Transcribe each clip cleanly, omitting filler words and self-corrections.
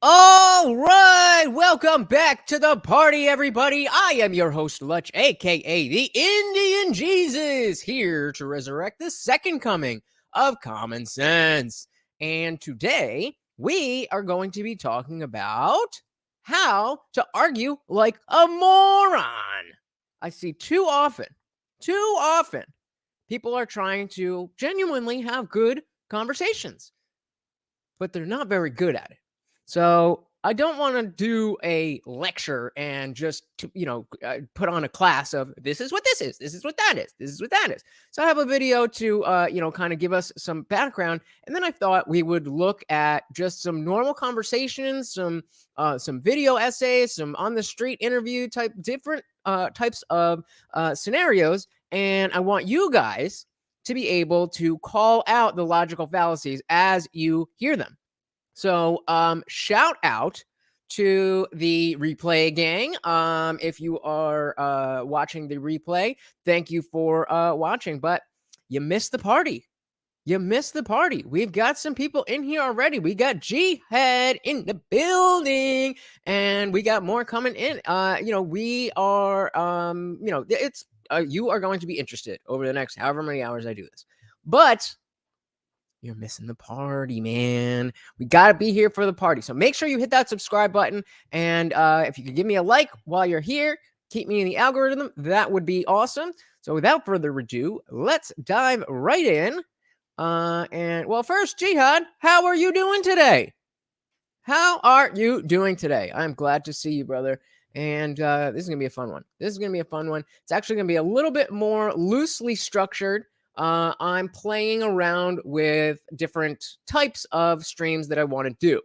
All right, welcome back to the party, everybody. I am your host, Lutch, aka the Indian Jesus, here to resurrect the second coming of common sense. And today we are going to be talking about how to argue like a moron. I see too often, people are trying to genuinely have good conversations, but they're not very good at it. So I don't want to do a lecture and just, put on a class of this is what this is, this is what that is, this is what that is. So I have a video to, kind of give us some background. And then I thought we would look at just some normal conversations, some video essays, some on the street interview type, different types of scenarios. And I want you guys to be able to call out the logical fallacies as you hear them. So shout out to the replay gang. If you are watching the replay, thank you for watching, but you missed the party. You missed the party. We've got some people in here already. We got G-Head in the building, and we got more coming in. We are, it's you are going to be interested over the next however many hours I do this. But you're missing the party, man. We got to be here for the party. So make sure you hit that subscribe button. And if you could give me a like while you're here, keep me in the algorithm, that would be awesome. So without further ado, let's dive right in. First, Jihad, how are you doing today? How are you doing today? I'm glad to see you, brother. And this is going to be a fun one. It's actually going to be a little bit more loosely structured. I'm playing around with different types of streams that I want to do.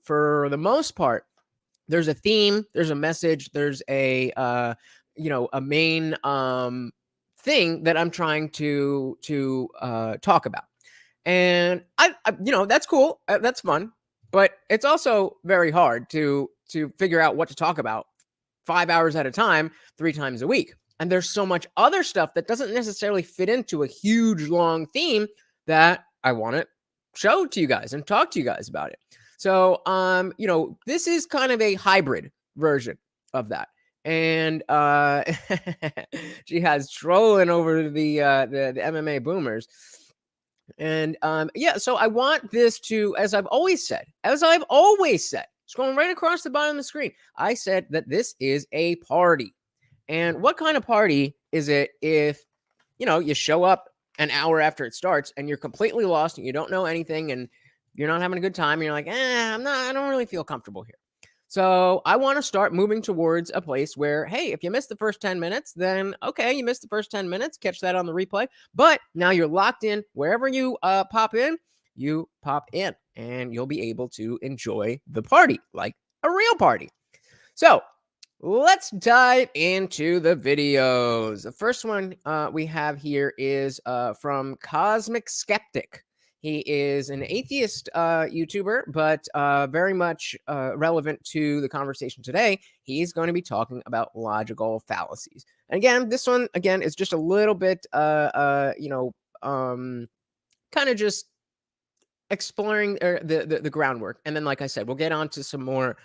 For the most part, there's a theme, there's a message, there's a main thing that I'm trying to talk about. And I that's cool. That's fun. But it's also very hard to figure out what to talk about 5 hours at a time, 3 times a week. And there's so much other stuff that doesn't necessarily fit into a huge, long theme that I want to show to you guys and talk to you guys about it. So, this is kind of a hybrid version of that. And she has trolling over the MMA boomers. And so I want this to, as I've always said, it's going right across the bottom of the screen. I said that this is a party. And what kind of party is it if, you show up an hour after it starts and you're completely lost and you don't know anything and you're not having a good time and you're like, I don't really feel comfortable here. So I want to start moving towards a place where, hey, if you missed the first 10 minutes, then okay, you missed the first 10 minutes, catch that on the replay. But now you're locked in. Wherever you pop in, and you'll be able to enjoy the party like a real party. So let's dive into the videos. The first one we have here is from Cosmic Skeptic. He is an atheist YouTuber, but very much relevant to the conversation today. He's going to be talking about logical fallacies. And again, this one, is just a little bit, kind of just exploring the groundwork. And then, like I said, we'll get on to some more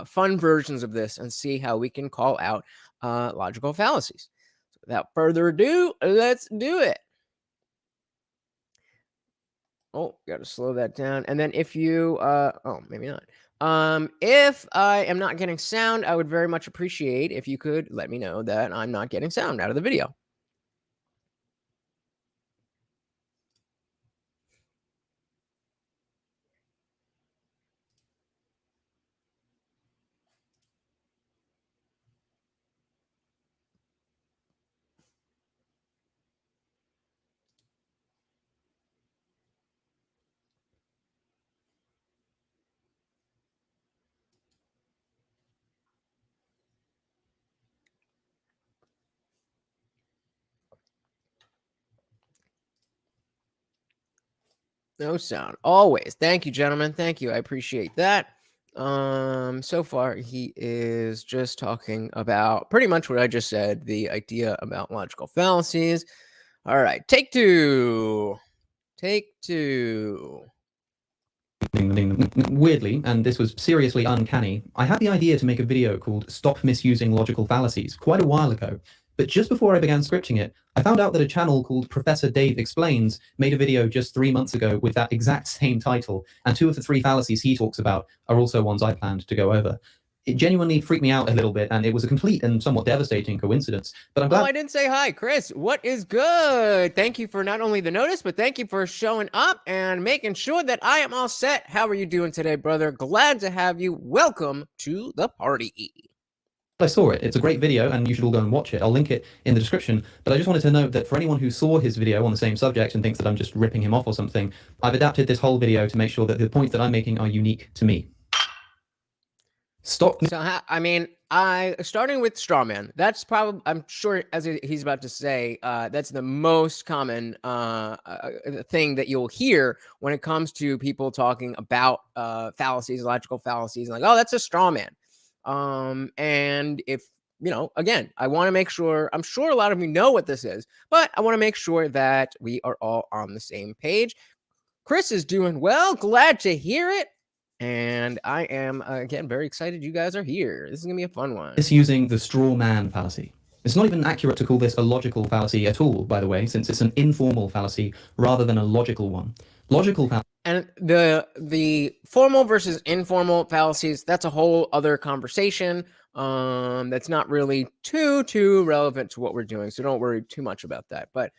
fun versions of this and see how we can call out logical fallacies. So without further ado, let's do it. Oh, got to slow that down. And then if you, maybe not. If I am not getting sound, I would very much appreciate if you could let me know that I'm not getting sound out of the video. No sound. Always. Thank you, gentlemen. Thank you. I appreciate that. So far, he is just talking about pretty much what I just said, the idea about logical fallacies. All right. Take two. Weirdly, and this was seriously uncanny, I had the idea to make a video called Stop Misusing Logical Fallacies quite a while ago. But just before I began scripting it, I found out that a channel called Professor Dave Explains made a video just 3 months ago with that exact same title, and 2 of the 3 fallacies he talks about are also ones I planned to go over. It genuinely freaked me out a little bit, and it was a complete and somewhat devastating coincidence. But I'm glad— Oh, I didn't say hi, Chris. What is good? Thank you for not only the notice, but thank you for showing up and making sure that I am all set. How are you doing today, brother? Glad to have you. Welcome to the party. I saw it. It's a great video, and you should all go and watch it. I'll link it in the description. But I just wanted to note that for anyone who saw his video on the same subject and thinks that I'm just ripping him off or something, I've adapted this whole video to make sure that the points that I'm making are unique to me. Stop. So, I mean, starting with straw man. That's probably, I'm sure, as he's about to say, that's the most common thing that you'll hear when it comes to people talking about fallacies, logical fallacies, like, oh, that's a straw man. And if, again, I want to make sure, I'm sure a lot of you know what this is, but I want to make sure that we are all on the same page. Chris is doing well. Glad to hear it. And I am, again, very excited you guys are here. This is going to be a fun one. It's using the straw man fallacy. It's not even accurate to call this a logical fallacy at all, by the way, since it's an informal fallacy rather than a logical one. Logical fallacy. And the formal versus informal fallacies, that's a whole other conversation. That's not really too relevant to what we're doing, so don't worry too much about that. But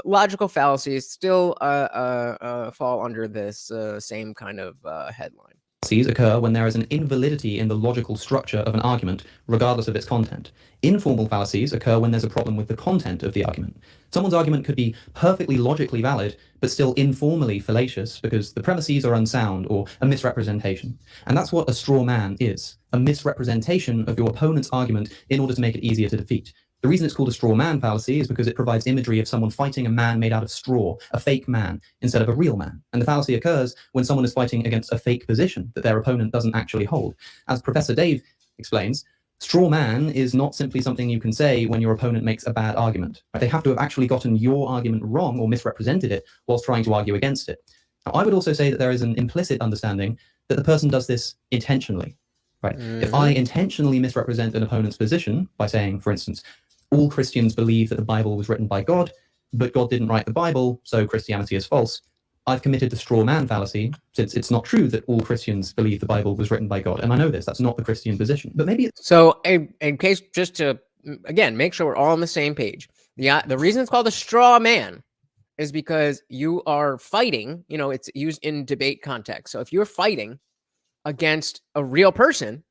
logical fallacies still fall under this same kind of headline. Fallacies occur when there is an invalidity in the logical structure of an argument, regardless of its content. Informal fallacies occur when there's a problem with the content of the argument. Someone's argument could be perfectly logically valid, but still informally fallacious because the premises are unsound or a misrepresentation. And that's what a straw man is, a misrepresentation of your opponent's argument in order to make it easier to defeat. The reason it's called a straw man fallacy is because it provides imagery of someone fighting a man made out of straw, a fake man, instead of a real man. And the fallacy occurs when someone is fighting against a fake position that their opponent doesn't actually hold. As Professor Dave explains, straw man is not simply something you can say when your opponent makes a bad argument. They have to have actually gotten your argument wrong or misrepresented it whilst trying to argue against it. Now, I would also say that there is an implicit understanding that the person does this intentionally. Right? If I intentionally misrepresent an opponent's position by saying, for instance, all Christians believe that the Bible was written by God, but God didn't write the Bible, so Christianity is false, I've committed the straw man fallacy, since it's not true that all Christians believe the Bible was written by God. And I know this, that's not the Christian position, but maybe it's— So in case, just to, again, make sure we're all on the same page, the reason it's called a straw man is because you are fighting, it's used in debate context. So if you're fighting against a real person,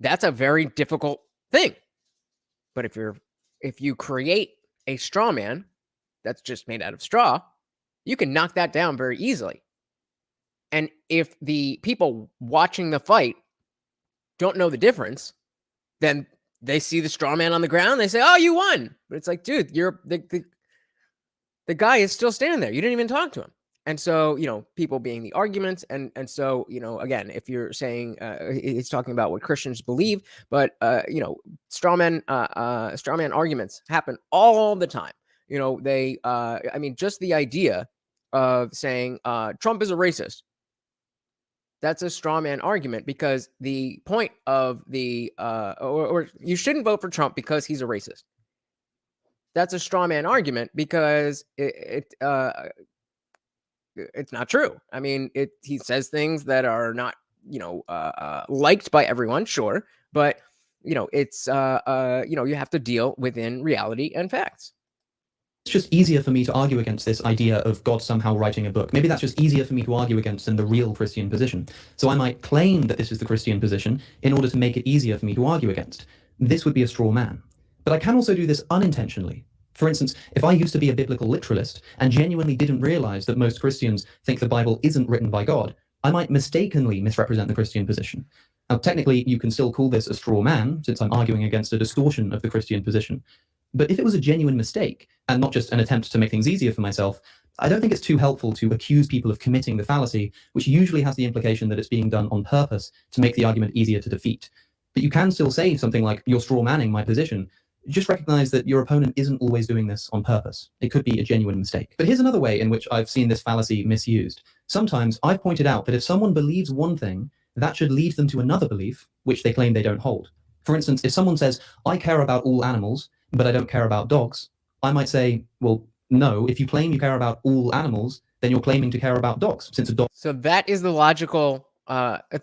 that's a very difficult thing. But if you create a straw man that's just made out of straw, you can knock that down very easily. And if the people watching the fight don't know the difference, then they see the straw man on the ground, they say, oh, you won. But it's like, dude, you're the guy is still standing there. You didn't even talk to him. And so, people being the arguments. And so, again, if you're saying he's talking about what Christians believe, but, straw man arguments happen all the time. They, just the idea of saying Trump is a racist. That's a straw man argument because the point of the, or you shouldn't vote for Trump because he's a racist. That's a straw man argument because it's not true. I mean, he says things that are not, liked by everyone, sure, but it's you have to deal within reality and facts. It's just easier for me to argue against this idea of God somehow writing a book. Maybe that's just easier for me to argue against than the real Christian position. So I might claim that this is the Christian position in order to make it easier for me to argue against. This would be a straw man. But I can also do this unintentionally. For instance, if I used to be a biblical literalist and genuinely didn't realize that most Christians think the Bible isn't written by God, I might mistakenly misrepresent the Christian position. Now, technically, you can still call this a straw man, since I'm arguing against a distortion of the Christian position. But if it was a genuine mistake, and not just an attempt to make things easier for myself, I don't think it's too helpful to accuse people of committing the fallacy, which usually has the implication that it's being done on purpose to make the argument easier to defeat. But you can still say something like, you're straw manning my position, just recognize that your opponent isn't always doing this on purpose. It could be a genuine mistake. But here's another way in which I've seen this fallacy misused. Sometimes I've pointed out that if someone believes one thing, that should lead them to another belief, which they claim they don't hold. For instance, if someone says, I care about all animals, but I don't care about dogs, I might say, well, no, if you claim you care about all animals, then you're claiming to care about dogs, since a dog. So that is the logical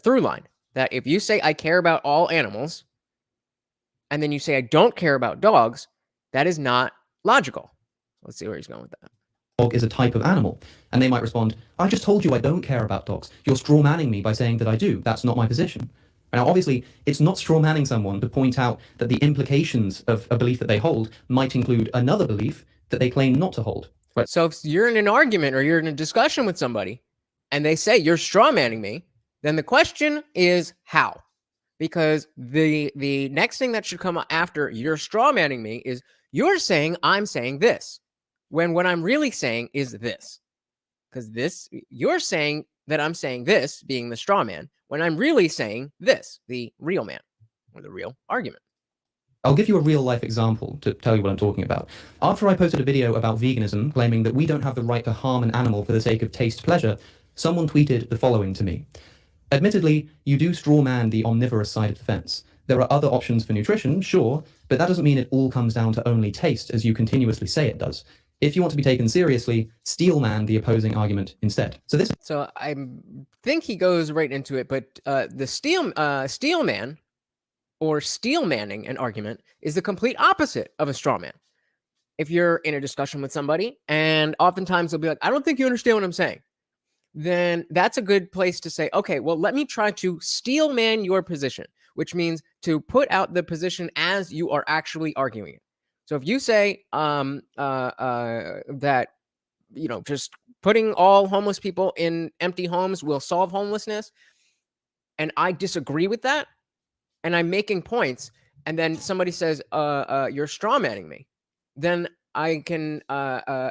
through line, that if you say I care about all animals, and then you say I don't care about dogs, that is not logical. Let's see where he's going with that. Dog is a type of animal. And they might respond, I just told you I don't care about dogs. You're straw manning me by saying that I do. That's not my position. Now, obviously, it's not straw manning someone to point out that the implications of a belief that they hold might include another belief that they claim not to hold. Right. So if you're in an argument or you're in a discussion with somebody and they say you're straw manning me, then the question is how? Because the next thing that should come after you're straw manning me is you're saying I'm saying this, when what I'm really saying is this. Because this, you're saying that I'm saying this, being the straw man, when I'm really saying this, the real man, or the real argument. I'll give you a real life example to tell you what I'm talking about. After I posted a video about veganism claiming that we don't have the right to harm an animal for the sake of taste pleasure, someone tweeted the following to me. Admittedly, you do straw man the omnivorous side of the fence. There are other options for nutrition, sure, but that doesn't mean it all comes down to only taste, as you continuously say it does. If you want to be taken seriously, steel man the opposing argument instead. So I think he goes right into it, but the steel man or steel manning an argument is the complete opposite of a straw man. If you're in a discussion with somebody and oftentimes they'll be like, I don't think you understand what I'm saying, then that's a good place to say, okay, well, let me try to steel man your position, which means to put out the position as you are actually arguing it. So if you say that, just putting all homeless people in empty homes will solve homelessness, and I disagree with that, and I'm making points, and then somebody says, you're straw manning me, then I can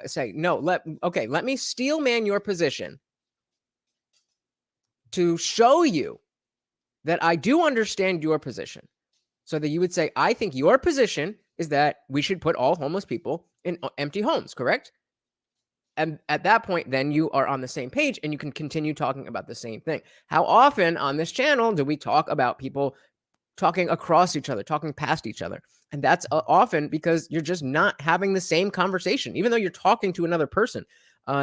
say, no, let me steel man your position to show you that I do understand your position. So that you would say, I think your position is that we should put all homeless people in empty homes, correct? And at that point, then you are on the same page and you can continue talking about the same thing. How often on this channel do we talk about people talking across each other, talking past each other? And that's often because you're just not having the same conversation. Even though you're talking to another person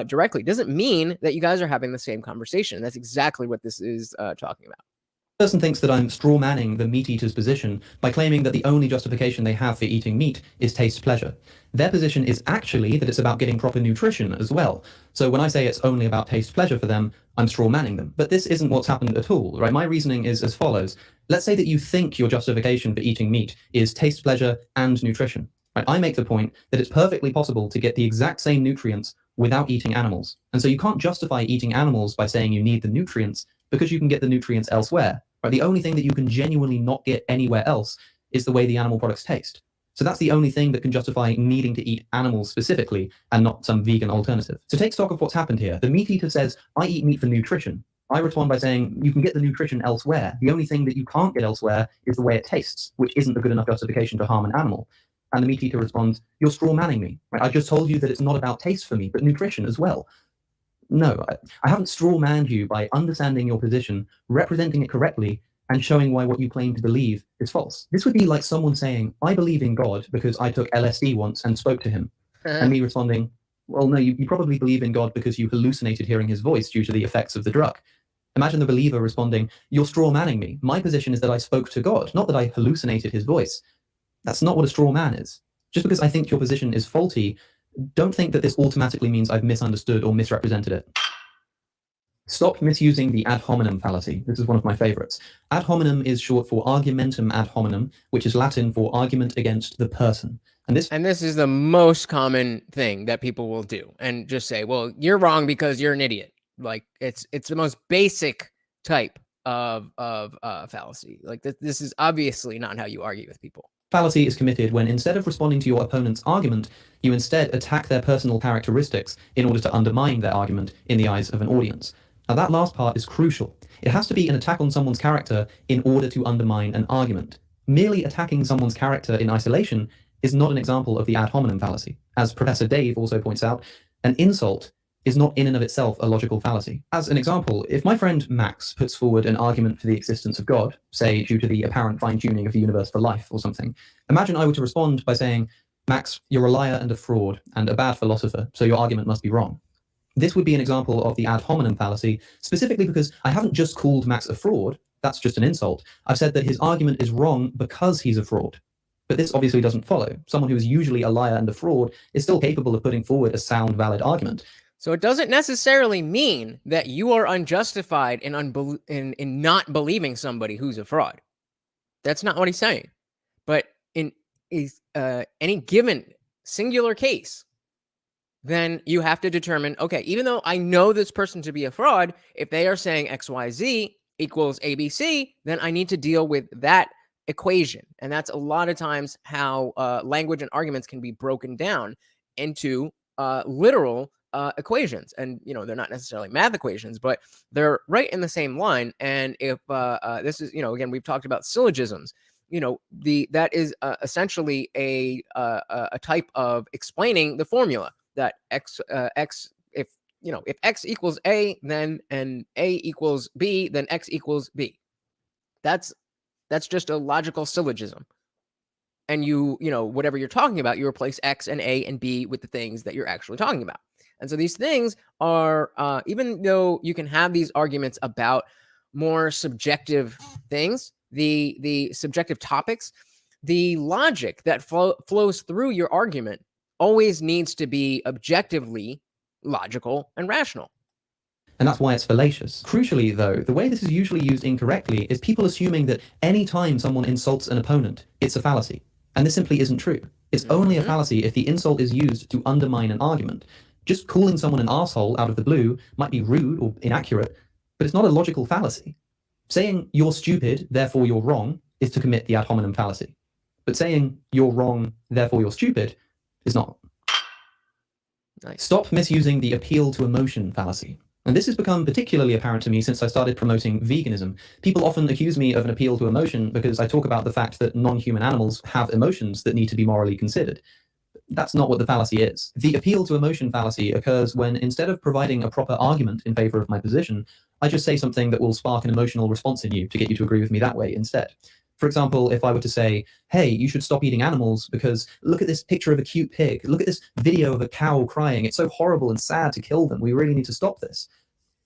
directly, doesn't mean that you guys are having the same conversation. That's exactly what this is talking about. Person thinks that I'm straw manning the meat eater's position by claiming that the only justification they have for eating meat is taste pleasure. Their position is actually that it's about getting proper nutrition as well. So when I say it's only about taste pleasure for them, I'm straw manning them. But this isn't what's happened at all, right? My reasoning is as follows. Let's say that you think your justification for eating meat is taste pleasure and nutrition. Right? I make the point that it's perfectly possible to get the exact same nutrients without eating animals. And so you can't justify eating animals by saying you need the nutrients because you can get the nutrients elsewhere. Right? The only thing that you can genuinely not get anywhere else is the way the animal products taste. So that's the only thing that can justify needing to eat animals specifically and not some vegan alternative. So take stock of what's happened here. The meat eater says, I eat meat for nutrition. I respond by saying, you can get the nutrition elsewhere. The only thing that you can't get elsewhere is the way it tastes, which isn't a good enough justification to harm an animal. And the meat eater responds, you're straw manning me. Right? I just told you that it's not about taste for me, but nutrition as well. No, I haven't straw manned you by understanding your position, representing it correctly, and showing why what you claim to believe is false. This would be like someone saying, I believe in God because I took LSD once and spoke to him. And me responding, well, no, you probably believe in God because you hallucinated hearing his voice due to the effects of the drug. Imagine the believer responding, you're straw manning me. My position is that I spoke to God, not that I hallucinated his voice. That's not what a straw man is. Just because I think your position is faulty, don't think that this automatically means I've misunderstood or misrepresented it. Stop misusing the ad hominem fallacy. This is one of my favorites. Ad hominem is short for argumentum ad hominem, which is Latin for argument against the person. And this is the most common thing that people will do and just say, well, you're wrong because you're an idiot. Like it's the most basic type of fallacy. Like this is obviously not how you argue with people. Fallacy is committed when instead of responding to your opponent's argument, you instead attack their personal characteristics in order to undermine their argument in the eyes of an audience. Now that last part is crucial. It has to be an attack on someone's character in order to undermine an argument. Merely attacking someone's character in isolation is not an example of the ad hominem fallacy. As Professor Dave also points out, an insult is not in and of itself a logical fallacy. As an example, if my friend Max puts forward an argument for the existence of God, say due to the apparent fine-tuning of the universe for life or something, imagine I were to respond by saying, Max, you're a liar and a fraud and a bad philosopher, so your argument must be wrong. This would be an example of the ad hominem fallacy, specifically because I haven't just called Max a fraud, that's just an insult. I've said that his argument is wrong because he's a fraud. But this obviously doesn't follow. Someone who is usually a liar and a fraud is still capable of putting forward a sound, valid argument. So it doesn't necessarily mean that you are unjustified in not believing somebody who's a fraud. That's not what he's saying. But in any given singular case, then you have to determine, okay, even though I know this person to be a fraud, if they are saying XYZ equals ABC, then I need to deal with that equation. And that's a lot of times how language and arguments can be broken down into literal equations. And, they're not necessarily math equations, but they're right in the same line. And if this is, again, we've talked about syllogisms, that is essentially a type of explaining the formula that x if x equals a, then and a equals b, then x equals b. That's just a logical syllogism. And whatever you're talking about, you replace x and a and b with the things that you're actually talking about. And so these things are, even though you can have these arguments about more subjective things, the subjective topics, the logic that flows through your argument always needs to be objectively logical and rational. And that's why it's fallacious. Crucially, though, the way this is usually used incorrectly is people assuming that any time someone insults an opponent, it's a fallacy. And this simply isn't true. It's only a fallacy if the insult is used to undermine an argument. Just calling someone an asshole out of the blue might be rude or inaccurate, but it's not a logical fallacy. Saying you're stupid, therefore you're wrong, is to commit the ad hominem fallacy. But saying you're wrong, therefore you're stupid, is not. Nice. Stop misusing the appeal to emotion fallacy. And this has become particularly apparent to me since I started promoting veganism. People often accuse me of an appeal to emotion because I talk about the fact that non-human animals have emotions that need to be morally considered. That's not what the fallacy is. The appeal to emotion fallacy occurs when, instead of providing a proper argument in favor of my position, I just say something that will spark an emotional response in you to get you to agree with me that way instead. For example, if I were to say, hey, you should stop eating animals because look at this picture of a cute pig. Look at this video of a cow crying. It's so horrible and sad to kill them. We really need to stop this.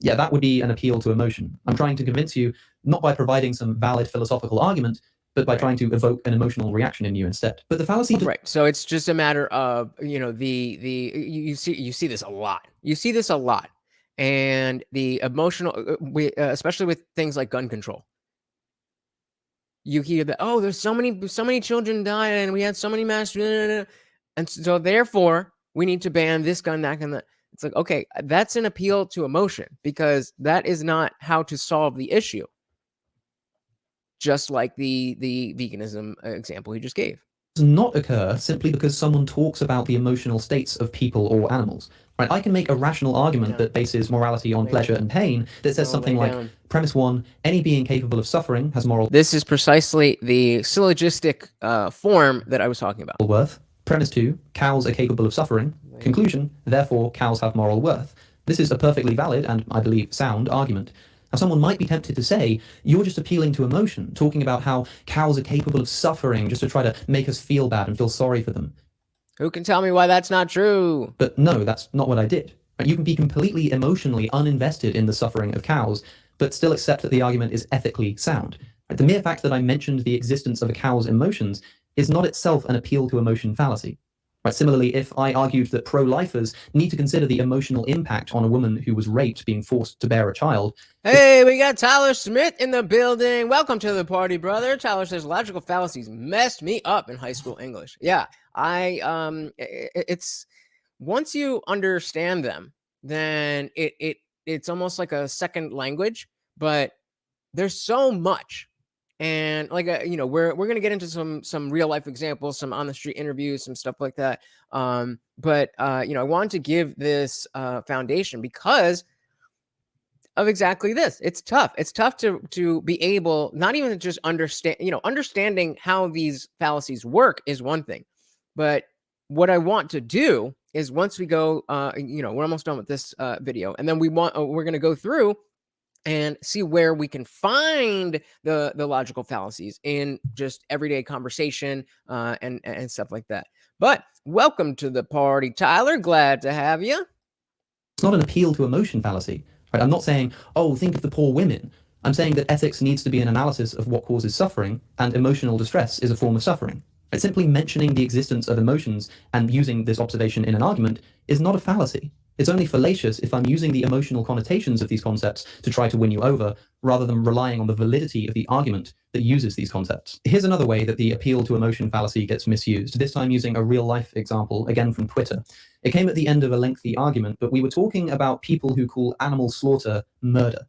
Yeah, that would be an appeal to emotion. I'm trying to convince you, not by providing some valid philosophical argument, but by trying to evoke an emotional reaction in you instead. But the fallacy... Right. So it's just a matter of, you see this a lot. You see this a lot. And the emotional, especially with things like gun control. You hear that, oh, there's so many children died and we had so many mass, and so therefore we need to ban this gun, that gun, that. It's like, okay, that's an appeal to emotion because that is not how to solve the issue. Just like the veganism example he just gave. Does not occur simply because someone talks about the emotional states of people or animals. Right? I can make a rational argument that bases morality on pleasure and pain that says something like, premise 1, any being capable of suffering has moral... This is precisely the syllogistic form that I was talking about. ...worth. Premise 2, cows are capable of suffering. Conclusion, therefore cows have moral worth. This is a perfectly valid and, I believe, sound argument. Now, someone might be tempted to say, you're just appealing to emotion, talking about how cows are capable of suffering just to try to make us feel bad and feel sorry for them. Who can tell me why that's not true? But no, that's not what I did. You can be completely emotionally uninvested in the suffering of cows, but still accept that the argument is ethically sound. The mere fact that I mentioned the existence of a cow's emotions is not itself an appeal to emotion fallacy. Right. Similarly, if I argued that pro-lifers need to consider the emotional impact on a woman who was raped being forced to bear a child... Hey, we got Tyler Smith in the building. Welcome to the party, brother. Tyler says logical fallacies messed me up in high school English. Yeah, it's once you understand them, then it's almost like a second language, but there's so much. And like, we're going to get into some real life examples, some on the street interviews, some stuff like that. But I wanted to give this foundation because of exactly this. It's tough. It's tough to be able, not even just understand, understanding how these fallacies work is one thing, But what I want to do is once we go, we're almost done with this video, and then we're going to go through and see where we can find the logical fallacies in just everyday conversation and stuff like that. But welcome to the party, Tyler. Glad to have you. It's not an appeal to emotion fallacy, right? I'm not saying, oh, think of the poor women. I'm saying that ethics needs to be an analysis of what causes suffering, and emotional distress is a form of suffering. Right? Simply mentioning the existence of emotions and using this observation in an argument is not a fallacy. It's only fallacious if I'm using the emotional connotations of these concepts to try to win you over, rather than relying on the validity of the argument that uses these concepts. Here's another way that the appeal to emotion fallacy gets misused, this time using a real-life example, again from Twitter. It came at the end of a lengthy argument, but we were talking about people who call animal slaughter murder.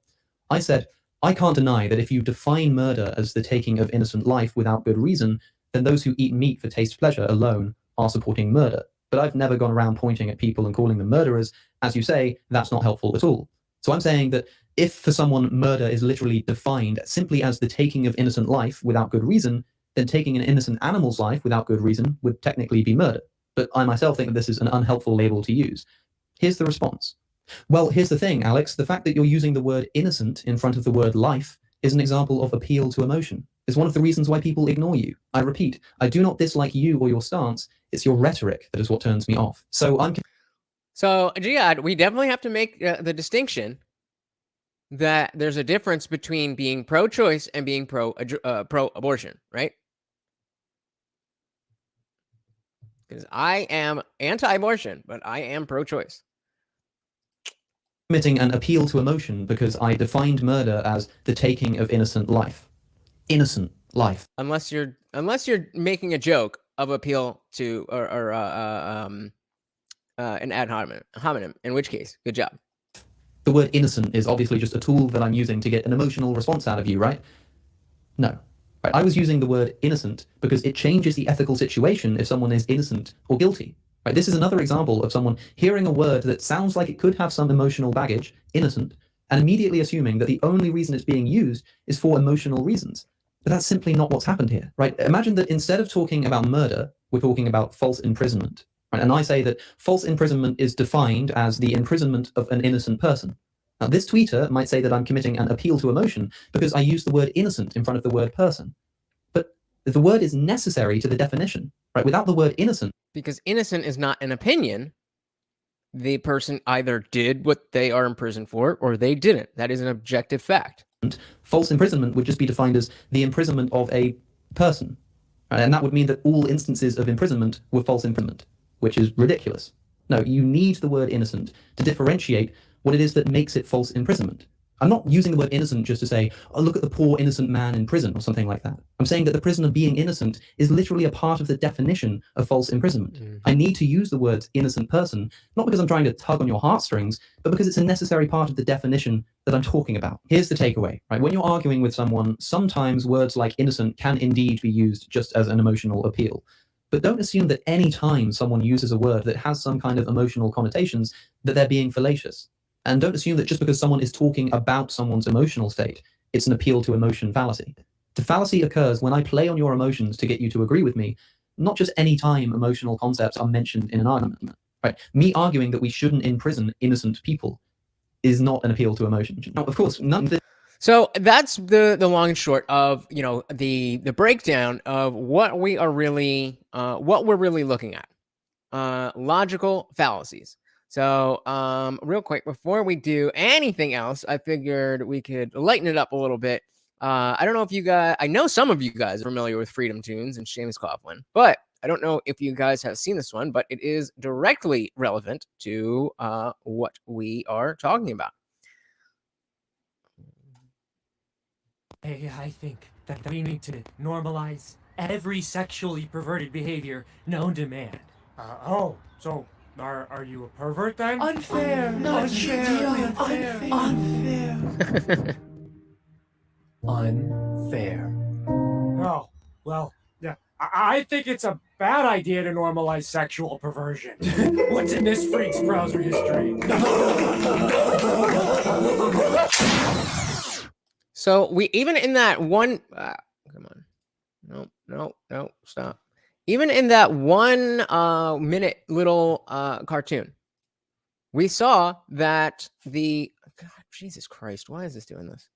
I said, I can't deny that if you define murder as the taking of innocent life without good reason, then those who eat meat for taste pleasure alone are supporting murder. But I've never gone around pointing at people and calling them murderers. As you say, that's not helpful at all. So I'm saying that if for someone murder is literally defined simply as the taking of innocent life without good reason, then taking an innocent animal's life without good reason would technically be murder. But I myself think that this is an unhelpful label to use. Here's the response. Well, here's the thing, Alex. The fact that you're using the word innocent in front of the word life is an example of appeal to emotion. It's one of the reasons why people ignore you. I repeat, I do not dislike you or your stance. It's your rhetoric that is what turns me off. So Jihad, we definitely have to make the distinction that there's a difference between being pro-choice and being pro-abortion, right? Because I am anti-abortion, but I am pro-choice. Committing an appeal to emotion because I defined murder as the taking of innocent life. Innocent life. Unless you're making a joke of appeal to an ad hominem, in which case, good job. The word innocent is obviously just a tool that I'm using to get an emotional response out of you, right? No. Right? I was using the word innocent because it changes the ethical situation if someone is innocent or guilty. Right? This is another example of someone hearing a word that sounds like it could have some emotional baggage, innocent, and immediately assuming that the only reason it's being used is for emotional reasons. But that's simply not what's happened here, right? Imagine that instead of talking about murder, we're talking about false imprisonment. Right? And I say that false imprisonment is defined as the imprisonment of an innocent person. Now, this tweeter might say that I'm committing an appeal to emotion because I use the word innocent in front of the word person. But the word is necessary to the definition, right? Without the word innocent. Because innocent is not an opinion. The person either did what they are in prison for or they didn't. That is an objective fact. False imprisonment would just be defined as the imprisonment of a person. Right? And that would mean that all instances of imprisonment were false imprisonment, which is ridiculous. No, you need the word innocent to differentiate what it is that makes it false imprisonment. I'm not using the word innocent just to say, oh, look at the poor innocent man in prison or something like that. I'm saying that the prisoner being innocent is literally a part of the definition of false imprisonment. I need to use the word innocent person, not because I'm trying to tug on your heartstrings, but because it's a necessary part of the definition that I'm talking about. Here's the takeaway, right? When you're arguing with someone, sometimes words like innocent can indeed be used just as an emotional appeal. But don't assume that any time someone uses a word that has some kind of emotional connotations, that they're being fallacious. And don't assume that just because someone is talking about someone's emotional state, it's an appeal to emotion fallacy. The fallacy occurs when I play on your emotions to get you to agree with me, not just any time emotional concepts are mentioned in an argument. Right? Me arguing that we shouldn't imprison innocent people is not an appeal to emotion. Now, of course, none of this. So that's the long and short of the breakdown of what we're really looking at. Logical fallacies. So, real quick, before we do anything else, I figured we could lighten it up a little bit. I don't know if you guys, I know some of you guys are familiar with Freedom Tunes and Seamus Coughlin, but I don't know if you guys have seen this one, but it is directly relevant to what we are talking about. Hey, I think that we need to normalize every sexually perverted behavior known to man. So are you a pervert then? Unfair! Not unfair! Unfair! Unfair. Oh, well, yeah. I think it's a bad idea to normalize sexual perversion. What's in this freak's browser history? So we even in that one, come on, no, stop. even in that 1 minute little cartoon, we saw that God, Jesus Christ, why is this doing this?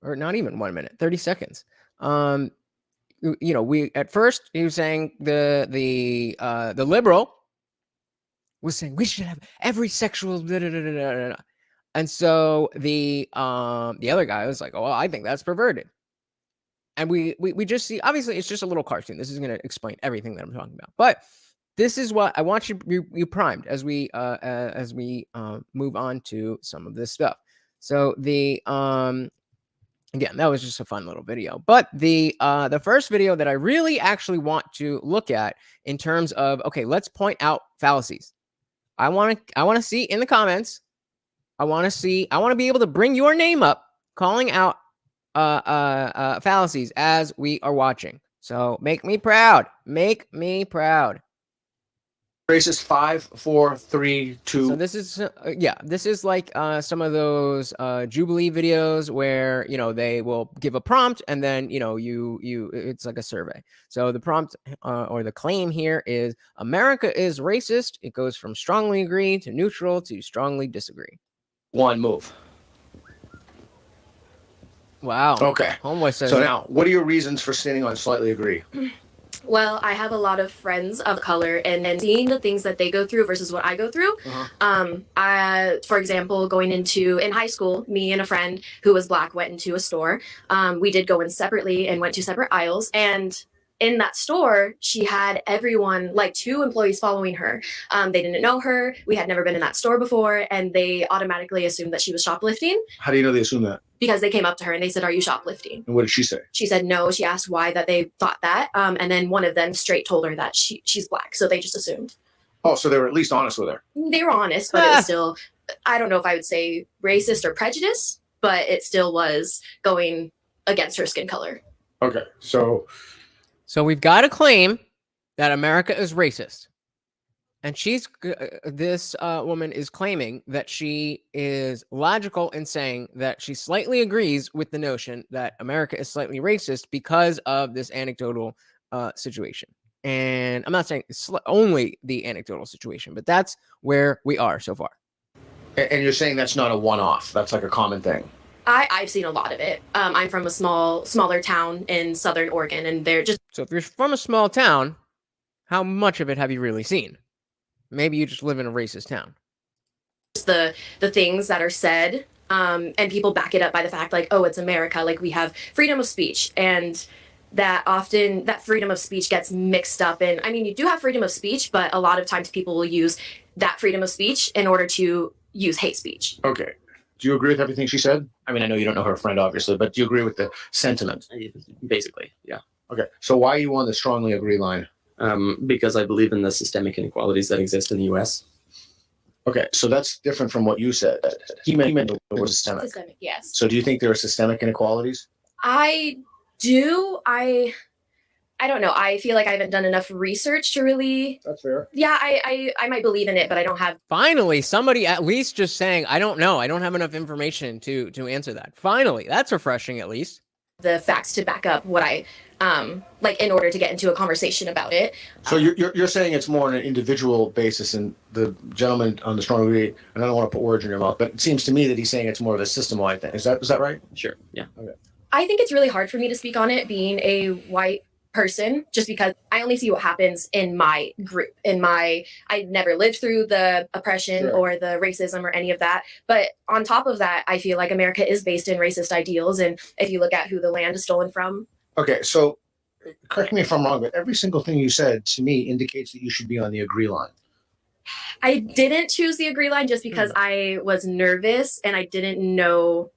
Or not even 1 minute, 30 seconds. We at first he was saying the liberal was saying we should have every sexual blah, blah, blah, blah, blah, blah. And so the other guy was like, oh, well, I think that's perverted. And we just see, obviously it's just a little cartoon. This is going to explain everything that I'm talking about. But this is what I want you primed as we move on to some of this stuff. So the again, that was just a fun little video. But the first video that I really actually want to look at in terms of, okay, let's point out fallacies. I want to see in the comments. I want to be able to bring your name up calling out fallacies as we are watching. So make me proud. Make me proud. Racist 5, 4, 3, 2. So this is like some of those Jubilee videos where they will give a prompt and then you it's like a survey. So the prompt or the claim here is America is racist. It goes from strongly agree to neutral to strongly disagree. One move. Wow. Okay. Homeboy says. So now, what are your reasons for standing on slightly agree? Well, I have a lot of friends of color, and seeing the things that they go through versus what I go through. For example, in high school, me and a friend who was Black went into a store. We did go in separately and went to separate aisles. And in that store, she had everyone, like 2 employees following her. They didn't know her. We had never been in that store before, and they automatically assumed that she was shoplifting. How do you know they assume that? Because they came up to her and they said, "Are you shoplifting?" And what did she say? She said no. She asked why that they thought that. And then one of them straight told her that she's Black. So they just assumed. Oh, so they were at least honest with her. They were honest, but it was still, I don't know if I would say racist or prejudice, but it still was going against her skin color. Okay, so we've got a claim that America is racist. And this woman is claiming that she is logical in saying that she slightly agrees with the notion that America is slightly racist because of this anecdotal situation. And I'm not saying it's only the anecdotal situation, but that's where we are so far. And you're saying that's not a one-off. That's like a common thing. I've seen a lot of it. I'm from a smaller town in Southern Oregon, and they're just... So if you're from a small town, how much of it have you really seen? Maybe you just live in a racist town. The things that are said, and people back it up by the fact like, oh, it's America, like we have freedom of speech, and that often that freedom of speech gets mixed up in, I mean, you do have freedom of speech, but a lot of times people will use that freedom of speech in order to use hate speech. Okay. Do you agree with everything she said? I mean, I know you don't know her friend, obviously, but do you agree with the sentiment? Basically, yeah. Okay. So why are you on the strongly agree line? Because I believe in the systemic inequalities that exist in the U.S. Okay, so that's different from what you said. He meant it was systemic. Systemic, yes. So do you think there are systemic inequalities? I do. I don't know. I feel like I haven't done enough research to really... That's fair. Yeah, I might believe in it, but I don't have... Finally, somebody at least just saying, I don't know. I don't have enough information to answer that. Finally, that's refreshing at least. The facts to back up what I like in order to get into a conversation about it. So you're saying it's more on an individual basis, and the gentleman on the strong agree, and I don't want to put words in your mouth, but it seems to me that he's saying it's more of a system-wide thing. Is that right? Sure, yeah. Okay. I think it's really hard for me to speak on it being a white person, just because I only see what happens in my group. I never lived through the oppression or the racism or any of that. But on top of that, I feel like America is based in racist ideals. And if you look at who the land is stolen from. Okay, so correct me if I'm wrong, but every single thing you said to me indicates that you should be on the agree line. I didn't choose the agree line just because I was nervous and I didn't know.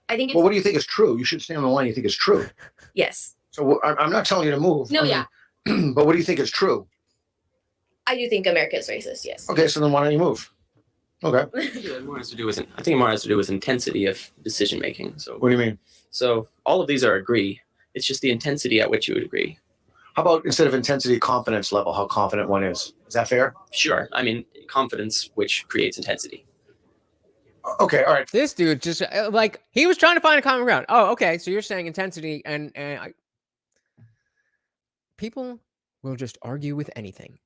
I think it's, well, what do you think is true? You should stay on the line you think is true. Yes. So I'm not telling you to move. No, yeah. But what do you think is true? I do think America is racist, yes. Okay, so then why don't you move? Okay. I think it more has to do with intensity of decision making. So What do you mean? So all of these are agree. It's just the intensity at which you would agree. How about instead of intensity, confidence level, how confident one is? Is that fair? Sure. I mean, confidence, which creates intensity. Okay, all right. This dude just like he was trying to find a common ground. Oh, okay. So you're saying intensity and people will just argue with anything.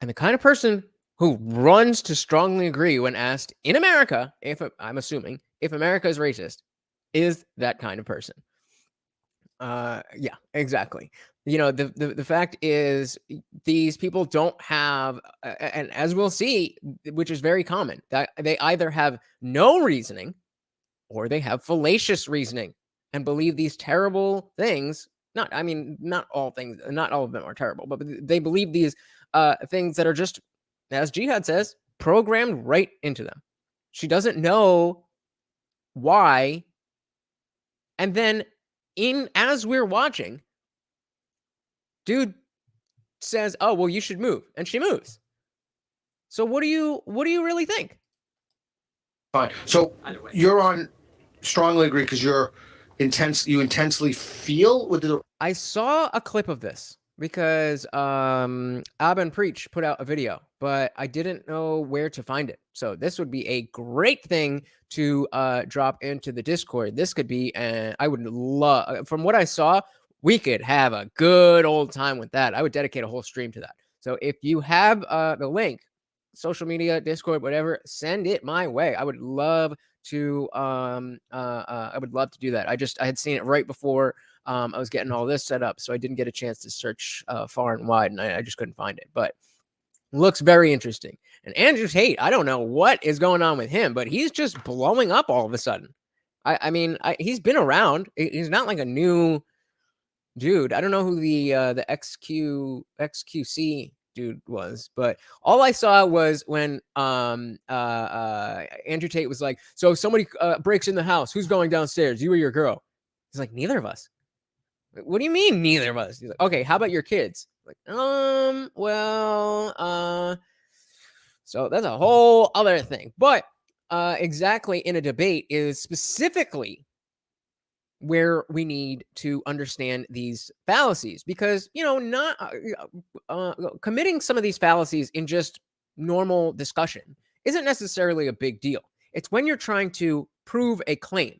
And the kind of person who runs to strongly agree when asked in America, I'm assuming, if America is racist, is that kind of person. Yeah, exactly. The fact is these people don't have, and as we'll see, which is very common, that they either have no reasoning or they have fallacious reasoning and believe these terrible things. Not all things, not all of them are terrible, but they believe these things that are just, as Jihad says, programmed right into them. She doesn't know why. And then as we're watching, dude says, "Oh, well, you should move," and she moves. So what do you really think? Fine. So Either way. you're on strongly agree because you intensely feel with the I saw a clip of this because Abba Preach put out a video, but I didn't know where to find it. So this would be a great thing to drop into the Discord. This could be, and I would love, from what I saw, we could have a good old time with that. I would dedicate a whole stream to that. So if you have the link, social media, Discord, whatever, send it my way. I would love to do that. I had seen it right before I was getting all this set up, so I didn't get a chance to search far and wide, and I just couldn't find it. But looks very interesting. And Andrew Tate, I don't know what is going on with him, but he's just blowing up all of a sudden. He's been around. He's not like a new dude. I don't know who the XQC dude was, but all I saw was when Andrew Tate was like, "So if somebody breaks in the house, who's going downstairs? You or your girl?" He's like, "Neither of us." What do you mean neither of us? He's like, "Okay, how about your kids?" Like, so that's a whole other thing. But exactly, in a debate is specifically where we need to understand these fallacies, because not committing some of these fallacies in just normal discussion isn't necessarily a big deal. It's when you're trying to prove a claim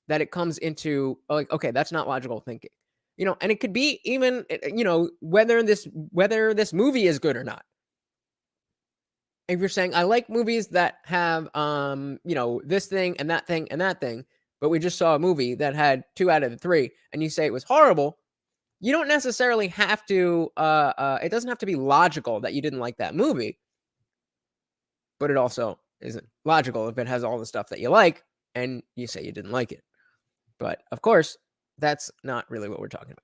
that it comes into like, okay, that's not logical thinking, and it could be even whether this movie is good or not. If you're saying, I like movies that have this thing and that thing and that thing, but we just saw a movie that had 2 out of the 3, and you say it was horrible, you don't necessarily have to, it doesn't have to be logical that you didn't like that movie, but it also isn't logical if it has all the stuff that you like and you say you didn't like it. But of course, that's not really what we're talking about.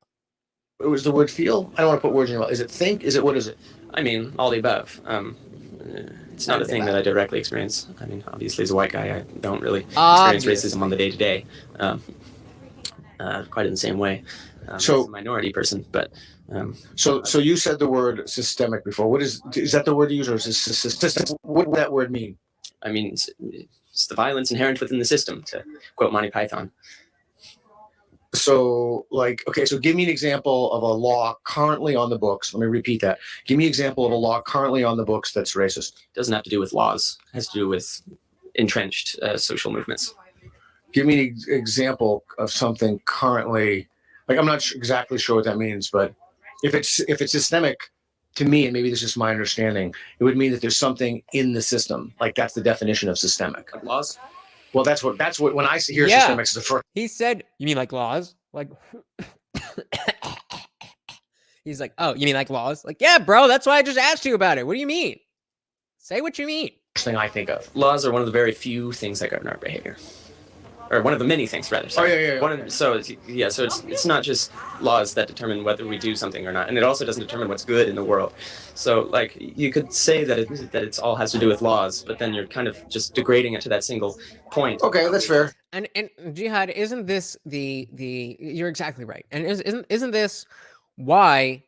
it was the word feel. I don't want to put words in your mouth. Is it think? Is it what is it? I mean, all the above. It's not a thing that I directly experience. I mean, obviously, as a white guy, I don't really experience racism on the day-to-day quite in the same way. So- as a minority person, but So you said the word systemic before. What is that the word you use, or is it systemic? What does that word mean? I mean, it's the violence inherent within the system, to quote Monty Python. So, so give me an example of a law currently on the books. Let me repeat that. Give me an example of a law currently on the books that's racist. It doesn't have to do with laws. It has to do with entrenched social movements. Give me an example of something currently, I'm not exactly sure what that means, but if it's systemic, to me, and maybe this is just my understanding, it would mean that there's something in the system. Like that's the definition of systemic. Like laws? Well, that's what when I hear Yeah. systemic, it's the first. He said, "You mean like laws?" Like, he's like, "Oh, you mean like laws?" Like, yeah, bro, that's why I just asked you about it. What do you mean? Say what you mean. Thing I think of. Laws are one of the very few things that govern our behavior. Or one of the many things, rather. Sorry. Oh, yeah. So it's not just laws that determine whether we do something or not, and it also doesn't determine what's good in the world. So, you could say that it's all has to do with laws, but then you're kind of just degrading it to that single point. Okay, that's fair. And Jihad, isn't this the you're exactly right. And isn't this why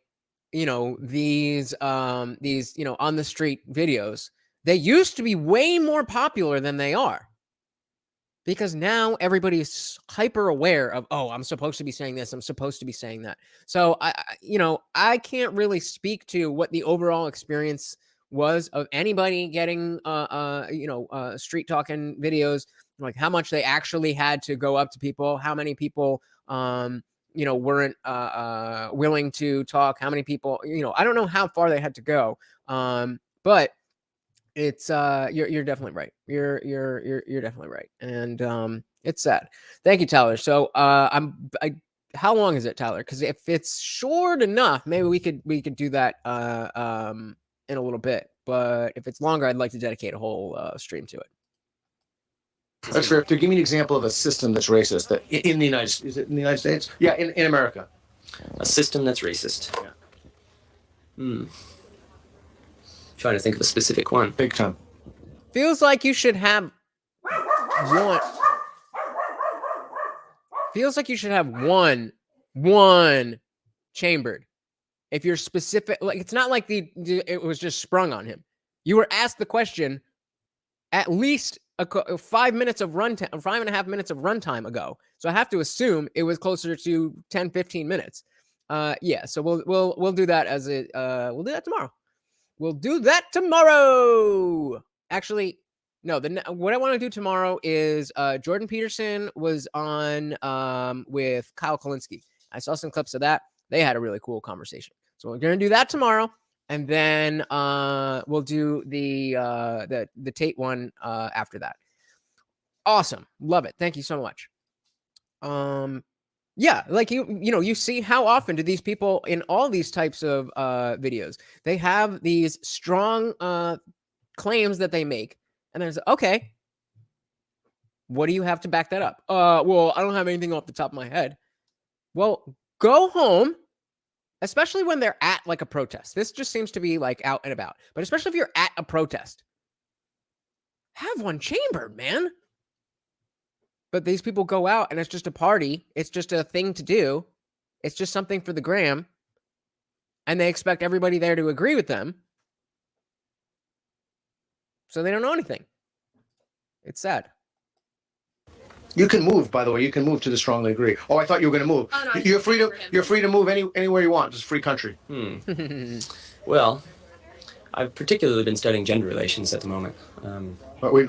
these on the street videos, they used to be way more popular than they are? Because now everybody's hyper aware of, oh, I'm supposed to be saying this, I'm supposed to be saying that. So I can't really speak to what the overall experience was of anybody getting street talking videos, like how much they actually had to go up to people, how many people weren't willing to talk, how many people, I don't know how far they had to go. But it's you're definitely right. You're definitely right. And it's sad. Thank you, Tyler. So how long is it, Tyler? Because if it's short enough, maybe we could do that in a little bit. But if it's longer, I'd like to dedicate a whole stream to it. That's fair. To give me an example of a system that's racist that in the United States, is it in the United States? Yeah, in America. A system that's racist. Yeah. Trying to think of a specific one. Big time. Feels like you should have one. Feels like you should have one chambered. If you're specific, like it's not like it was just sprung on him. You were asked the question at least 5 minutes of runtime, 5.5 minutes of runtime ago. So I have to assume it was closer to 10, 15 minutes. Yeah. So we'll do that as we'll do that tomorrow. We'll do that tomorrow. Actually, no. What I want to do tomorrow is Jordan Peterson was on with Kyle Kalinske. I saw some clips of that. They had a really cool conversation. So we're gonna do that tomorrow, and then we'll do the Tate one after that. Awesome, love it. Thank you so much. Yeah, like you see how often do these people in all these types of videos, they have these strong claims that they make, and there's okay, what do you have to back that up? Well, I don't have anything off the top of my head. Well, go home, especially when they're at like a protest. This just seems to be like out and about, but especially if you're at a protest, have one chambered, man. But these people go out and it's just a party. It's just a thing to do. It's just something for the gram. And they expect everybody there to agree with them. So they don't know anything. It's sad. You can move, by the way. You can move to the strongly agree. Oh, I thought you were going to move. Oh, no, you're free to move anywhere you want. It's a free country. Well, I've particularly been studying gender relations at the moment. But we.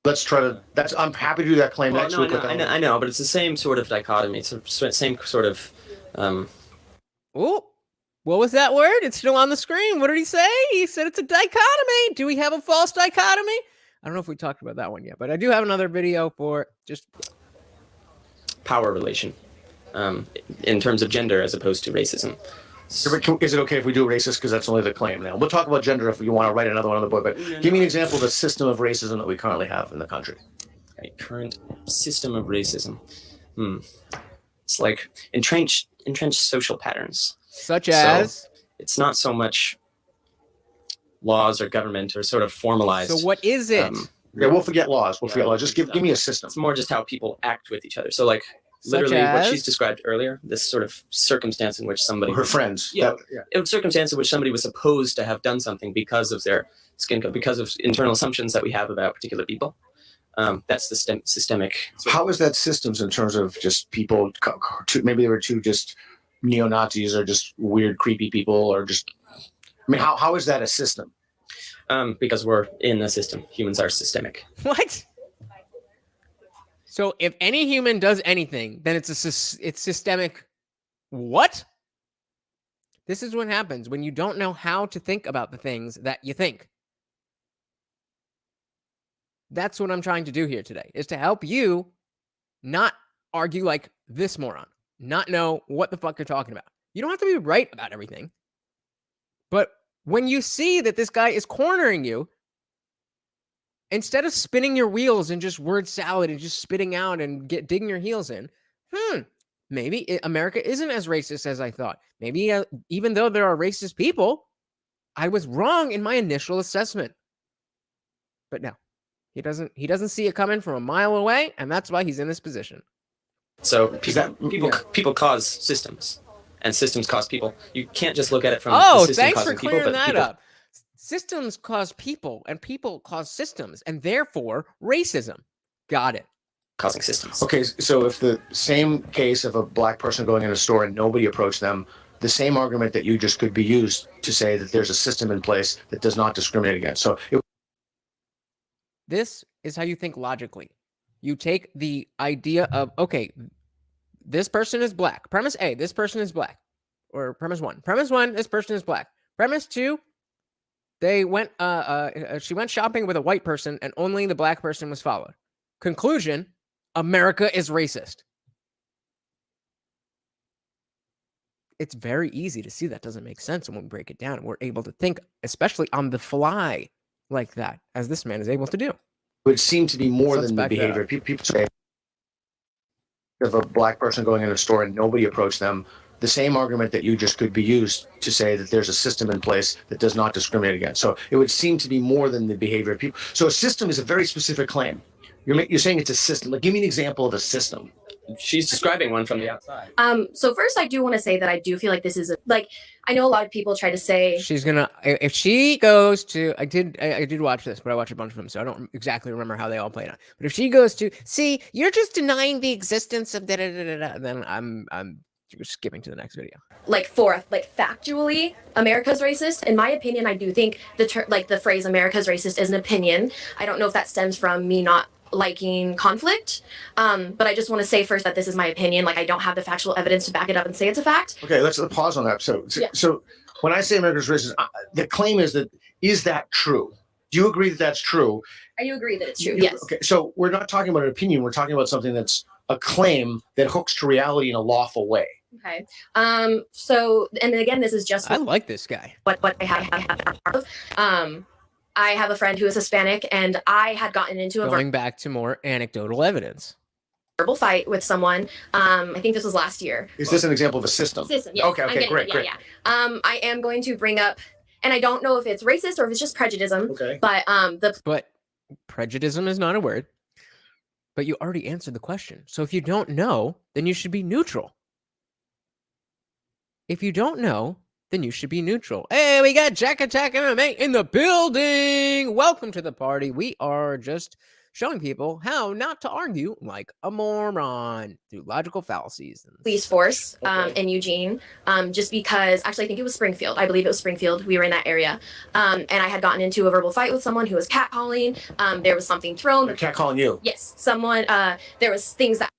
Let's try to. I'm happy to do that claim next week. I know, but it's the same sort of dichotomy. It's the same sort of. Oh, what was that word? It's still on the screen. What did he say? He said it's a dichotomy. Do we have a false dichotomy? I don't know if we talked about that one yet, but I do have another video for just power relation, in terms of gender as opposed to racism. Is it okay if we do racist? Because that's only the claim now. We'll talk about gender if you want to write another one on the board. But give me an example of the system of racism that we currently have in the country. Okay, current system of racism. It's like entrenched social patterns. Such as? So it's not so much laws or government or sort of formalized. So what is it? Yeah, we'll forget laws. We'll forget laws. Just give me a system. It's more just how people act with each other. So like literally what she's described earlier, this sort of circumstance in which somebody... Her friends. Yeah. It was circumstance in which somebody was supposed to have done something because of their skin color, because of internal assumptions that we have about particular people. That's the systemic... How is that systems in terms of just people, maybe there were two just neo-Nazis or just weird, creepy people or just... I mean, how is that a system? Because we're in a system. Humans are systemic. What? So if any human does anything, then it's systemic. What? This is what happens when you don't know how to think about the things that you think. That's what I'm trying to do here today, is to help you not argue like this moron, not know what the fuck you're talking about. You don't have to be right about everything. But when you see that this guy is cornering you, instead of spinning your wheels and just word salad and just spitting out and digging your heels in, maybe America isn't as racist as I thought. Maybe even though there are racist people, I was wrong in my initial assessment. But no, he doesn't see it coming from a mile away, and that's why he's in this position. So people cause systems, and systems cause people. You can't just look at it from the system thanks causing for clearing people, that up. Systems cause people, and people cause systems, and therefore racism. Got it. Causing systems. Okay, so if the same case of a black person going in a store and nobody approached them, the same argument that you just could be used to say that there's a system in place that does not discriminate against. So This is how you think logically. You take the idea of, okay, this person is black. Premise A, this person is black. Or premise one. Premise one, this person is black. Premise two, they went she went shopping with a white person and only the black person was followed. Conclusion, America is racist. It's very easy to see that doesn't make sense when we break it down and we're able to think, especially on the fly like that, as this man is able to do. It would seem to be more So let's than the back that behavior. up. People say if a black person going in a store and nobody approached them, the same argument that you just could be used to say that there's a system in place that does not discriminate against. So it would seem to be more than the behavior of people. So a system is a very specific claim. You're saying it's a system. Like, give me an example of a system. She's describing one from the outside. So first, I do want to say that I do feel like this is I know a lot of people try to say She's gonna, if she goes to, I did watch this, but I watched a bunch of them, so I don't exactly remember how they all played out. But if she goes to, see, you're just denying the existence of da da da da, then I'm skipping to the next video. Factually, America's racist. In my opinion, I do think the phrase America's racist is an opinion. I don't know if that stems from me not liking conflict, but I just want to say first that this is my opinion. Like, I don't have the factual evidence to back it up and say it's a fact. Okay, let's pause on that. So when I say America's racist, the claim is that true? Do you agree that that's true? I do agree that it's true. Yes. Okay, so we're not talking about an opinion. We're talking about something that's a claim that hooks to reality in a lawful way. Okay. So, and again, this is just I like this guy. what I have. I have a friend who is Hispanic, and I had gotten into a Going back to more anecdotal evidence. verbal fight with someone. I think this was last year. Is this an example of a system? System, yes. Okay, great. Yeah. I am going to bring up, and I don't know if it's racist or if it's just prejudice. Okay. But prejudice is not a word. But you already answered the question. So if you don't know, then you should be neutral. If you don't know, then you should be neutral. Hey, we got Jack Attack MMA in the building. Welcome to the party. We are just showing people how not to argue like a moron through logical fallacies. Police force in Eugene, just because, actually, I think it was Springfield. I believe it was Springfield. We were in that area. And I had gotten into a verbal fight with someone who was catcalling. There was something thrown. They're catcalling you? Yes. Someone, there was things that.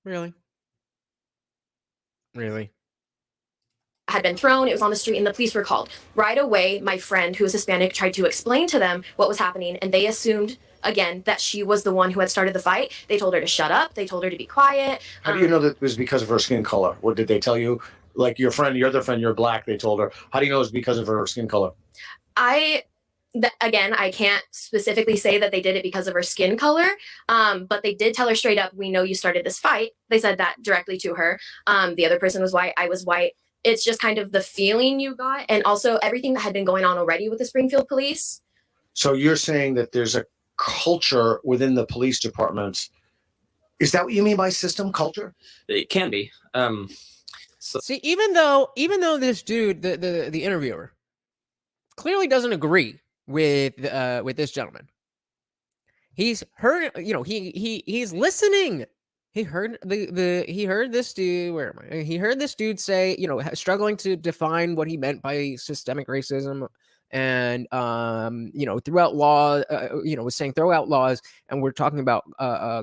Really? Had been thrown. It was on the street and the police were called. Right away, my friend who was Hispanic tried to explain to them what was happening, and they assumed again that she was the one who had started the fight. They told her to shut up. They told her to be quiet. How do you know that it was because of her skin color? What did they tell you? Like your other friend, you're black, they told her. How do you know it's because of her skin color? Again, I can't specifically say that they did it because of her skin color, but they did tell her straight up, we know you started this fight. They said that directly to her. The other person was white. I was white. It's just kind of the feeling you got, and also everything that had been going on already with the Springfield police. So you're saying that there's a culture within the police departments. Is that what you mean by system culture? It can be. See, even though this dude, the interviewer, clearly doesn't agree with this gentleman. He's heard, he's listening. He heard he heard this dude. Where am I? He heard this dude say, struggling to define what he meant by systemic racism, and throughout law, was saying throw out laws, and we're talking about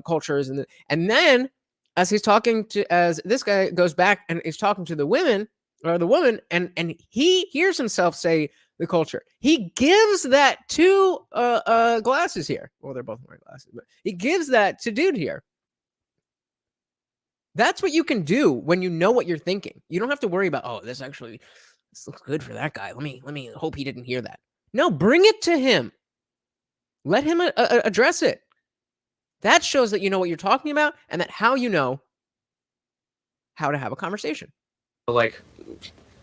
cultures, and then as this guy goes back and is talking to the women or the woman, and he hears himself say the culture. He gives that to glasses here. Well, they're both wearing glasses, but he gives that to dude here. That's what you can do when you know what you're thinking. You don't have to worry about, this looks good for that guy. Let me hope he didn't hear that. No, bring it to him. Let him address it. That shows that you know what you're talking about, and that how you know how to have a conversation. Like,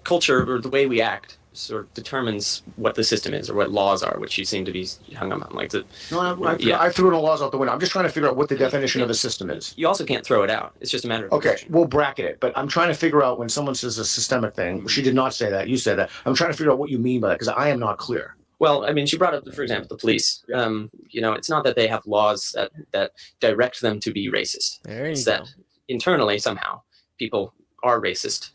culture or the way we act sort of determines what the system is or what laws are, which you seem to be hung up on. I threw the laws out the window. I'm just trying to figure out what the definition of a system is. You also can't throw it out. It's just a matter of Okay, definition. we'll bracket it, but I'm trying to figure out when someone says a systemic thing. She did not say that. You said that. I'm trying to figure out what you mean by that because I am not clear. Well, I mean, she brought up, for example, the police. It's not that they have laws that direct them to be racist. There you That internally, somehow, people are racist,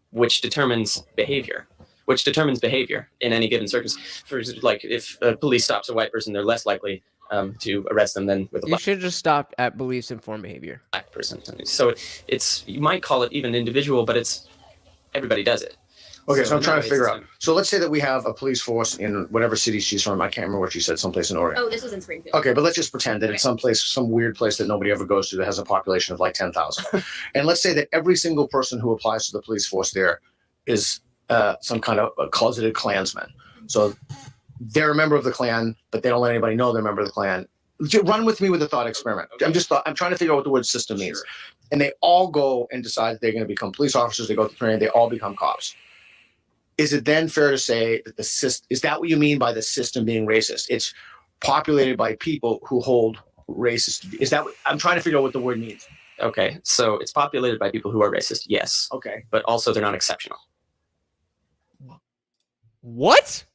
which determines behavior. which determines behavior in any given circumstance. For like, if police stops a white person, they're less likely to arrest them than with a You should just stop at beliefs informed behavior. black person. So it's, you might call it even individual, but it's everybody does it. Okay, so I'm in trying that to way, figure it's out. So let's say that we have a police force in whatever city she's from. I can't remember what she said, someplace in Oregon. Oh, this was in Springfield. Okay, but let's just pretend that it's someplace, some weird place that nobody ever goes to that has a population of like 10,000. And let's say that every single person who applies to the police force there is some kind of a closeted Klansman. So they're a member of the Klan, but they don't let anybody know they're a member of the Klan. Run with me with a thought experiment. I'm trying to figure out what the word system means. Sure. And they all go and decide that they're going to become police officers. They go through training. They all become cops. Is it then fair to say that the system, is that what you mean by the system being racist? It's populated by people who hold racist. Is that what, I'm trying to figure out what the word means. Okay, so it's populated by people who are racist, yes. Okay. But also they're not exceptional. What?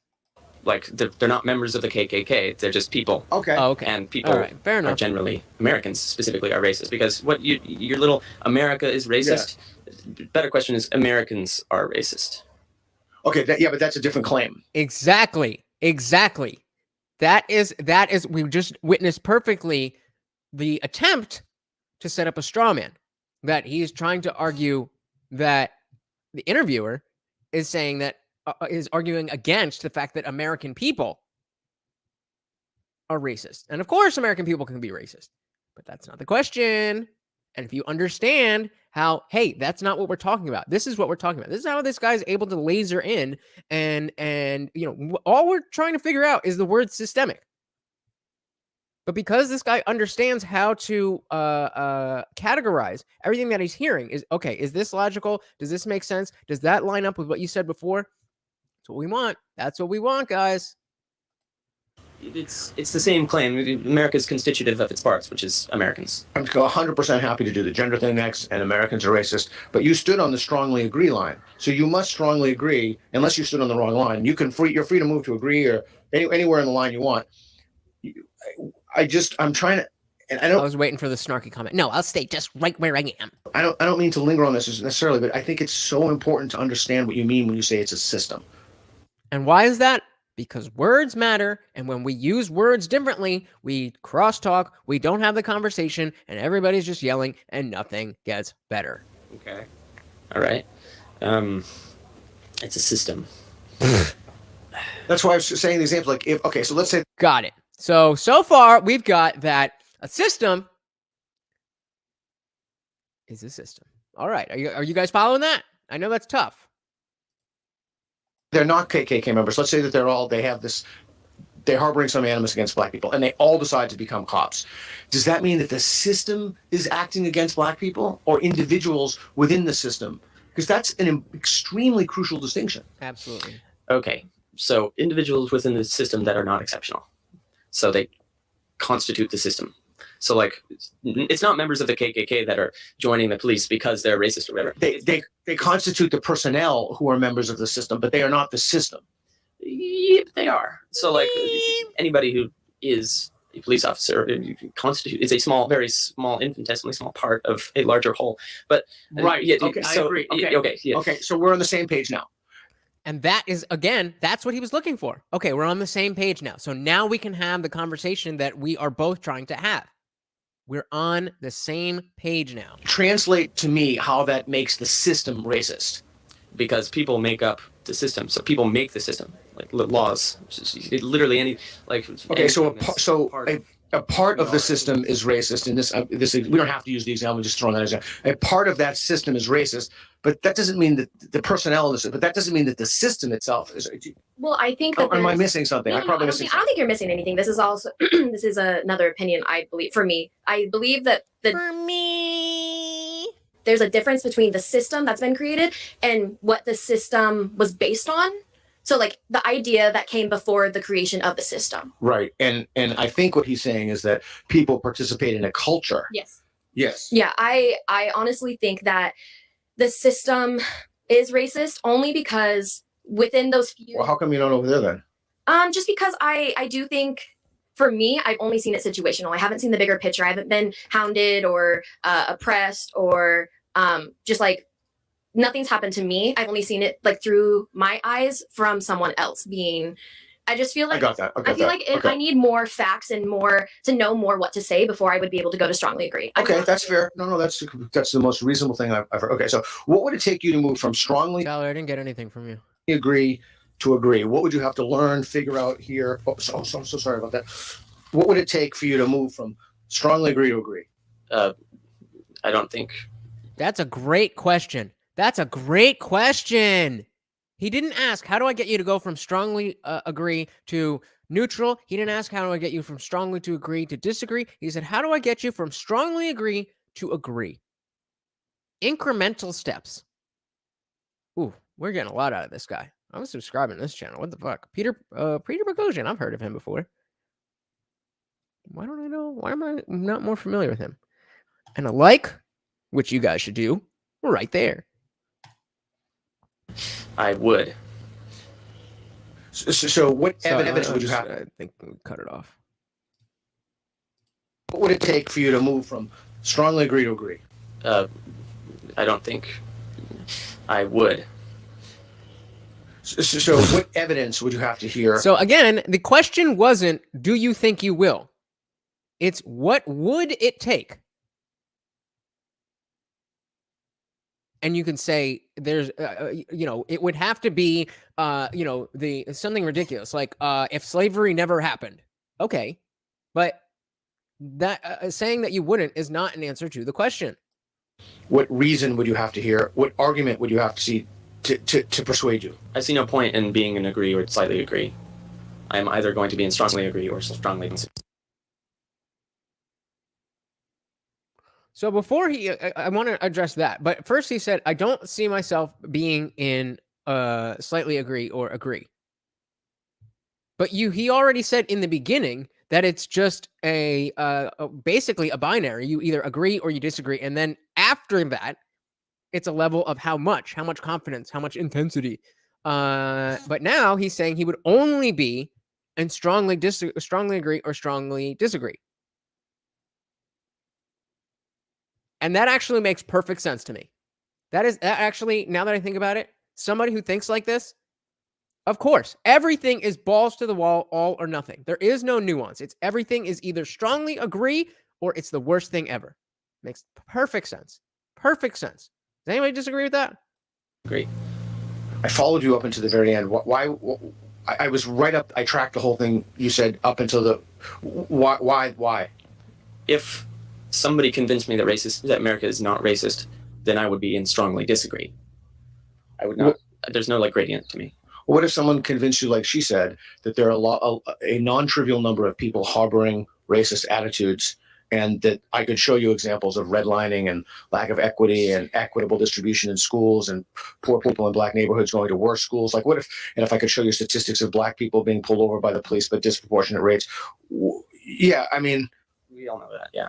Like, they're not members of the KKK. They're just people. Okay. Oh, okay. And people All right. Fair are enough. generally, Americans specifically, are racist. Because what your little America is racist. Yeah. Better question is, Americans are racist. Okay. But that's a different claim. Exactly. That is we just witnessed perfectly the attempt to set up a straw man, that he's trying to argue that the interviewer is saying that is arguing against the fact that American people are racist. And of course, American people can be racist, but that's not the question. And if you understand how, hey, that's not what we're talking about. This is what we're talking about. This is how this guy's able to laser in, and you know, all we're trying to figure out is the word systemic. But because this guy understands how to categorize everything that he's hearing, is okay, is this logical? Does this make sense? Does that line up with what you said before? That's what we want. That's what we want, guys. It's the same claim. America's constitutive of its parts, which is Americans. I'm 100% happy to do the gender thing next, and Americans are racist. But you stood on the strongly agree line, so you must strongly agree. Unless you stood on the wrong line, you're free to move to agree or anywhere in the line you want. I'm trying to, and I was waiting for the snarky comment. No, I'll stay just right where I am. I don't mean to linger on this necessarily, but I think it's so important to understand what you mean when you say it's a system. And why is that? Because words matter, and when we use words differently, we crosstalk, we don't have the conversation, and everybody's just yelling, and nothing gets better. Okay. All right. It's a system. That's why I was saying the example, like, so let's say. Got it. So far, we've got that a system is a system. All right. Are you guys following that? I know that's tough. They're not KKK members. Let's say that they're harboring some animus against black people, and they all decide to become cops. Does that mean that the system is acting against black people, or individuals within the system? Because that's an extremely crucial distinction. Absolutely. Okay. So individuals within the system that are not exceptional. So they constitute the system. So, like, it's not members of the KKK that are joining the police because they're racist or whatever. They constitute the personnel who are members of the system, but they are not the system. Yep, they are. So, like, anybody who is a police officer is a very small, infinitesimally small part of a larger whole. But right. Yeah. Okay. So, I agree. Okay. Okay. Yeah. Okay. So we're on the same page now. And that is, again, that's what he was looking for. Okay, we're on the same page now. So now we can have the conversation that we are both trying to have. We're on the same page now. Translate to me how that makes the system racist. Because people make up the system. So people make the system, like laws. Literally any, like. Okay, a part of the system is racist, and this we don't have to use the example. Just throwing that example. A part of that system is racist, but that doesn't mean that the personnel is. But that doesn't mean that the system itself is. Well, I think that. Am I missing something? No, I don't think you're missing anything. This is also this is another opinion. I believe for me, I believe that there's a difference between the system that's been created and what the system was based on. So, like, the idea that came before the creation of the system. Right. And I think what he's saying is that people participate in a culture. Yes. Yes. Yeah, I honestly think that the system is racist only because within those few... Well, how come you don't over there then? Just because I do think, for me, I've only seen it situational. I haven't seen the bigger picture. I haven't been hounded or oppressed or just, like, nothing's happened to me. I've only seen it like through my eyes from someone else being. I just feel like I got that. I feel like I need more facts and more to know more what to say before I would be able to go to strongly agree. Okay, that's fair. No, that's the most reasonable thing I've heard. Okay, so what would it take you to move from strongly Tyler, I didn't get anything from you. agree to agree? What would you have to learn, figure out here? Oh, so sorry about that. What would it take for you to move from strongly agree to agree? I don't think. That's a great question. That's a great question. He didn't ask, how do I get you to go from strongly agree to neutral? He didn't ask, how do I get you from strongly to agree to disagree? He said, how do I get you from strongly agree to agree? Incremental steps. Ooh, we're getting a lot out of this guy. I'm subscribing to this channel. What the fuck? Peter Boghossian. I've heard of him before. Why don't I know? Why am I not more familiar with him? And a like, which you guys should do, right there. I would. So what evidence would you have? I think we cut it off. What would it take for you to move from strongly agree to agree? I don't think I would. So what evidence would you have to hear? So again, the question wasn't, do you think you will? It's what would it take? And you can say there's, it would have to be, something ridiculous, like if slavery never happened. Okay, but that saying that you wouldn't is not an answer to the question. What reason would you have to hear? What argument would you have to see to persuade you? I see no point in being in agree or slightly agree. I am either going to be in strongly agree or strongly disagree. So before I want to address that, but first he said, I don't see myself being in slightly agree or agree. But he already said in the beginning that it's just basically a binary. You either agree or you disagree. And then after that, it's a level of how much confidence, how much intensity. But now he's saying he would only be in strongly agree or strongly disagree. And that actually makes perfect sense to me. That actually, now that I think about it, somebody who thinks like this, of course, everything is balls to the wall, all or nothing. There is no nuance. Everything is either strongly agree or it's the worst thing ever. Makes perfect sense. Perfect sense. Does anybody disagree with that? Agree. I followed you up into the very end. Why I was right up. I tracked the whole thing you said up until the why. If somebody convinced me that America is not racist, then I would be in strongly disagree. I would not. There's no gradient to me. What if someone convinced you, like she said, that there are a non-trivial number of people harboring racist attitudes, and that I could show you examples of redlining and lack of equity and equitable distribution in schools and poor people in black neighborhoods going to worse schools? Like, if I could show you statistics of black people being pulled over by the police, but disproportionate rates? Yeah, I mean, we all know that. Yeah.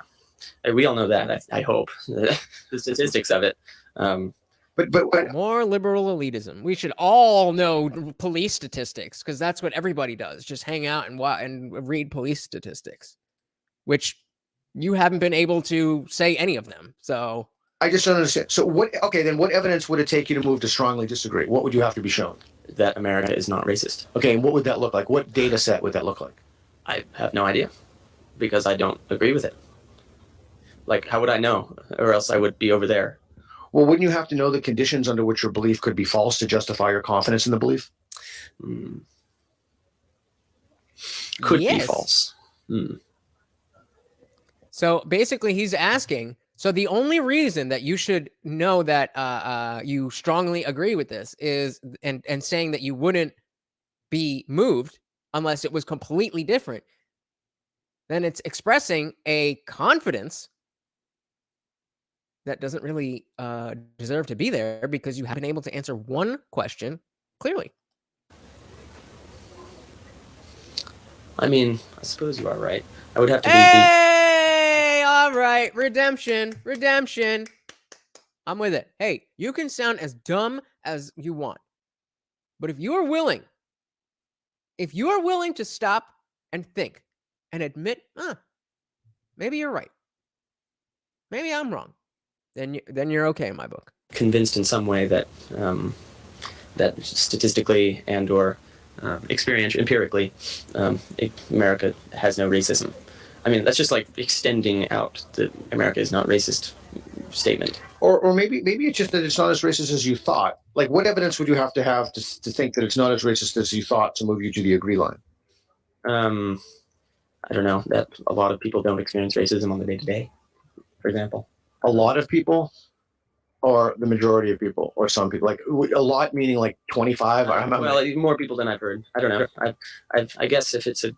We all know that. I hope the statistics of it. But more liberal elitism. We should all know police statistics because that's what everybody does. Just hang out and read police statistics, which you haven't been able to say any of them. So I just don't understand. So what? Okay, then what evidence would it take you to move to strongly disagree? What would you have to be shown? That America is not racist. Okay, and what would that look like? What data set would that look like? I have no idea because I don't agree with it. How would I know? Or else I would be over there. Well, wouldn't you have to know the conditions under which your belief could be false to justify your confidence in the belief? Could be false. So basically he's asking, so the only reason that you should know that you strongly agree with this is, and saying that you wouldn't be moved unless it was completely different, then it's expressing a confidence that doesn't really deserve to be there because you haven't been able to answer one question clearly. I mean, I suppose you are right. I would have to be Hey, all right, redemption. I'm with it. Hey, you can sound as dumb as you want, but if you are willing to stop and think and admit, maybe you're right, maybe I'm wrong, then you're okay in my book. convinced in some way that that statistically and or empirically, America has no racism. I mean, that's just like extending out the America is not racist statement. Or maybe it's just that it's not as racist as you thought. Like, what evidence would you have to think that it's not as racist as you thought to move you to the agree line? I don't know, that a lot of people don't experience racism on the day-to-day, for example. A lot of people, or the majority of people, or some people? Like, a lot meaning like 25? Well, more people than I've heard. I don't know. I guess if it's a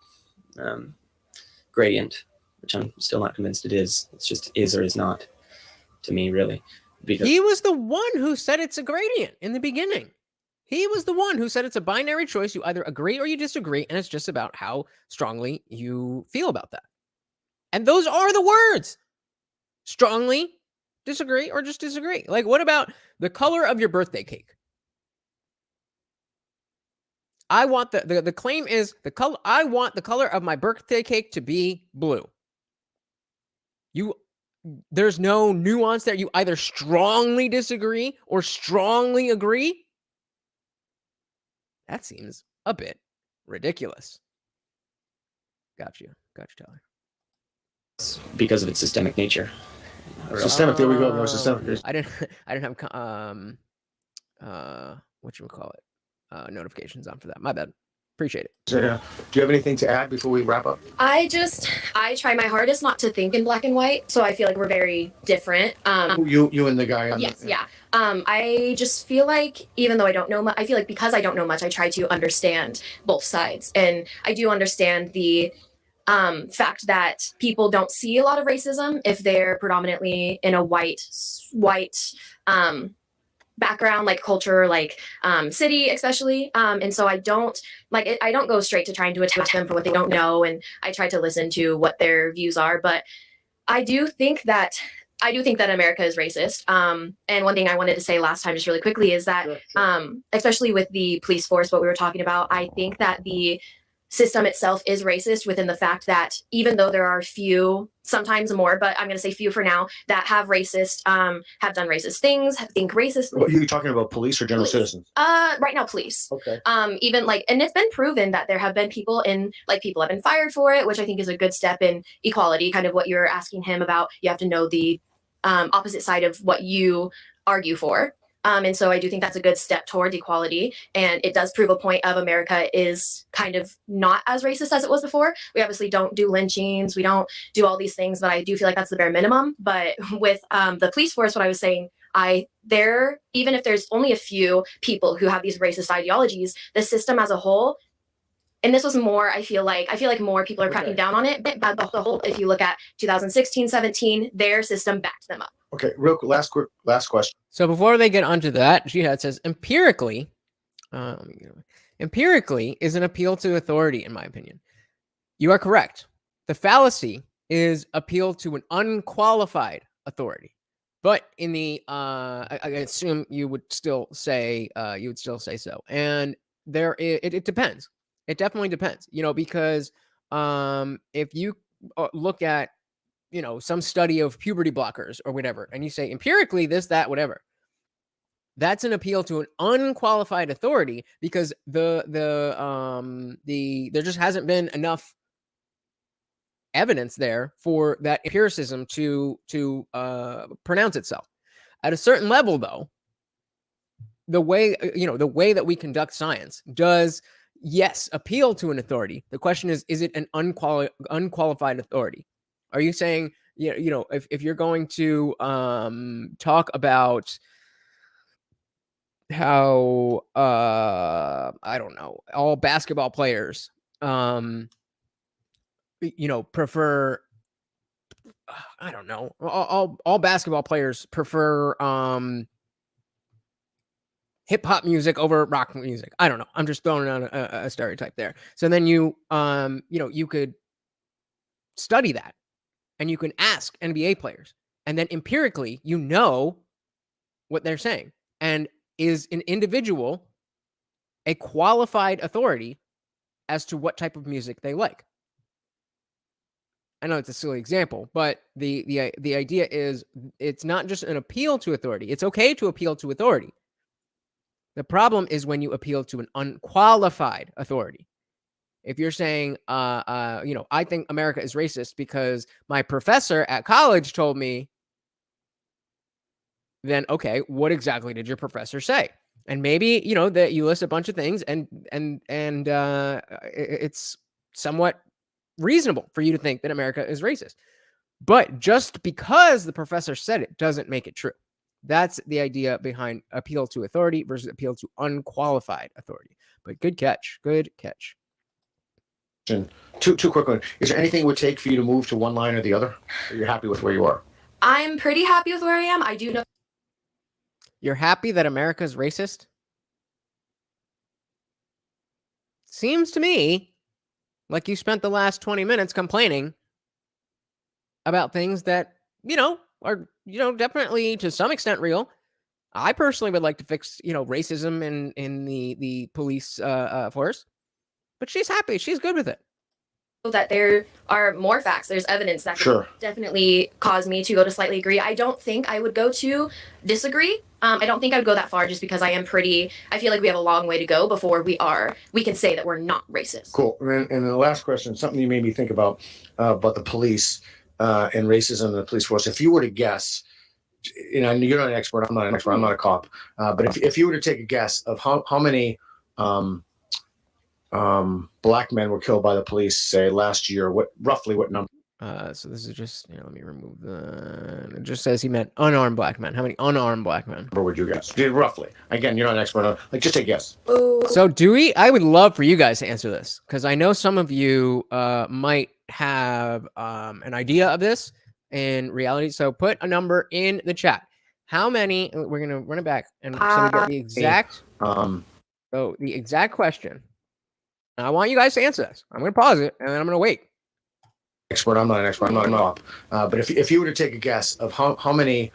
gradient, which I'm still not convinced it is, it's just is or is not to me, really. Because he was the one who said it's a gradient in the beginning. He was the one who said it's a binary choice. You either agree or you disagree, and it's just about how strongly you feel about that. And those are the words. Strongly disagree or just disagree. Like, what about the color of your birthday cake? I want the claim is the color. I want the color of my birthday cake to be blue. There's no nuance there. You either strongly disagree or strongly agree. That seems a bit ridiculous. Got you, Tyler. Because of its systemic nature. Systemic. There we go. No, systemic. I didn't have what you would call it, notifications on for that. My bad. Appreciate it. So, do you have anything to add before we wrap up? I try my hardest not to think in black and white, so I feel like we're very different. You and the guy. Yes, yeah. I just feel like, even though I don't know much, I feel like because I don't know much, I try to understand both sides, and I do understand the fact that people don't see a lot of racism if they're predominantly in a white background, like culture, like city especially, and so I don't go straight to trying to attack them for what they don't know, and I try to listen to what their views are. But I do think that America is racist. And one thing I wanted to say last time, just really quickly, is that especially with the police force, what we were talking about, I think that the system itself is racist within the fact that even though there are few, sometimes more, but I'm going to say few for now, that have done racist things, think racistly. Are you talking about police or general citizens? Right now, police. Okay. Even and it's been proven that there have been people have been fired for it, which I think is a good step in equality, kind of what you're asking him about. You have to know the opposite side of what you argue for. And so I do think that's a good step toward equality. And it does prove a point of America is kind of not as racist as it was before. We obviously don't do lynchings. We don't do all these things, but I do feel like that's the bare minimum. But with the police force, what I was saying, even if there's only a few people who have these racist ideologies, the system as a whole, and this was more, I feel like more people are cracking down on it, but the whole, if you look at 2016, 17, their system backed them up. Okay, last question. So before they get onto that, Jihad says empirically is an appeal to authority, in my opinion. You are correct. The fallacy is appeal to an unqualified authority. But in the I assume you would still say so. And it depends. It definitely depends. Because if you look at some study of puberty blockers or whatever, and you say empirically this, that, whatever, that's an appeal to an unqualified authority because there just hasn't been enough evidence there for that empiricism to pronounce itself. At a certain level, though, the way that we conduct science does, yes, appeal to an authority. The question is it an unqualified authority? Are you saying, if you're going to talk about how I don't know, all basketball players prefer, I don't know, all basketball players prefer hip hop music over rock music. I don't know. I'm just throwing out a stereotype there. So then you could study that. And you can ask NBA players, and then empirically, what they're saying. And is an individual a qualified authority as to what type of music they like? I know it's a silly example, but the idea is it's not just an appeal to authority. It's okay to appeal to authority. The problem is when you appeal to an unqualified authority. If you're saying, I think America is racist because my professor at college told me, then okay, what exactly did your professor say? And maybe that you list a bunch of things, and it's somewhat reasonable for you to think that America is racist. But just because the professor said it doesn't make it true. That's the idea behind appeal to authority versus appeal to unqualified authority. But good catch. Good catch. Two quick ones. Is there anything it would take for you to move to one line or the other? Or you're happy with where you are? I'm pretty happy with where I am. I do know. You're happy that America's racist? Seems to me like you spent the last 20 minutes complaining about things that, are, definitely to some extent real. I personally would like to fix, racism in the police force. But she's happy. She's good with it. That there are more facts. There's evidence that Sure. could definitely cause me to go to slightly agree. I don't think I would go to disagree. I don't think I would go that far just because I feel like we have a long way to go before we can say that we're not racist. Cool. And the last question, something you made me think about the police and racism in the police force. If you were to guess, you're not an expert. I'm not an expert. I'm not a cop. But if you were to take a guess of how many black men were killed by the police, say last year, roughly what number? So this is just, let me remove it just says he meant unarmed black men. How many unarmed black men? Or would you guess? Roughly. Again, you're not an expert. Just take a guess. Ooh. So Dewey, I would love for you guys to answer this because I know some of you might have an idea of this in reality. So put a number in the chat. How many? We're gonna run it back and so we get the exact. So the exact question. I want you guys to answer this. I'm gonna pause it and then I'm gonna wait. Expert. I'm not an expert. I'm not a cop. But if you were to take a guess of how many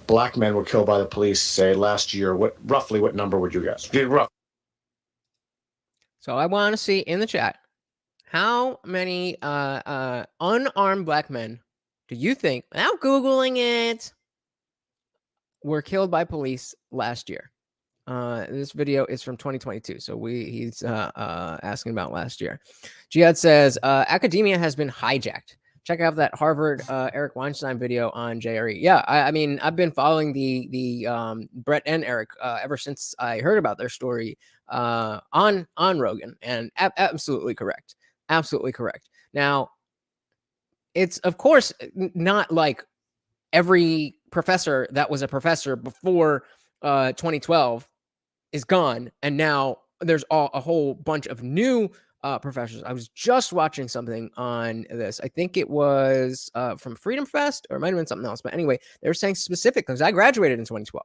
black men were killed by the police, say last year, roughly what number would you guess? So I want to see in the chat how many unarmed black men do you think, without Googling it, were killed by police last year? This video is from 2022, so he's asking about last year. Jihad says academia has been hijacked. Check out that Harvard Eric Weinstein video on JRE. Yeah, I mean I've been following the Brett and Eric ever since I heard about their story on Rogan, and absolutely correct. Absolutely correct. Now, it's of course not like every professor that was a professor before 2012 is gone, and now there's a whole bunch of new professors. I was just watching something on this. I think it was from Freedom Fest, or it might have been something else. But anyway, they were saying specific because I graduated in 2012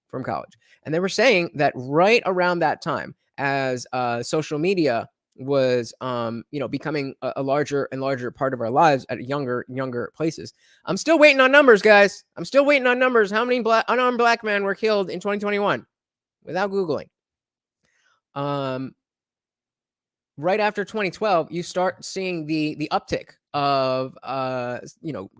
from college, and they were saying that right around that time, as social media was becoming a larger and larger part of our lives at younger places. I'm still waiting on numbers, guys. I'm still waiting on numbers. How many unarmed black men were killed in 2021 without Googling? Right after 2012, you start seeing the uptick of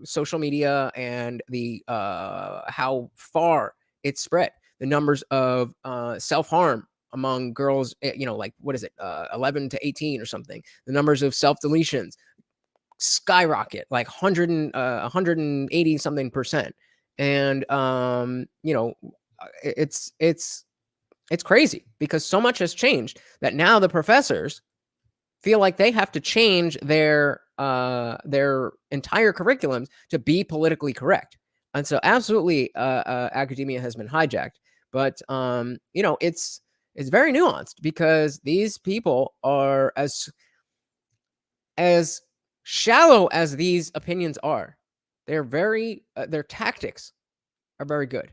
social media and the how far it's spread. The numbers of self-harm among girls, like what is it, 11 to 18 or something. The numbers of self-deletions skyrocket, like 180 something percent. And it's crazy because so much has changed that now the professors feel like they have to change their entire curriculums to be politically correct. And so absolutely academia has been hijacked. But it's very nuanced because these people are as shallow as these opinions are. They're very their tactics are very good.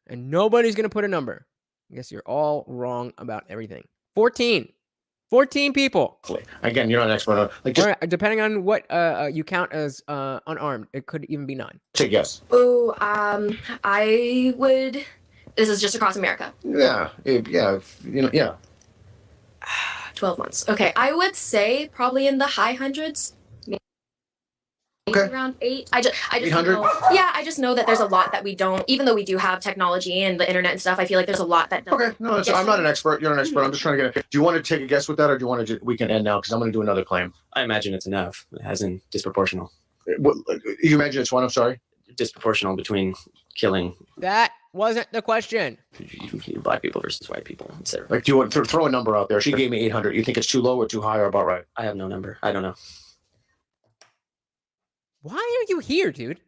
And nobody's going to put a number. I guess you're all wrong about everything. 14 people. Again, you're not an expert. Depending on what you count as unarmed, it could even be 9. Take a guess. Oh, I would. This is just across America. Yeah. 12. 12 months. Okay, I would say probably in the high hundreds. Maybe around 8. I just 800? know, yeah, I just know that there's a lot that we don't, even though we do have technology and the internet and stuff, I feel like there's a lot that doesn't. Okay, no, I'm not an expert. You're an expert. I'm just trying to get. Do you want to take a guess with that, or do you want to? We can end now because I'm going to do another claim. I imagine it's enough, as in disproportional. You imagine it's one? I'm sorry. Disproportional between killing That wasn't the question. black people versus white people, etc. Like, do you want to throw a number out there? She gave me 800. You think it's too low or too high or about right? I have no number. I don't know. Why are you here, dude?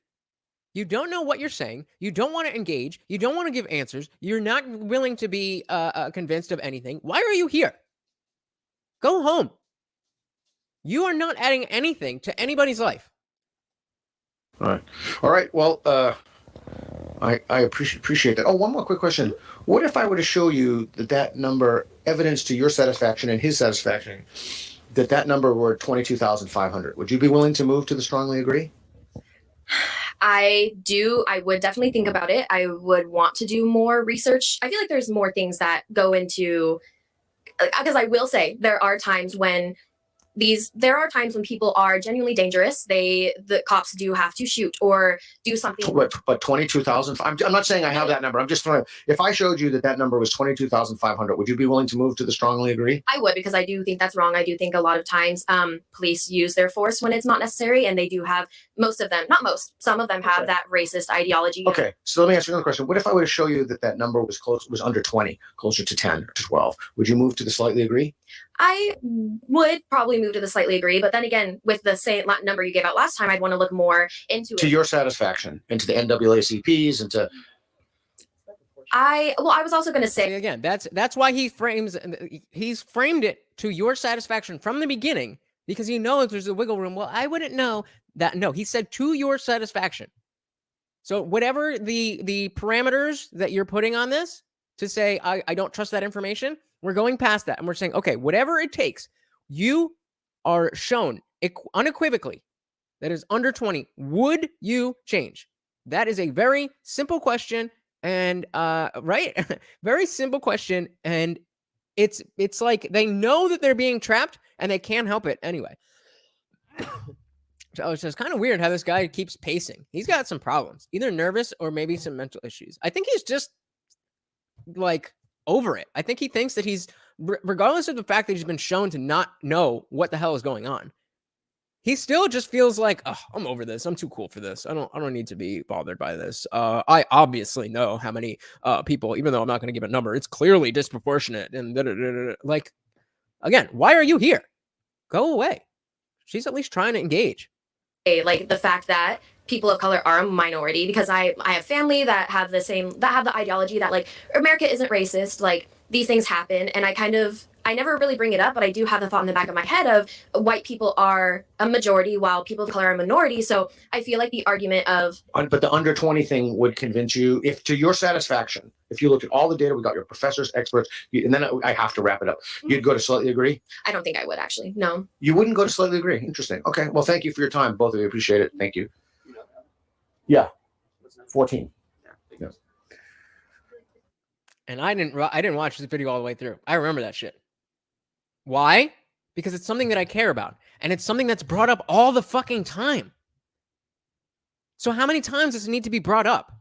You don't know what you're saying. You don't want to engage. You don't want to give answers. You're not willing to be convinced of anything. Why are you here? Go home. You are not adding anything to anybody's life. All right. Well, I appreciate that. Oh, one more quick question. What if I were to show you that number, evidence to your satisfaction and his satisfaction, that number were 22,500? Would you be willing to move to the strongly agree? I would definitely think about it. I would want to do more research. I feel like there's more things that go into, because I will say there are times when people are genuinely dangerous. The cops do have to shoot or do something. But 22,000. I'm not saying I have that number. I'm just throwing. If I showed you that number was 22,500, would you be willing to move to the strongly agree? I would, because I do think that's wrong. I do think a lot of times police use their force when it's not necessary, and they do have some of them have that racist ideology. Okay, so let me ask you another question. What if I were to show you that number was under 20, closer to 10 or to 12? Would you move to the slightly agree? I would probably move to the slightly agree, but then again, with the same number you gave out last time, I'd want to look more into it. To your satisfaction, into the NAACPs, into. I was also going to say again, that's why he's framed it to your satisfaction from the beginning, because he knows there's a wiggle room. Well, I wouldn't know that. No, he said to your satisfaction. So whatever the parameters that you're putting on this to say, I don't trust that information, we're going past that. And we're saying, okay, whatever it takes, you are shown unequivocally that is under 20. Would you change? That is a very simple question. And right, very simple question. And it's like they know that they're being trapped and they can't help it anyway. So it's just kind of weird how this guy keeps pacing. He's got some problems, either nervous or maybe some mental issues. I think he's just like over it. I think he thinks that he's, regardless of the fact that he's been shown to not know what the hell is going on, he still just feels like, oh, I'm over this. I'm too cool for this. I don't need to be bothered by this. I obviously know how many people, even though I'm not going to give a number, it's clearly disproportionate. And like, again, why are you here? Go away. She's at least trying to engage. Like the fact that people of color are a minority, because I have family that have the ideology that like America isn't racist, like these things happen, and I never really bring it up, but I do have the thought in the back of my head of white people are a majority while people of color are a minority. So I feel like the argument of but the under 20 thing would convince you, if to your satisfaction, if you looked at all the data, we got your professors, experts, and then I have to wrap it up. You'd go to slightly agree? I don't think I would actually. No. You wouldn't go to slightly agree. Interesting. Okay. Well, thank you for your time, both of you. Appreciate it. Thank you. Yeah. 14. Yeah. And I didn't watch this video all the way through. I remember that shit. Why? Because it's something that I care about. And it's something that's brought up all the fucking time. So how many times does it need to be brought up?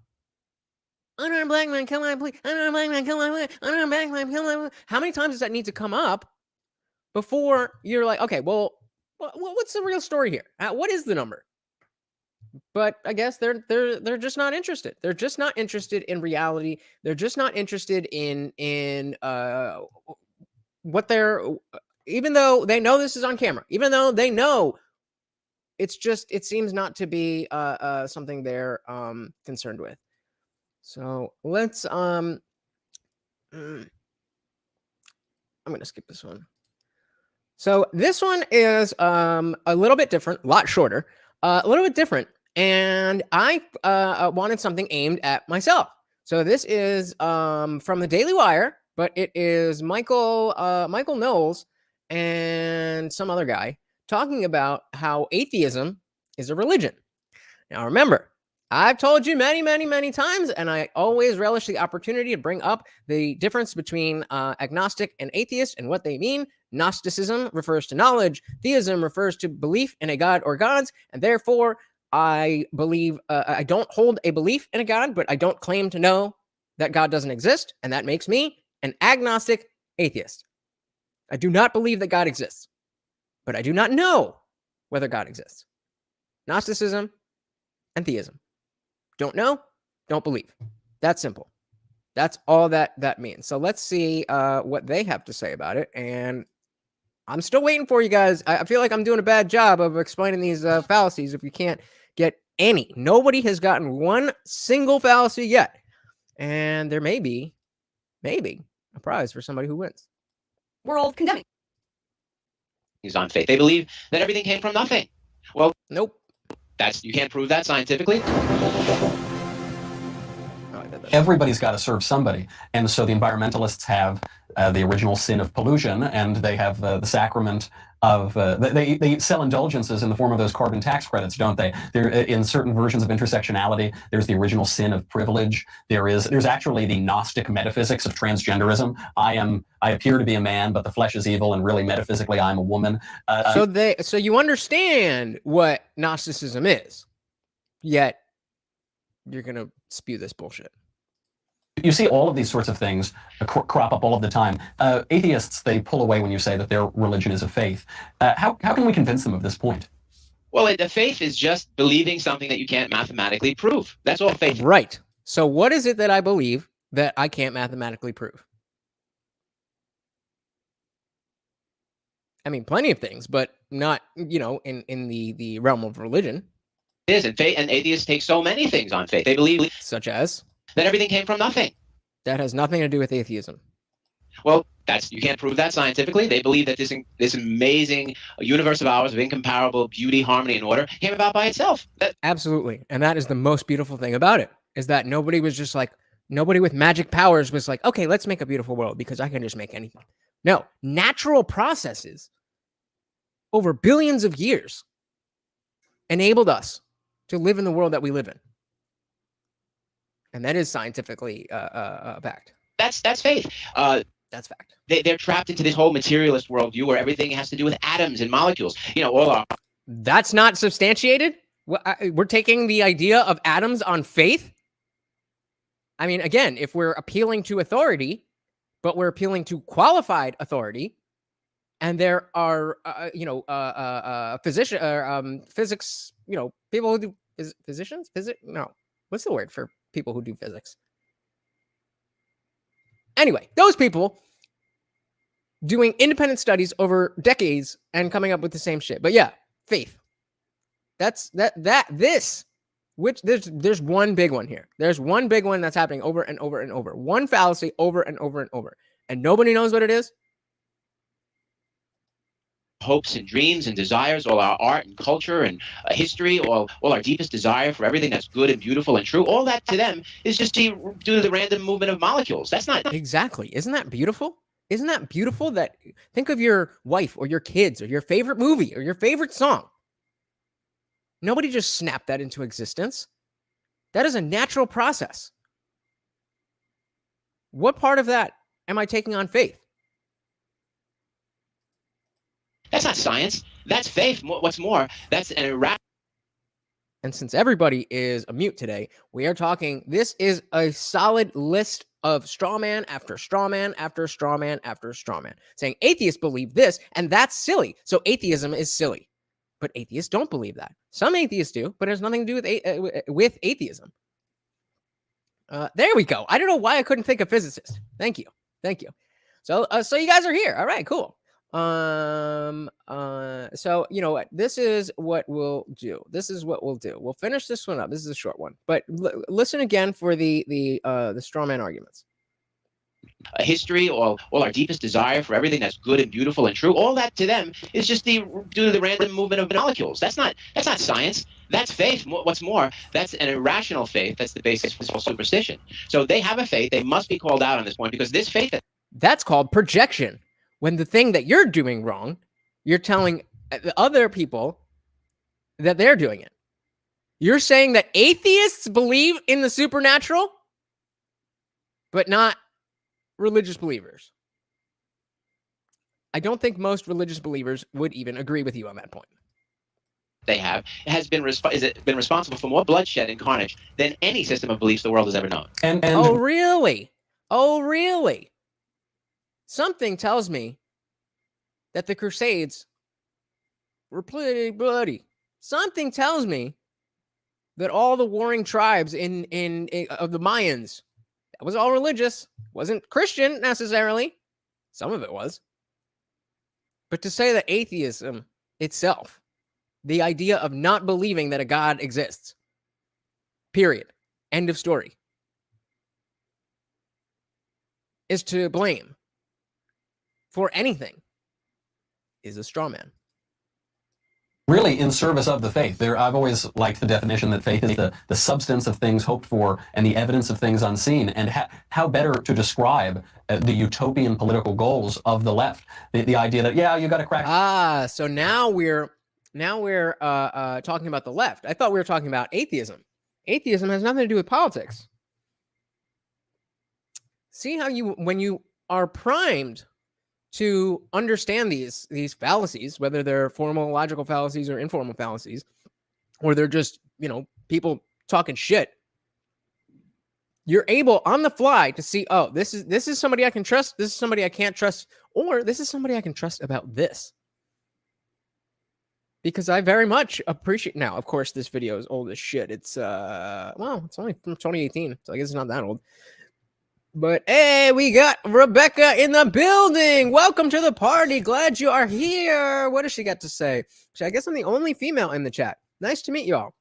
Unarmed black man, kill my police. Unarmed black man, kill my police. Unarmed black man, kill my police. How many times does that need to come up before you're like, okay, well, what's the real story here? What is the number? But I guess they're just not interested. They're just not interested in reality. They're just not interested in what they're, even though they know this is on camera, even though they know it seems not to be something they're concerned with. So let's I'm gonna skip this one. So this one is a little bit different, a lot shorter, a little bit different, and I wanted something aimed at myself. So this is from the Daily Wire, but it is Michael Knowles and some other guy talking about how atheism is a religion. Now remember, I've told you many, many, many times, and I always relish the opportunity to bring up the difference between agnostic and atheist and what they mean. Gnosticism refers to knowledge. Theism refers to belief in a god or gods, and therefore I believe I don't hold a belief in a god, but I don't claim to know that God doesn't exist, and that makes me an agnostic atheist. I do not believe that God exists, but I do not know whether God exists. Gnosticism and theism. Don't know, don't believe. That's simple. That's all that means. So let's see what they have to say about it. And I'm still waiting for you guys. I feel like I'm doing a bad job of explaining these fallacies if you can't get any. Nobody has gotten one single fallacy yet. And there may be a prize for somebody who wins. World condemning. He's on faith. They believe that everything came from nothing. Well, Nope. you can't prove that scientifically. Everybody's got to serve somebody. And so the environmentalists have the original sin of pollution, and they have the sacrament of, they sell indulgences in the form of those carbon tax credits, don't they? There, in certain versions of intersectionality, there's the original sin of privilege. There's actually the Gnostic metaphysics of transgenderism. I appear to be a man, but the flesh is evil, and really metaphysically I'm a woman. So you understand what Gnosticism is, yet you're going to spew this bullshit. You see all of these sorts of things crop up all of the time. Atheists, they pull away when you say that their religion is a faith. How can we convince them of this point? Well, the faith is just believing something that you can't mathematically prove. That's all faith. Right. So what is it that I believe that I can't mathematically prove? I mean, plenty of things, but not, in the realm of religion. It is, and faith and atheists take so many things on faith. They believe Such as? that everything came from nothing. That has nothing to do with atheism. Well, you can't prove that scientifically. They believe that this amazing universe of ours of incomparable beauty, harmony, and order came about by itself. Absolutely. And that is the most beautiful thing about it, is that nobody with magic powers was like, okay, let's make a beautiful world because I can just make anything. No, natural processes over billions of years enabled us to live in the world that we live in. And that is scientifically backed. That's faith. That's fact. They're trapped into this whole materialist worldview where everything has to do with atoms and molecules. All our. That's not substantiated? We're taking the idea of atoms on faith? I mean, again, if we're appealing to authority, but we're appealing to qualified authority, and there are, physics, people who do physicians? No. What's the word for people who do physics? Anyway, those people doing independent studies over decades and coming up with the same shit. But yeah, faith. There's one big one here. There's one big one that's happening over and over and over. One fallacy over and over and over. And nobody knows what it is. Hopes and dreams and desires, all our art and culture and history, all our deepest desire for everything that's good and beautiful and true, all that to them is just due to the random movement of molecules. That's not... Exactly. Isn't that beautiful? Isn't that beautiful? That think of your wife or your kids or your favorite movie or your favorite song. Nobody just snapped that into existence. That is a natural process. What part of that am I taking on faith? That's not science. That's faith. What's more, that's an irrational. And since everybody is a mute today, we are talking. This is a solid list of straw man after straw man after straw man after straw man, saying atheists believe this and that's silly. So atheism is silly. But atheists don't believe that. Some atheists do, but it has nothing to do with atheism. There we go. I don't know why I couldn't think of physicists. Thank you. So you guys are here. All right, cool. So you know what? This is what we'll do. We'll finish this one up. This is a short one, but listen again for the straw man arguments. History, all our deepest desire for everything that's good and beautiful and true, all that to them is just due to the random movement of molecules. That's not science. That's faith. What's more, that's an irrational faith. That's the basis for superstition. So they have a faith. They must be called out on this point because this faith. That's called projection. When the thing that you're doing wrong, you're telling the other people that they're doing it. You're saying that atheists believe in the supernatural, but not religious believers. I don't think most religious believers would even agree with you on that point. They have has been been responsible for more bloodshed and carnage than any system of beliefs the world has ever known. And Oh, really? Oh, really? Something tells me that the Crusades were pretty bloody. Something tells me that all the warring tribes in of the Mayans, that was all religious. Wasn't Christian necessarily. Some of it was. But to say that atheism itself, the idea of not believing that a God exists, period, end of story, is to blame for anything, is a straw man. really in service of the faith. I've always liked the definition that faith is the substance of things hoped for and the evidence of things unseen. And how better to describe the utopian political goals of the left? The idea that, yeah, you got to crack. So now we're talking about the left. I thought we were talking about atheism. Atheism has nothing to do with politics. See how when you are primed to understand these fallacies, whether they're formal logical fallacies or informal fallacies, or they're just, people talking shit, you're able on the fly to see, oh, this is somebody I can trust, this is somebody I can't trust, or this is somebody I can trust about this. Because I very much appreciate, now, of course, this video is old as shit. It's, it's only from 2018, so I guess it's not that old. But hey, we got Rebecca in the building. Welcome to the party. Glad you are here. What does she got to say? I guess I'm the only female in the chat. Nice to meet you all.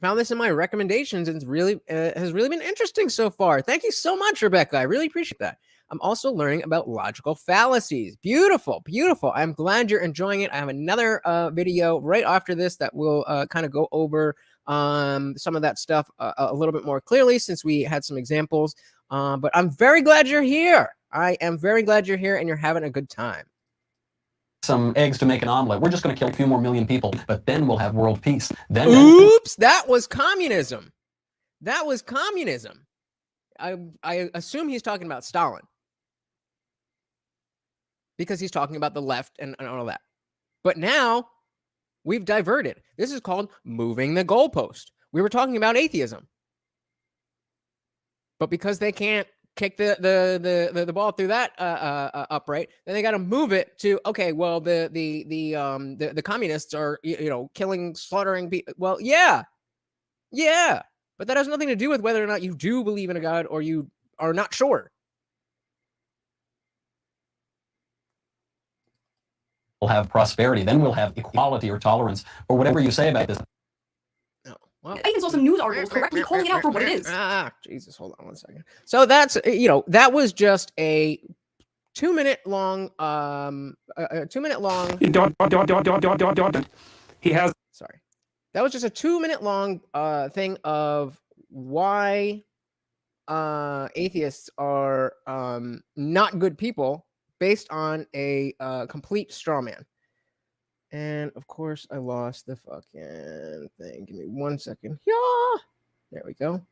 Found this in my recommendations and it's really has really been interesting so far. Thank you so much, Rebecca. I really appreciate that. I'm also learning about logical fallacies. Beautiful, beautiful. I'm glad you're enjoying it. I have another video right after this that will kind of go over some of that stuff a little bit more clearly, since we had some examples. But I'm very glad you're here. I am very glad you're here and you're having a good time. Some eggs to make an omelet. We're just going to kill a few more million people, but then we'll have world peace. Then, oops, that was communism. That was communism. I assume he's talking about Stalin, because he's talking about the left and all that. But now we've diverted. This is called moving the goalpost. We were talking about atheism. But because they can't kick the ball through that upright, then they got to move it to, okay, well, the communists are, killing, slaughtering people. Well, yeah, but that has nothing to do with whether or not you do believe in a God or you are not sure. we'll have prosperity. Then we'll have equality or tolerance or whatever you say about this. Well, I even saw some news articles correctly calling it out for what it is. Jesus, hold on one second. So that's, that was just a 2-minute long, He has. Sorry. That was just a 2-minute long thing of why atheists are not good people based on a complete straw man. And of course, I lost the fucking thing. Give me 1 second. Yeah, there we go.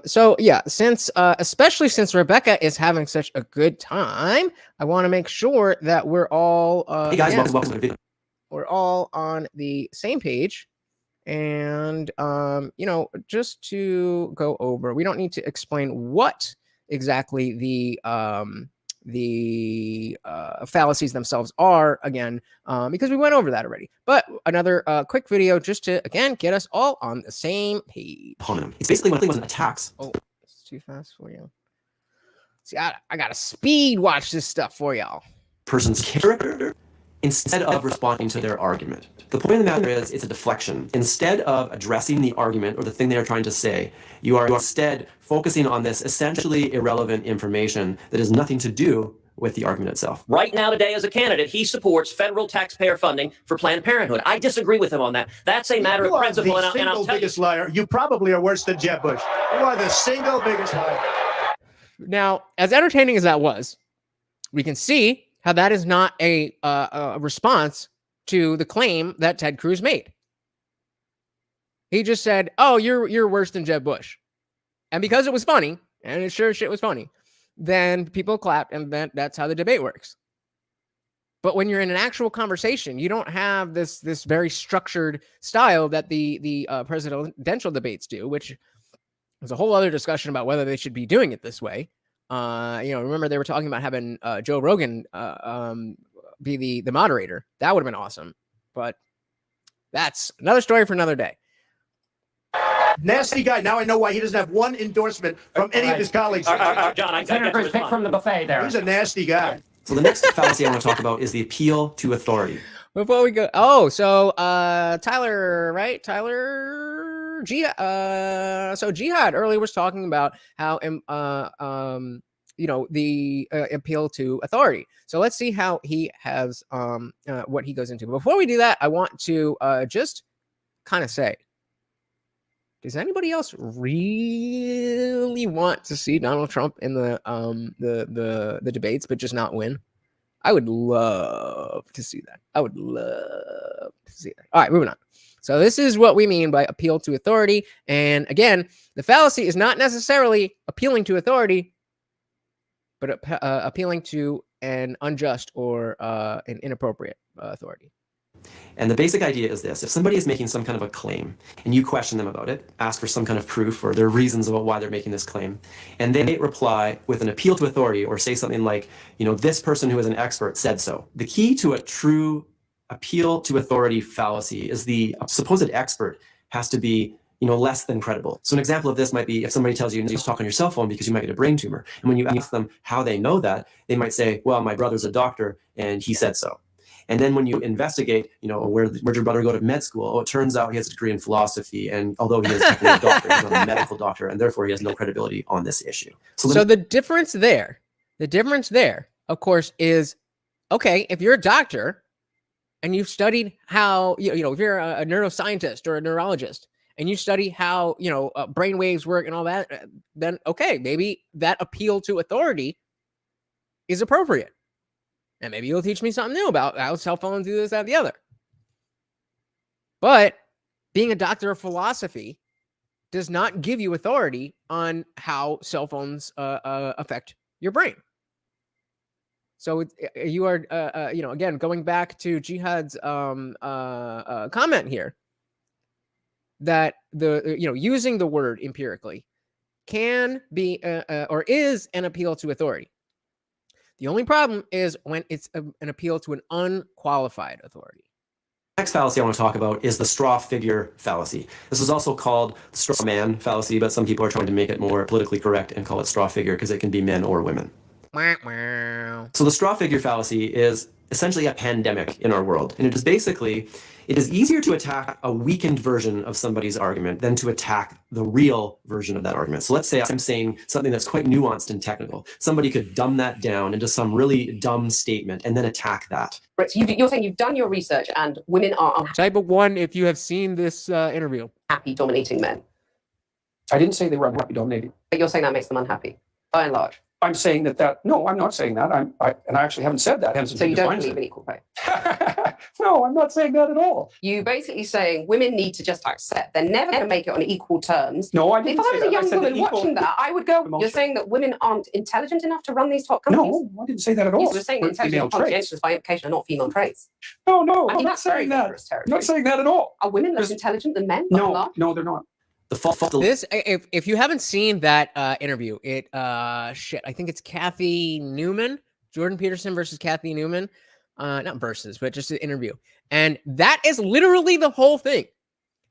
So yeah, since especially since Rebecca is having such a good time, I want to make sure that we're all Hey guys, welcome to the video. we're all on the same page. And just to go over, we don't need to explain what exactly the fallacies themselves are again, because we went over that already. But another quick video just to, again, get us all on the same page. Upon him. It's basically when it wasn't attacks. Oh, it's too fast for you. See, I got to speed watch this stuff for y'all. Person's character instead of responding to their argument. The point of the matter is, it's a deflection. Instead of addressing the argument or the thing they are trying to say, you are instead focusing on this essentially irrelevant information that has nothing to do with the argument itself. Right now, today, as a candidate, he supports federal taxpayer funding for Planned Parenthood. I disagree with him on that. That's a matter of principle, and I'll tell you. You are the single biggest liar. You probably are worse than Jeb Bush. You are the single biggest liar. Now, as entertaining as that was, we can see how that is not a response to the claim that Ted Cruz made. He just said, "Oh, you're worse than Jeb Bush," and because it was funny, and it sure shit was funny, then people clapped, and that's how the debate works. But when you're in an actual conversation, you don't have this very structured style that the presidential debates do, which is a whole other discussion about whether they should be doing it this way. Remember they were talking about having Joe Rogan be the moderator. That would have been awesome. But that's another story for another day. Nasty guy. Now I know why he doesn't have one endorsement from any of his colleagues. John, I Senator's pick from the buffet there. He's a nasty guy. So the next fallacy I want to talk about is the appeal to authority. Before we go, Tyler, right? Tyler Jihad. So Jihad earlier was talking about how the appeal to authority. So let's see how he has what he goes into. But before we do that, I want to just kind of say, does anybody else really want to see Donald Trump in the debates, but just not win? I would love to see that. I would love to see that. All right, moving on. So this is what we mean by appeal to authority. And again, the fallacy is not necessarily appealing to authority, but appealing to an unjust or an inappropriate authority. And the basic idea is this: if somebody is making some kind of a claim and you question them about it, ask for some kind of proof or their reasons about why they're making this claim, and they reply with an appeal to authority or say something like, this person who is an expert said so. The key to a true appeal to authority fallacy is the supposed expert has to be less than credible. So an example of this might be if somebody tells you to talk on your cell phone because you might get a brain tumor. And when you ask them how they know that, they might say, well, my brother's a doctor and he said so. And then when you investigate, where'd your brother go to med school? Oh, it turns out he has a degree in philosophy. And although he is technically a doctor, he's not a medical doctor, and therefore he has no credibility on this issue. So the difference there, of course, is, okay, if you're a doctor and you've studied how, if you're a neuroscientist or a neurologist and you study how, brain waves work and all that, then okay, maybe that appeal to authority is appropriate. And maybe you'll teach me something new about how cell phones do this, that, and the other. But being a doctor of philosophy does not give you authority on how cell phones affect your brain. So you are, again, going back to Jihad's comment here, that using the word empirically can be or is an appeal to authority. The only problem is when it's an appeal to an unqualified authority. Next fallacy I want to talk about is the straw figure fallacy. This is also called the straw man fallacy, but some people are trying to make it more politically correct and call it straw figure because it can be men or women. So the straw figure fallacy is essentially a pandemic in our world. And it is basically, it is easier to attack a weakened version of somebody's argument than to attack the real version of that argument. So let's say I'm saying something that's quite nuanced and technical. Somebody could dumb that down into some really dumb statement and then attack that. Right, so you're saying you've done your research and women are Type of one if you have seen this interview. unhappy dominating men. I didn't say they were unhappy dominating. But you're saying that makes them unhappy, by and large. I'm saying that no, I'm not saying that. And I actually haven't said that. So you don't believe in equal pay? No, I'm not saying that at all. You basically saying women need to just accept they're never going to make it on equal terms. No, I didn't If I was say a that. I young said woman watching that, I would go, you're saying that women aren't intelligent enough to run these top companies? No, I didn't say that at all. You're saying We're intelligent female and traits. conscientious by implication are not female traits. No, I I'm mean, not that's very saying that. dangerous territory. I'm not saying that at all. Are women less intelligent than men? by and No, large? no, they're not. This, if you haven't seen that interview, I think it's Kathy Newman, Jordan Peterson versus Kathy Newman, not versus, but just an interview, and that is literally the whole thing.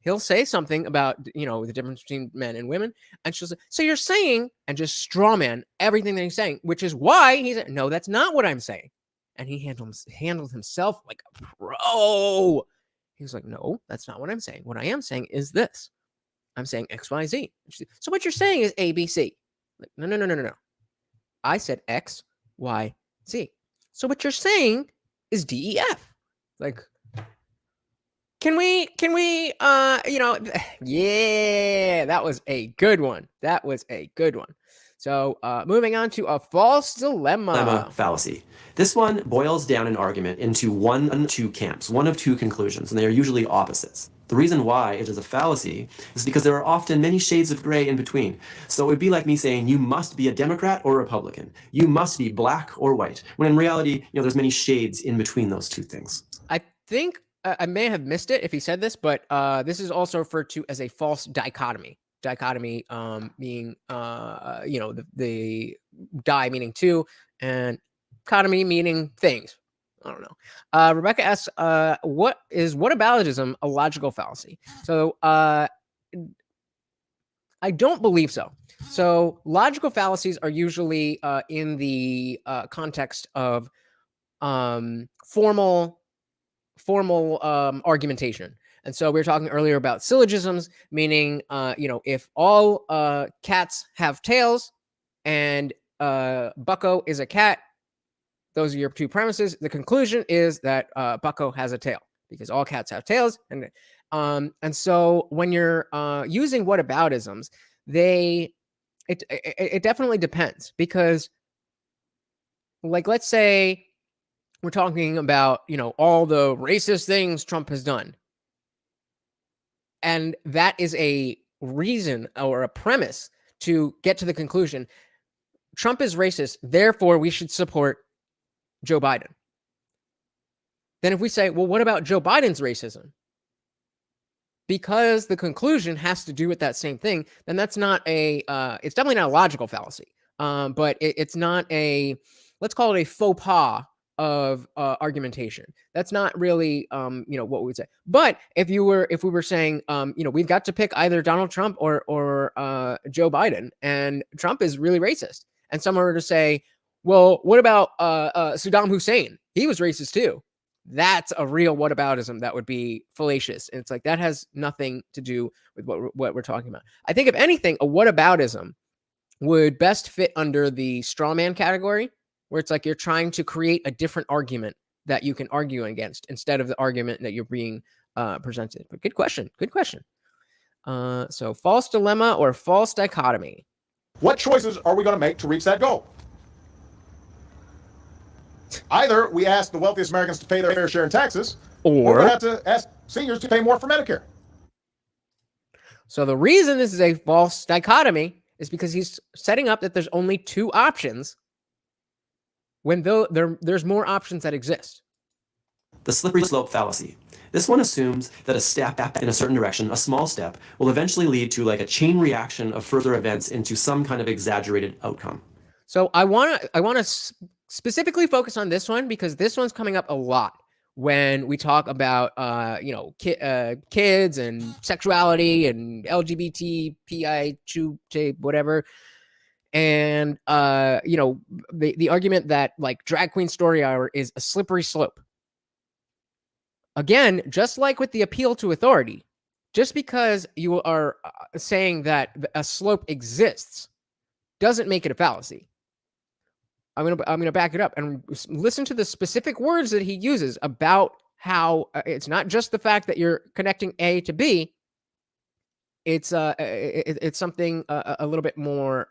He'll say something about the difference between men and women, and she'll say, "So you're saying," and just strawman everything that he's saying, which is why he said, "No, that's not what I'm saying," and he handled himself like a pro. He was like, "No, that's not what I'm saying. What I am saying is this. I'm saying X, Y, Z. So what you're saying is A, B, C. Like, no. I said X, Y, Z. So what you're saying is D, E, F. Like, can we, yeah, that was a good one. So moving on to a false dilemma. Fallacy. This one boils down an argument into one of two camps, one of two conclusions, and they are usually opposites. The reason why it is a fallacy is because there are often many shades of gray in between. So it would be like me saying you must be a Democrat or Republican. You must be black or white. When in reality, there's many shades in between those two things. I think I may have missed it if he said this, but this is also referred to as a false dichotomy. Dichotomy being, the di meaning two and economy meaning things. I don't know. Rebecca asks, what is whataboutism a logical fallacy? So I don't believe so. So logical fallacies are usually in the context of formal argumentation. And so we were talking earlier about syllogisms, meaning, if all cats have tails and Bucko is a cat, those are your two premises. The conclusion is that Bucko has a tail because all cats have tails. And so when you're using whataboutisms, it definitely depends because, like, let's say we're talking about, all the racist things Trump has done. And that is a reason or a premise to get to the conclusion Trump is racist, therefore we should support Joe Biden. Then if we say, well, what about Joe Biden's racism? Because the conclusion has to do with that same thing, then that's not it's definitely not a logical fallacy. But it's not let's call it a faux pas of argumentation. That's not really, what we would say. But if we were saying, we've got to pick either Donald Trump or Joe Biden, and Trump is really racist, and someone were to say, well, what about Saddam Hussein? He was racist too. That's a real whataboutism that would be fallacious. And it's like, that has nothing to do with what we're talking about. I think if anything, a whataboutism would best fit under the straw man category, where it's like you're trying to create a different argument that you can argue against instead of the argument that you're being presented. But good question. Good question. So false dilemma or false dichotomy. What choices are we going to make to reach that goal? Either we ask the wealthiest Americans to pay their fair share in taxes, or we have to ask seniors to pay more for Medicare. So the reason this is a false dichotomy is because he's setting up that there's only two options when there's more options that exist. The slippery slope fallacy. This one assumes that a step in a certain direction, a small step, will eventually lead to like a chain reaction of further events into some kind of exaggerated outcome. So I want to specifically focus on this one because this one's coming up a lot when we talk about kids and sexuality and LGBTQI, whatever. And the argument that like drag queen story hour is a slippery slope. Again, just like with the appeal to authority, just because you are saying that a slope exists doesn't make it a fallacy. I'm gonna back it up and listen to the specific words that he uses about how it's not just the fact that you're connecting A to B. It's something a little bit more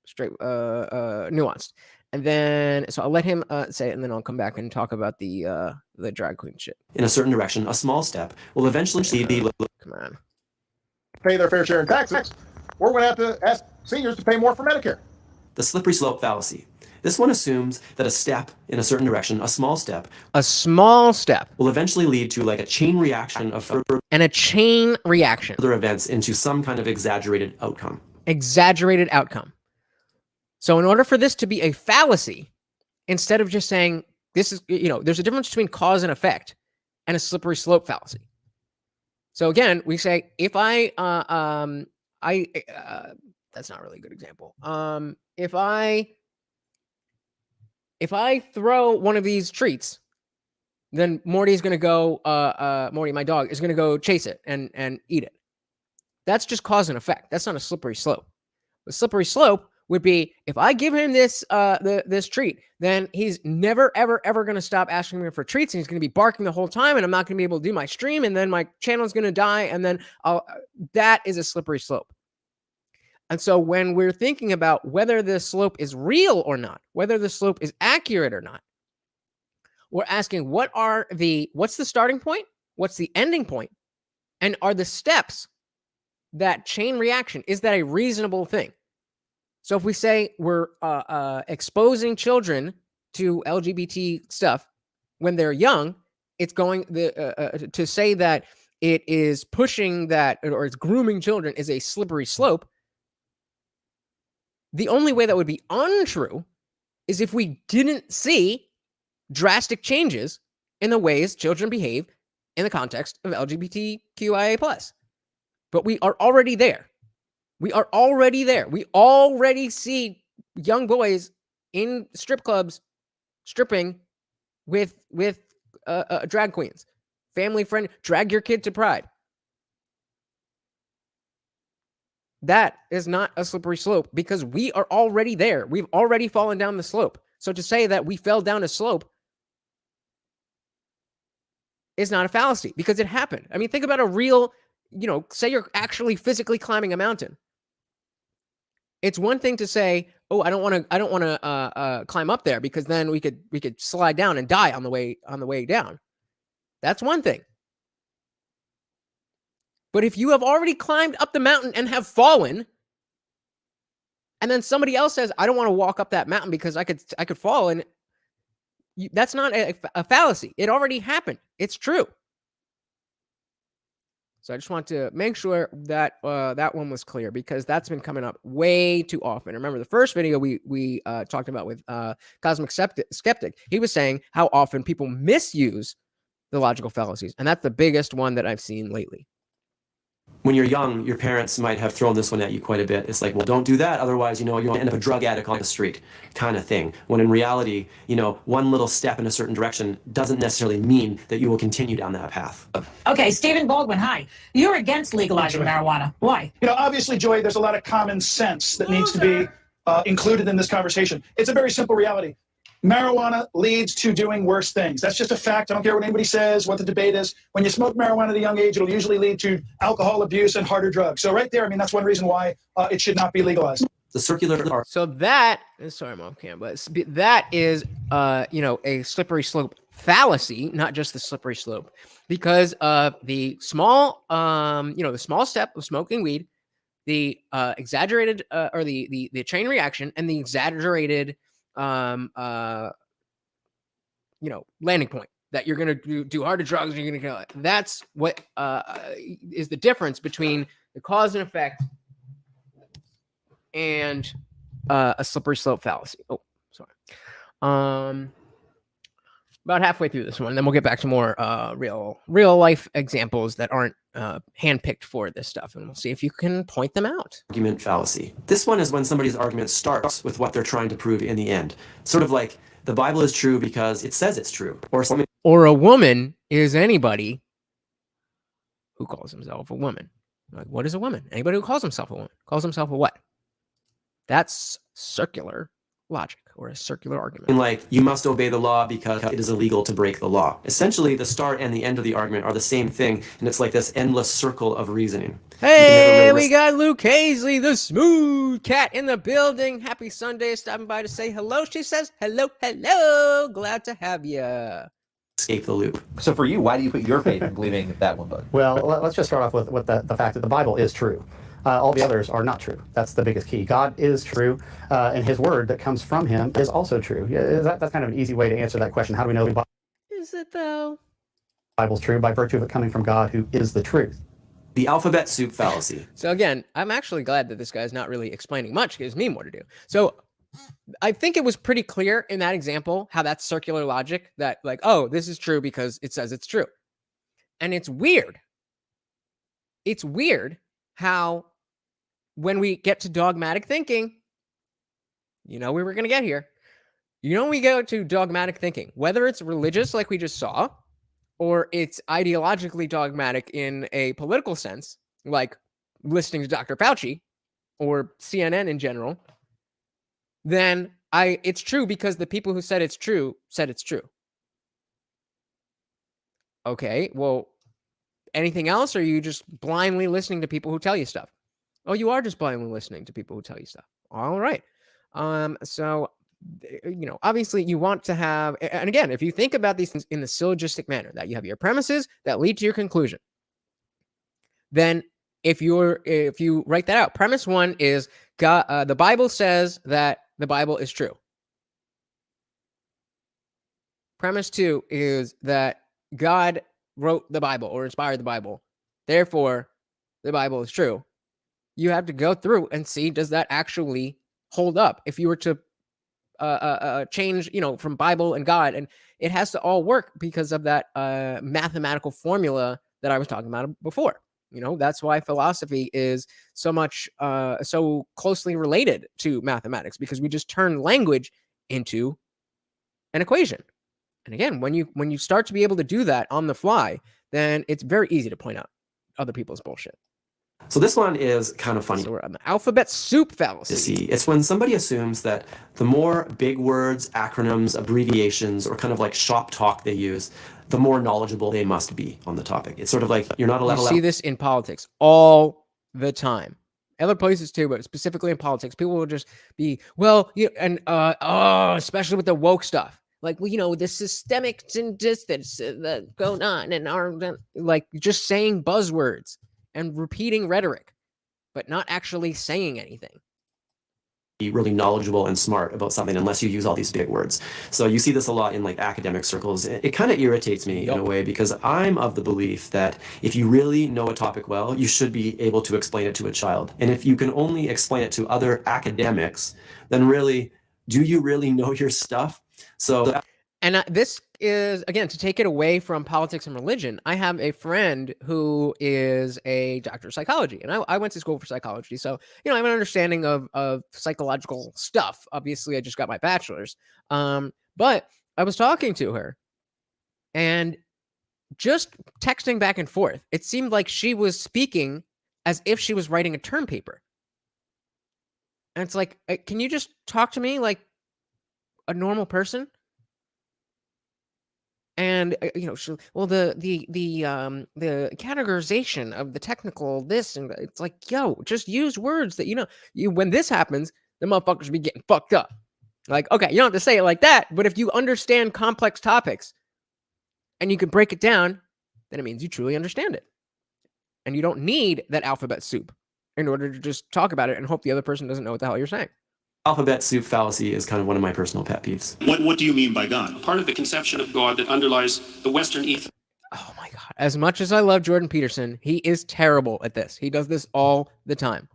straight nuanced. And then so I'll let him say it, and then I'll come back and talk about the drag queen shit. In a certain direction, a small step will eventually be. Come on. Pay their fair share in taxes, or we're going to have to ask seniors to pay more for Medicare. The slippery slope fallacy. This one assumes that a step in a certain direction, a small step, will eventually lead to like a chain reaction of further events into some kind of exaggerated outcome. Exaggerated outcome. So in order for this to be a fallacy, instead of just saying this is, there's a difference between cause and effect and a slippery slope fallacy. So again, we say if that's not really a good example. If I throw one of these treats, then Morty's going to go, Morty, my dog, is going to go chase it and eat it. That's just cause and effect. That's not a slippery slope. The slippery slope would be if I give him this this treat, then he's never, ever, ever going to stop asking me for treats, and he's going to be barking the whole time, and I'm not going to be able to do my stream, and then my channel is going to die, and then that is a slippery slope. And so when we're thinking about whether the slope is real or not, whether the slope is accurate or not, We're asking what's the starting point? What's the ending point? And are the steps, that chain reaction, is that a reasonable thing? So if we say we're exposing children to LGBT stuff when they're young, it's going to say that it is pushing that, or it's grooming children, is a slippery slope. The only way that would be untrue is if we didn't see drastic changes in the ways children behave in the context of LGBTQIA+. But we are already there. We are already there. We already see young boys in strip clubs stripping with drag queens. Family friend, drag your kid to Pride. That is not a slippery slope because we are already there. We've already fallen down the slope. So to say that we fell down a slope is not a fallacy because it happened. I mean, think about a real, say you're actually physically climbing a mountain. It's one thing to say, "Oh, I don't want to climb up there because then we could slide down and die on the way down." That's one thing. But if you have already climbed up the mountain and have fallen, and then somebody else says, "I don't want to walk up that mountain because I could fall," and that's not a fallacy. It already happened. It's true. So I just want to make sure that that one was clear because that's been coming up way too often. Remember the first video we talked about with Cosmic Skeptic, he was saying how often people misuse the logical fallacies, and that's the biggest one that I've seen lately. When you're young, your parents might have thrown this one at you quite a bit. It's like, well, don't do that. Otherwise, you'll end up a drug addict on the street kind of thing. When in reality, one little step in a certain direction doesn't necessarily mean that you will continue down that path. Okay, Stephen Baldwin, hi. You're against legalizing marijuana. Why? Obviously, Joy, there's a lot of common sense that needs to be included in this conversation. It's a very simple reality. Marijuana leads to doing worse things. That's just a fact. I don't care what anybody says, what the debate is. When you smoke marijuana at a young age, it'll usually lead to alcohol abuse and harder drugs. So right there, that's one reason why it should not be legalized. The circular. So that, sorry, Mom Cam, but that is, a slippery slope fallacy, not just the slippery slope, because of the small, the small step of smoking weed, the exaggerated, or the chain reaction, and the exaggerated landing point that you're going to do harder drugs and you're going to kill it. That's what is the difference between the cause and effect and a slippery slope fallacy. Oh, sorry. About halfway through this one, then we'll get back to more real life examples that aren't handpicked for this stuff, and we'll see if you can point them out. Argument fallacy. This one is when somebody's argument starts with what they're trying to prove in the end. Sort of like the Bible is true because it says it's true, or something. Or a woman is anybody who calls himself a woman. Like, what is a woman? Anybody who calls himself a woman calls himself a what? That's circular logic or a circular argument. Like, you must obey the law because it is illegal to break the law. Essentially, the start and the end of the argument are the same thing, and it's like this endless circle of reasoning. Hey, we got Luke Hazley, the smooth cat in the building. Happy Sunday, stopping by to say hello. She says, hello, glad to have you. Escape the loop. So for you, why do you put your faith in believing that one, Bud? Well, let's just start off with the fact that the Bible is true. All the others are not true. That's the biggest key. God is true, and his word that comes from him is also true. That's kind of an easy way to answer that question. How do we know the Bible? Is it though? Bible's true by virtue of it coming from God, who is the truth. The alphabet soup fallacy. So again, I'm actually glad that this guy's not really explaining much. Gives me more to do. So I think it was pretty clear in that example how that's circular logic, that like, oh, this is true because it says it's true. And it's weird. It's weird how when we get to dogmatic thinking, we were going to get here. We go to dogmatic thinking, whether it's religious like we just saw, or it's ideologically dogmatic in a political sense, like listening to Dr. Fauci or CNN in general, then it's true because the people who said it's true. Okay, well, anything else? Or are you just blindly listening to people who tell you stuff? Oh, you are just blindly listening to people who tell you stuff. All right. So obviously you want to have, and again, if you think about these things in the syllogistic manner, that you have your premises that lead to your conclusion, then if you write that out, premise 1 is God, the Bible says that the Bible is true. Premise 2 is that God wrote the Bible or inspired the Bible. Therefore, the Bible is true. You have to go through and see, does that actually hold up? If you were to change, from Bible and God, and it has to all work because of that mathematical formula that I was talking about before. That's why philosophy is so closely related to mathematics, because we just turn language into an equation. And again, when you start to be able to do that on the fly, then it's very easy to point out other people's bullshit. So this one is kind of funny. So we're on the alphabet soup fallacy. It's when somebody assumes that the more big words, acronyms, abbreviations, or kind of like shop talk they use, the more knowledgeable they must be on the topic. It's sort of like you're not allowed. You see this in politics all the time. Other places too, but specifically in politics, people will just be, especially with the woke stuff. Like, the systemic injustice that going on, and like just saying buzzwords and repeating rhetoric, but not actually saying anything. Be really knowledgeable and smart about something unless you use all these big words. So you see this a lot in like academic circles. It kind of irritates me in a way, because I'm of the belief that if you really know a topic well, you should be able to explain it to a child. And if you can only explain it to other academics, then really, do you really know your stuff? So. And this is, again, to take it away from politics and religion. I have a friend who is a doctor of psychology, and I went to school for psychology. So, I have an understanding of psychological stuff. Obviously, I just got my bachelor's. But I was talking to her, and just texting back and forth, it seemed like she was speaking as if she was writing a term paper. And it's like, can you just talk to me like a normal person? And the categorization of the technical this, and it's like, just use words that when this happens, the motherfuckers be getting fucked up. Like, okay, you don't have to say it like that, but if you understand complex topics and you can break it down, then it means you truly understand it, and you don't need that alphabet soup in order to just talk about it and hope the other person doesn't know what the hell you're saying. Alphabet soup fallacy is kind of one of my personal pet peeves. What do you mean by God? Part of the conception of God that underlies the Western ethos. Oh my God. As much as I love Jordan Peterson, he is terrible at this. He does this all the time.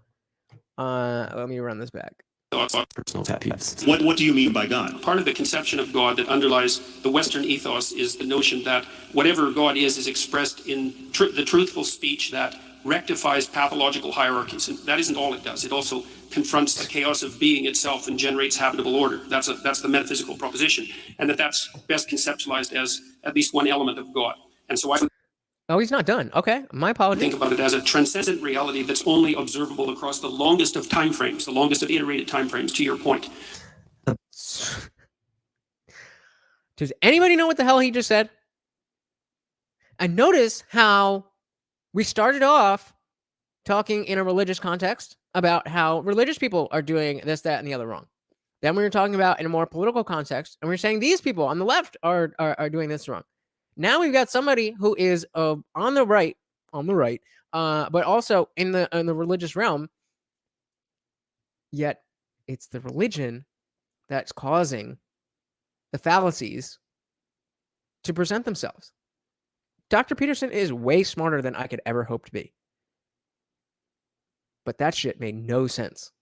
Let me run this back. Personal pet peeves. What do you mean by God? Part of the conception of God that underlies the Western ethos is the notion that whatever God is expressed in the truthful speech that rectifies pathological hierarchies. And that isn't all it does. It also confronts the chaos of being itself and generates habitable order. That's the metaphysical proposition, and that's best conceptualized as at least one element of God. And so I he's not done. Okay, my apologies. Think about it as a transcendent reality that's only observable across the longest of time frames, the longest of iterated time frames, to your point. Does anybody know what the hell he just said? And notice how we started off talking in a religious context about how religious people are doing this, that, and the other wrong. Then we were talking about in a more political context, and we were saying these people on the left are doing this wrong. Now we've got somebody who is on the right, but also in the religious realm. Yet it's the religion that's causing the fallacies to present themselves. Dr. Peterson is way smarter than I could ever hope to be. But that shit made no sense.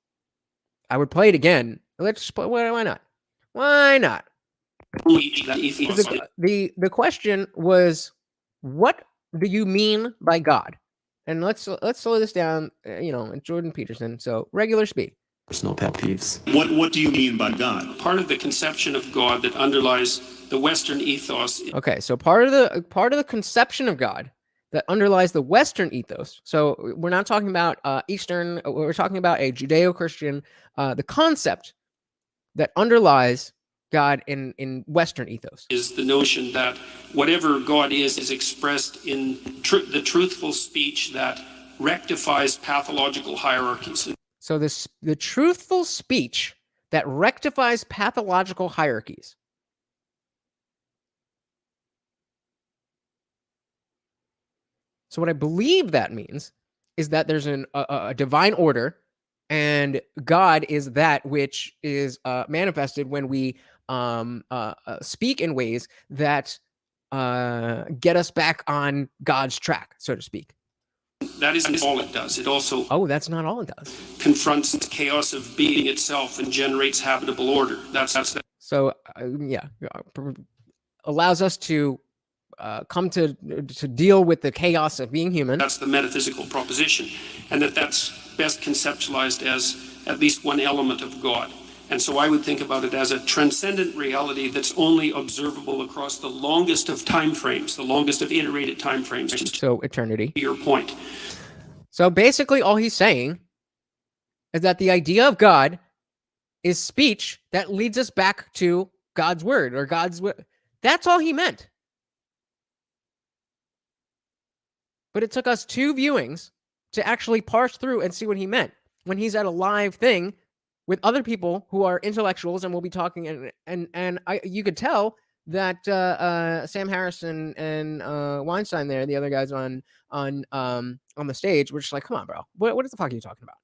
I would play it again. Let's play. Why not? Why not? The question was, what do you mean by God? And let's slow this down. Jordan Peterson. So regular speed. Personal pet peeves. What do you mean by God? Part of the conception of God that underlies the Western ethos. Okay, so part of the conception of God that underlies the Western ethos. So we're not talking about Eastern. We're talking about a Judeo-Christian. The concept that underlies God in Western ethos is the notion that whatever God is expressed in the truthful speech that rectifies pathological hierarchies. So the truthful speech that rectifies pathological hierarchies. So what I believe that means is that there's a divine order, and God is that which is manifested when we speak in ways that get us back on God's track, so to speak. That isn't all it does. It also that's not all it does. Confronts the chaos of being itself and generates habitable order. That's so allows us to come to deal with the chaos of being human. That's the metaphysical proposition, and that's best conceptualized as at least one element of God. And so I would think about it as a transcendent reality that's only observable across the longest of time frames, the longest of iterated time frames. So eternity. Your point. So basically all he's saying is that the idea of God is speech that leads us back to God's word or God's word. That's all he meant. But it took us 2 viewings to actually parse through and see what he meant when he's at a live thing with other people who are intellectuals, and we'll be talking, and you could tell that Sam Harris and Weinstein there, the other guys on the stage, were just like, come on, bro, what the fuck are you talking about?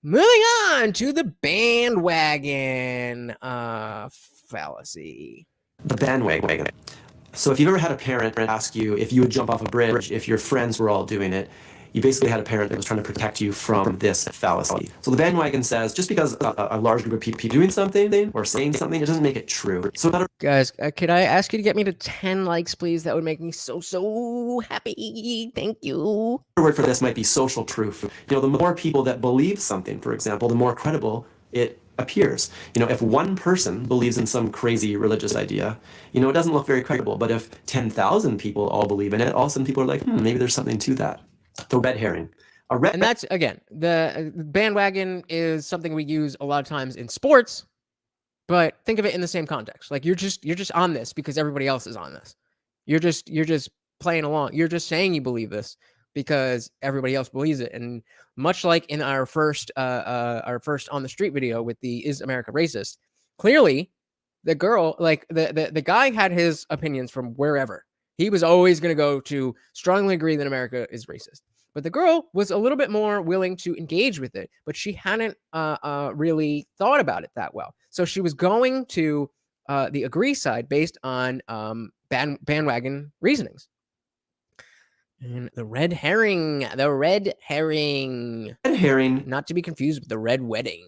Moving on to the bandwagon fallacy. The bandwagon. So if you've ever had a parent ask you if you would jump off a bridge if your friends were all doing it, you basically had a parent that was trying to protect you from this fallacy. So the bandwagon says just because a large group of people doing something or saying something, it doesn't make it true. So guys, could I ask you to get me to 10 likes, please? That would make me so happy. Thank you. The word for this might be social proof. You know, the more people that believe something, for example, the more credible it appears. You know, if one person believes in some crazy religious idea, you know, it doesn't look very credible. But if 10,000 people all believe in it, all of a sudden people are like, maybe there's something to that. The red herring. And that's, again, the bandwagon is something we use a lot of times in sports, but think of it in the same context. Like you're just on this because everybody else is on this. You're just playing along. You're just saying you believe this because everybody else believes it. And much like in our first on the street video with the "Is America Racist?", clearly the girl, like the guy, had his opinions from wherever. He was always going to go to strongly agree that America is racist. But the girl was a little bit more willing to engage with it, but she hadn't really thought about it that well. So she was going to the agree side based on bandwagon reasonings. And the red herring, not to be confused with the red wedding,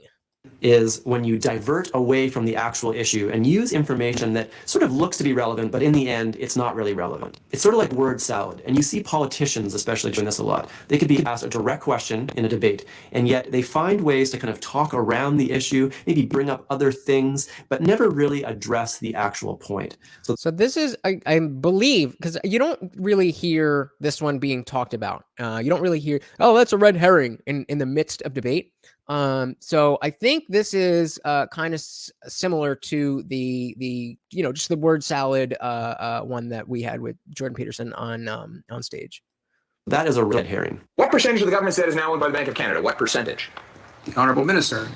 is when you divert away from the actual issue and use information that sort of looks to be relevant, but in the end, it's not really relevant. It's sort of like word salad. And you see politicians especially doing this a lot. They could be asked a direct question in a debate, and yet they find ways to kind of talk around the issue, maybe bring up other things, but never really address the actual point. So this is, I believe, because you don't really hear this one being talked about. You don't really hear, oh, that's a red herring in the midst of debate. So I think this is kind of similar to the just the word salad one that we had with Jordan Peterson on stage. That is a red herring. What percentage of the government's debt is now owned by the Bank of Canada? What percentage? The Honourable Minister.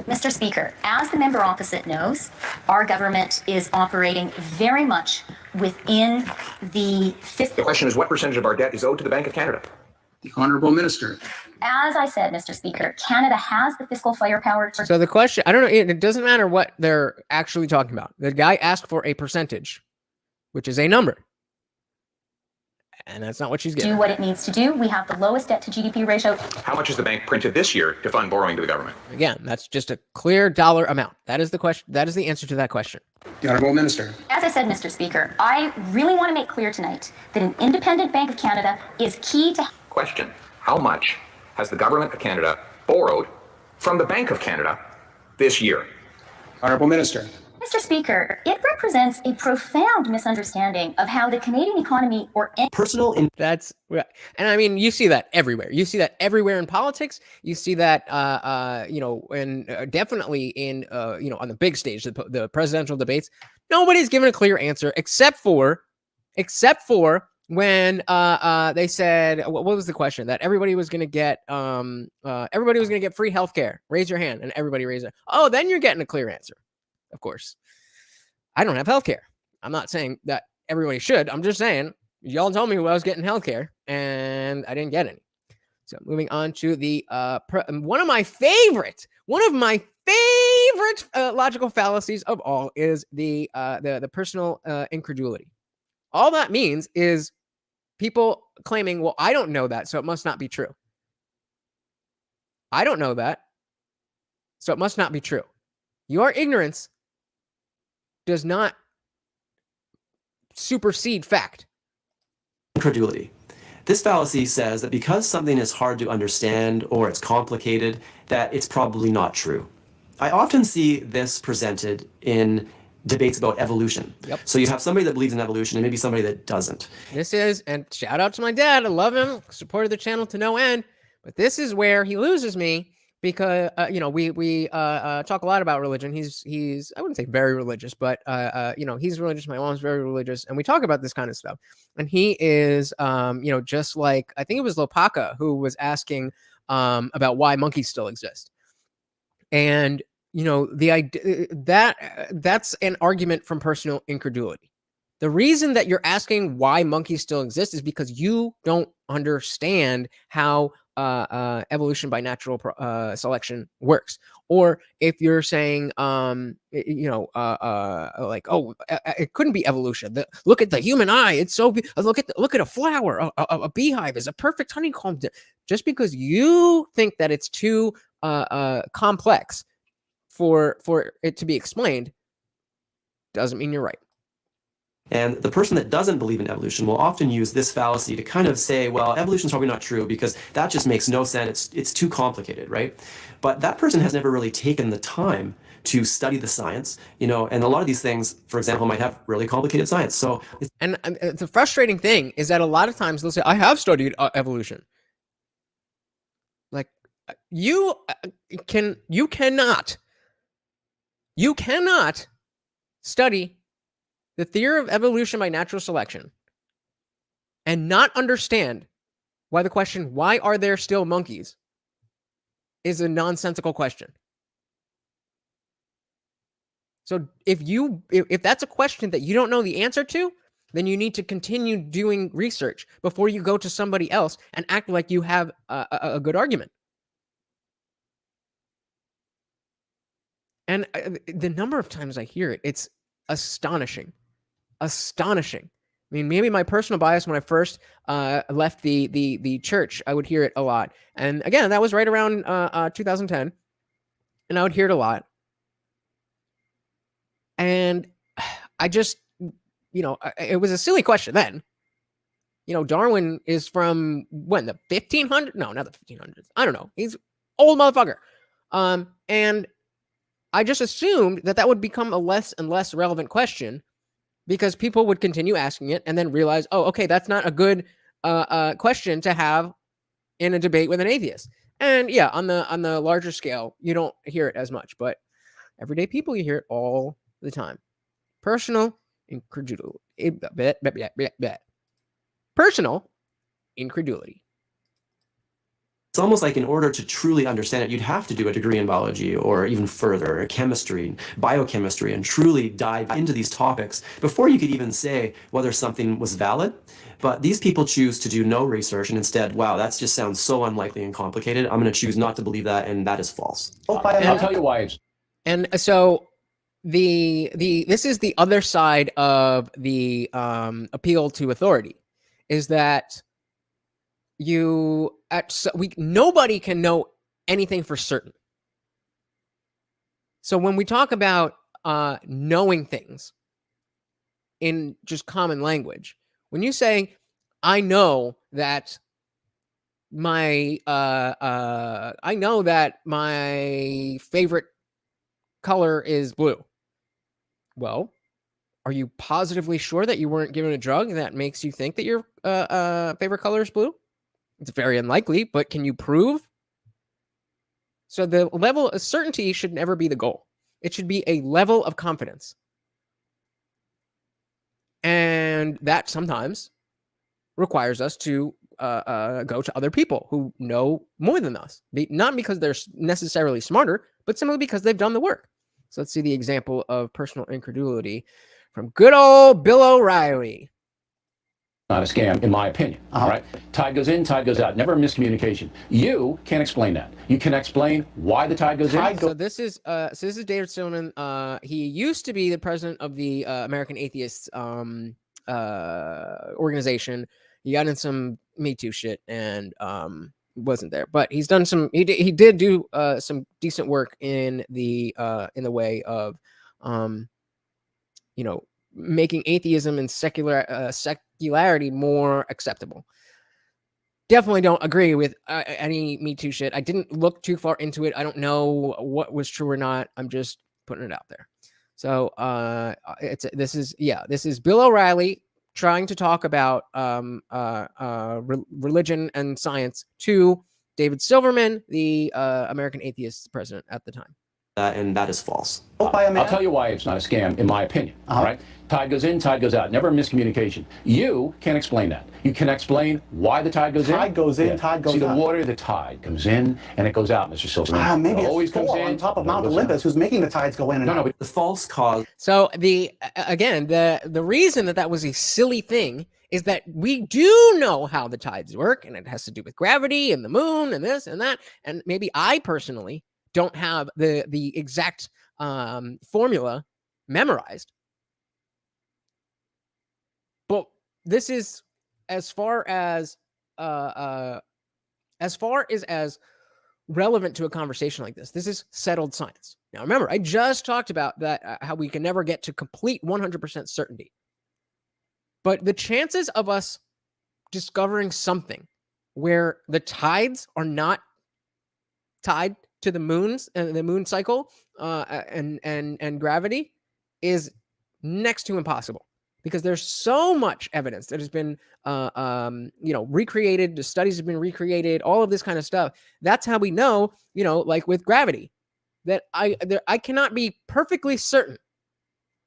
Mr. Speaker, as the member opposite knows, our government is operating very much within the fiscal... The question is, what percentage of our debt is owed to the Bank of Canada? The Honourable Minister. As I said, Mr. Speaker, Canada has the fiscal firepower to... So the question, I don't know, it doesn't matter what they're actually talking about. The guy asked for a percentage, which is a number. And that's not what she's getting. Do what it needs to do. We have the lowest debt to GDP ratio. How much has the bank printed this year to fund borrowing to the government? Again, that's just a clear dollar amount. That is the question. That is the answer to that question. The Honourable Minister. As I said, Mr. Speaker, I really want to make clear tonight that an independent Bank of Canada is key to... Question. How much has the government of Canada borrowed from the Bank of Canada this year? Honourable Minister. Mr. Speaker, it represents a profound misunderstanding of how the Canadian economy or... Personal... That's... And I mean, you see that everywhere. You see that everywhere in politics. You see that, and definitely in, on the big stage, the presidential debates. Nobody's given a clear answer except for when they said, what was the question? That everybody was going to get free healthcare. Raise your hand, and everybody raised it. Oh, then you're getting a clear answer. Of course, I don't have healthcare. I'm not saying that everybody should. I'm just saying y'all told me I was getting healthcare, and I didn't get any. So moving on to the one of my favorite logical fallacies of all is the personal incredulity. All that means is people claiming, well, I don't know that, so it must not be true. I don't know that, so it must not be true. Your ignorance does not supersede fact. Incredulity. This fallacy says that because something is hard to understand or it's complicated, that it's probably not true. I often see this presented in debates about evolution. Yep. So you have somebody that believes in evolution and maybe somebody that doesn't. This is, and shout out to my dad, I love him, supported the channel to no end, but this is where he loses me because, we talk a lot about religion. He's, I wouldn't say very religious, but, he's religious. My mom's very religious, and we talk about this kind of stuff. And he is, just like, I think it was Lopaka who was asking about why monkeys still exist. And, the idea that's an argument from personal incredulity. The reason that you're asking why monkeys still exist is because you don't understand how evolution by natural selection works. Or if you're saying, it couldn't be evolution. Look at the human eye; it's so look at a flower. A beehive is a perfect honeycomb. Just because you think that it's too complex for it to be explained doesn't mean you're right. And the person that doesn't believe in evolution will often use this fallacy to kind of say, well, evolution's probably not true because that just makes no sense. It's too complicated, right? But that person has never really taken the time to study the science, and a lot of these things, for example, might have really complicated science. So, and the frustrating thing is that a lot of times they'll say, I have studied evolution. Like, you cannot study the theory of evolution by natural selection and not understand why the question, why are there still monkeys, is a nonsensical question. So if that's a question that you don't know the answer to, then you need to continue doing research before you go to somebody else and act like you have a good argument. And the number of times I hear it, it's astonishing. I mean, maybe my personal bias when I first left the church, I would hear it a lot. And again, that was right around 2010, and I would hear it a lot. And I just, it was a silly question then. Darwin is from when, the 1500s? No, not the 1500s. I don't know. He's old motherfucker. And I just assumed that would become a less and less relevant question because people would continue asking it and then realize, oh, okay, that's not a good question to have in a debate with an atheist. And yeah, on the larger scale, you don't hear it as much, but everyday people, you hear it all the time. Personal incredulity. Personal incredulity. It's almost like in order to truly understand it, you'd have to do a degree in biology or even further, chemistry, biochemistry, and truly dive into these topics before you could even say whether something was valid. But these people choose to do no research and instead, wow, that just sounds so unlikely and complicated. I'm going to choose not to believe that, and that is false. I'll tell you why. And so this is the other side of the appeal to authority, is that nobody can know anything for certain. So when we talk about knowing things in just common language, when you say, I know that my favorite color is blue. Well, are you positively sure that you weren't given a drug that makes you think that your favorite color is blue? It's very unlikely, but can you prove? So the level of certainty should never be the goal. It should be a level of confidence. And that sometimes requires us to go to other people who know more than us, not because they're necessarily smarter, but simply because they've done the work. So let's see the example of personal incredulity from good old Bill O'Reilly. Not a scam, in my opinion. All right. Tide goes in, tide goes out. Never a miscommunication. You can't explain that. You can explain why the tide goes in. So this is David Silverman. He used to be the president of the American Atheists organization. He got in some Me Too shit and wasn't there, but he's done some. He did do some decent work in the way of making atheism and secularity more acceptable. Definitely don't agree with any Me Too shit. I didn't look too far into it. I don't know what was true or not. I'm just putting it out there. So this is Bill O'Reilly trying to talk about religion and science to David Silverman, the American Atheist president at the time. And that is false. I'll tell you why it's not a scam, in my opinion. All right. Tide goes in, tide goes out. Never a miscommunication. You can't explain that. You can explain why the tide goes in. Tide goes in, tide goes See, out. the water, the tide comes in and it goes out, Mr. Silverman. Maybe it it's always comes Thor in on top of Mount goes Olympus out. who's making the tides go in and out. But the false cause. So the reason that was a silly thing is that we do know how the tides work, and it has to do with gravity and the moon and this and that. And maybe I personally don't have the exact formula memorized, but this is as far as relevant to a conversation like this. This is settled science. Now, remember, I just talked about that how we can never get to complete 100% certainty, but the chances of us discovering something where the tides are not tied to the moons and the moon cycle and gravity is next to impossible, because there's so much evidence that has been recreated. The studies have been recreated, all of this kind of stuff. That's how we know, like with gravity, that I cannot be perfectly certain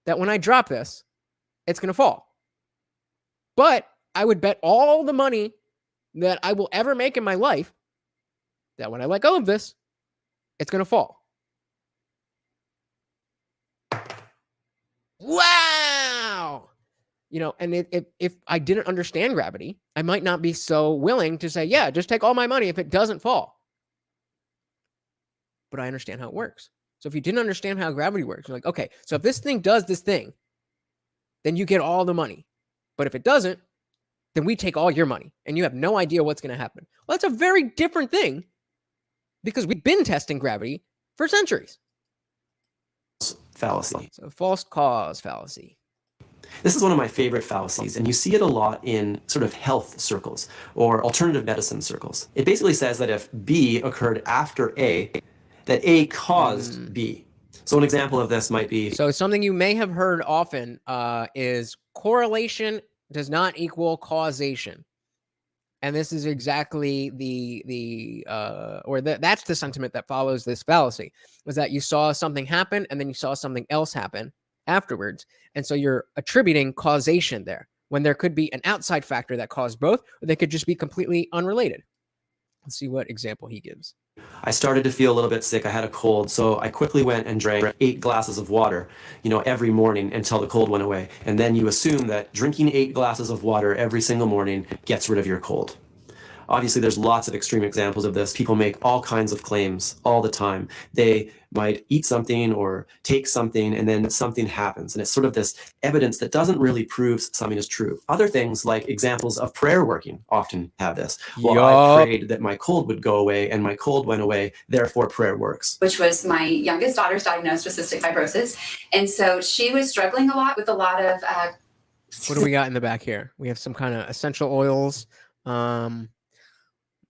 that when I drop this, it's going to fall. But I would bet all the money that I will ever make in my life that when I let go of this, it's going to fall. Wow. And if I didn't understand gravity, I might not be so willing to say, yeah, just take all my money if it doesn't fall. But I understand how it works. So if you didn't understand how gravity works, you're like, okay, so if this thing does this thing, then you get all the money. But if it doesn't, then we take all your money and you have no idea what's going to happen. Well, that's a very different thing, because we've been testing gravity for centuries. Fallacy. So false cause fallacy. This is one of my favorite fallacies, and you see it a lot in sort of health circles or alternative medicine circles. It basically says that if B occurred after A, that A caused B. So an example of this might be... So something you may have heard often is correlation does not equal causation. And this is exactly that's the sentiment that follows this fallacy, was that you saw something happen and then you saw something else happen afterwards. And so you're attributing causation there, when there could be an outside factor that caused both, or they could just be completely unrelated. Let's see what example he gives. I started to feel a little bit sick. I had a cold, so I quickly went and drank 8 glasses of water, every morning until the cold went away. And then you assume that drinking 8 glasses of water every single morning gets rid of your cold. Obviously, there's lots of extreme examples of this. People make all kinds of claims all the time. They might eat something or take something, and then something happens. And it's sort of this evidence that doesn't really prove something is true. Other things, like examples of prayer working, often have this. Well, I prayed that my cold would go away, and my cold went away, therefore prayer works. Which was my youngest daughter's diagnosed with cystic fibrosis. And so she was struggling a lot with a lot of... What do we got in the back here? We have some kind of essential oils.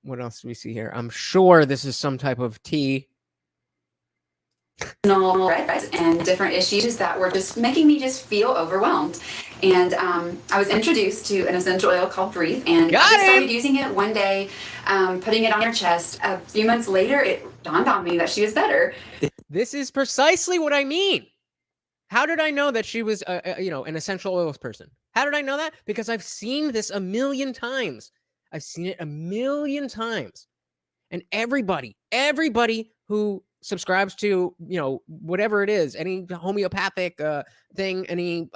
What else do we see here? I'm sure this is some type of tea. And different issues that were just making me just feel overwhelmed. And I was introduced to an essential oil called Breathe, and I started using it one day, putting it on her chest. A few months later, it dawned on me that she was better. This is precisely what I mean. How did I know that she was, an essential oils person? How did I know that? Because I've seen this a million times. I've seen it a million times. And everybody who subscribes to, whatever it is, any homeopathic thing, any,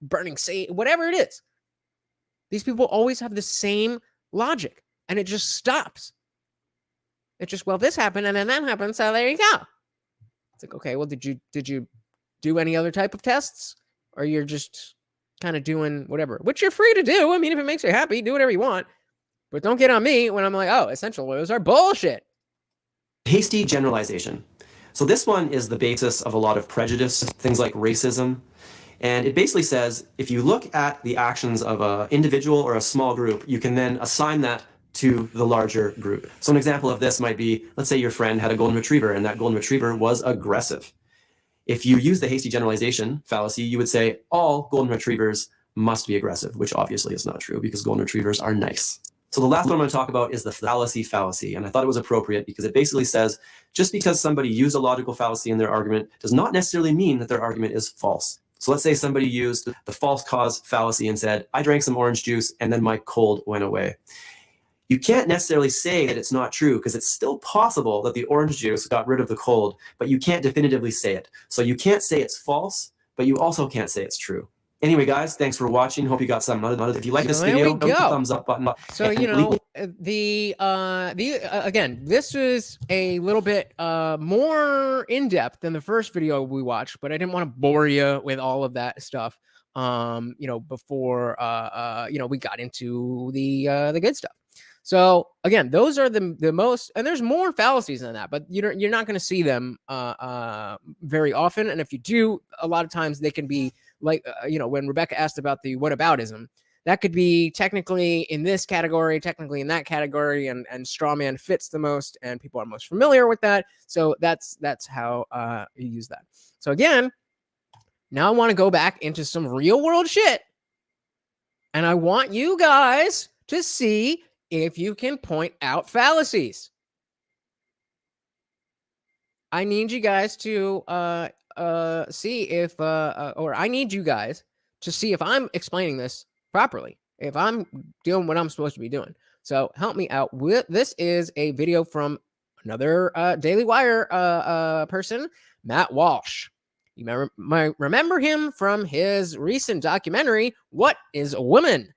burning sage, whatever it is, these people always have the same logic, and it just stops. It's just, well, this happened and then that happened, so there you go. It's like, okay, well, did you do any other type of tests, or you're just kind of doing whatever, which you're free to do. I mean, if it makes you happy, do whatever you want, but don't get on me when I'm like, oh, essential oils are bullshit. Hasty generalization. So this one is the basis of a lot of prejudice, things like racism. And it basically says, if you look at the actions of an individual or a small group, you can then assign that to the larger group. So an example of this might be, let's say your friend had a golden retriever and that golden retriever was aggressive. If you use the hasty generalization fallacy, you would say all golden retrievers must be aggressive, which obviously is not true because golden retrievers are nice. So the last one I'm going to talk about is the fallacy, and I thought it was appropriate because it basically says just because somebody used a logical fallacy in their argument does not necessarily mean that their argument is false. So let's say somebody used the false cause fallacy and said, I drank some orange juice and then my cold went away. You can't necessarily say that it's not true because it's still possible that the orange juice got rid of the cold, but you can't definitively say it. So you can't say it's false, but you also can't say it's true. Anyway, guys, thanks for watching. Hope you got something out of it. If you like this video, hit the thumbs up button. So, again, this is a little bit more in-depth than the first video we watched, but I didn't want to bore you with all of that stuff, before, we got into the good stuff. So again, those are the most, and there's more fallacies than that, but you're not going to see them very often. And if you do, a lot of times they can be like, when Rebecca asked about the whataboutism, that could be technically in this category, technically in that category, and straw man fits the most, and people are most familiar with that. So that's how you use that. So again, now I want to go back into some real world shit, and I want you guys to see if you can point out fallacies. I need you guys to see if, or I need you guys to see if I'm explaining this properly, if I'm doing what I'm supposed to be doing. So help me out with this. Is a video from another Daily Wire person, Matt Walsh. You remember him from his recent documentary, What is a Woman?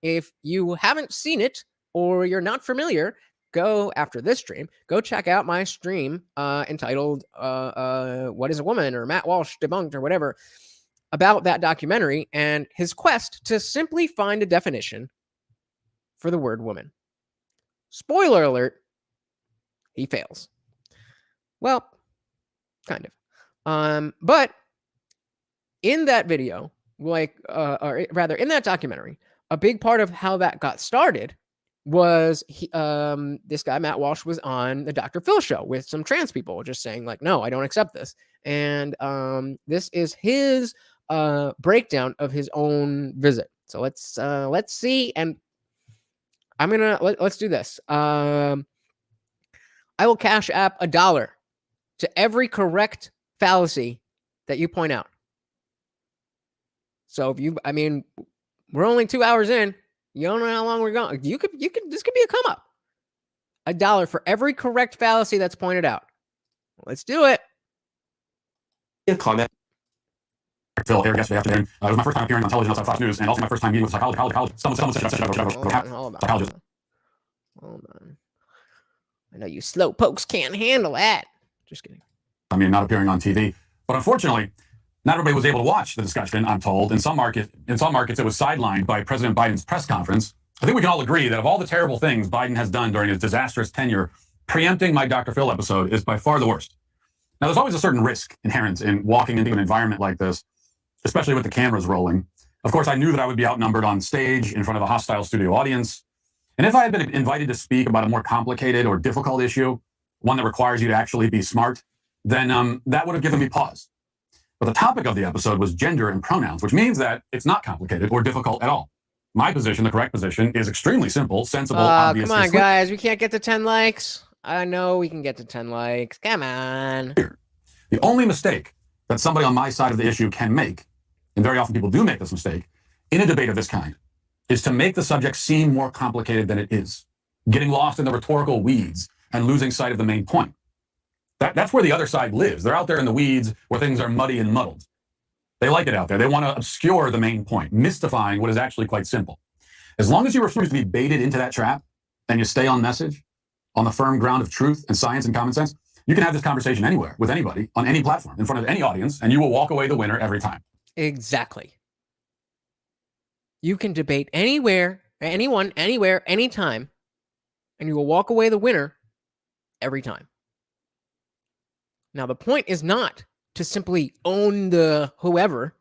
If you haven't seen it, or you're not familiar, go after this stream, go check out my stream entitled What is a Woman? Or Matt Walsh Debunked, or whatever, about that documentary and his quest to simply find a definition for the word woman. Spoiler alert, he fails. Well, kind of. But in that video, or rather in that documentary, a big part of how that got started was this guy, Matt Walsh, was on the Dr. Phil show with some trans people just saying like, no, I don't accept this. And this is his breakdown of his own visit. So let's see. And I'm going to, let's do this. I will cash app $1 to every correct fallacy that you point out. So if we're only 2 hours in. You don't know how long we're going. This could be a come up. $1 for every correct fallacy that's pointed out. Let's do it. Comment. Phil here yesterday afternoon. It was my first time appearing on television outside Fox News, and also my first time meeting with psychologist. Someone said psychologist. Hold on. I know you slow pokes can't handle that. Just kidding. I mean, not appearing on TV, but unfortunately, not everybody was able to watch the discussion, I'm told. In some markets, it was sidelined by President Biden's press conference. I think we can all agree that of all the terrible things Biden has done during his disastrous tenure, preempting my Dr. Phil episode is by far the worst. Now, there's always a certain risk inherent in walking into an environment like this, especially with the cameras rolling. Of course, I knew that I would be outnumbered on stage in front of a hostile studio audience. And if I had been invited to speak about a more complicated or difficult issue, one that requires you to actually be smart, then that would have given me pause. But the topic of the episode was gender and pronouns, which means that it's not complicated or difficult at all. My position, the correct position, is extremely simple, sensible, obvious. Come on, guys. We can't get to 10 likes. I know we can get to 10 likes. Come on. The only mistake that somebody on my side of the issue can make, and very often people do make this mistake, in a debate of this kind is to make the subject seem more complicated than it is, getting lost in the rhetorical weeds and losing sight of the main point. That's where the other side lives. They're out there in the weeds where things are muddy and muddled. They like it out there. They want to obscure the main point, mystifying what is actually quite simple. As long as you refuse to be baited into that trap and you stay on message, on the firm ground of truth and science and common sense, you can have this conversation anywhere, with anybody, on any platform, in front of any audience, and you will walk away the winner every time. Exactly. You can debate anywhere, anyone, anywhere, anytime, and you will walk away the winner every time. Now, the point is not to simply own the whoever.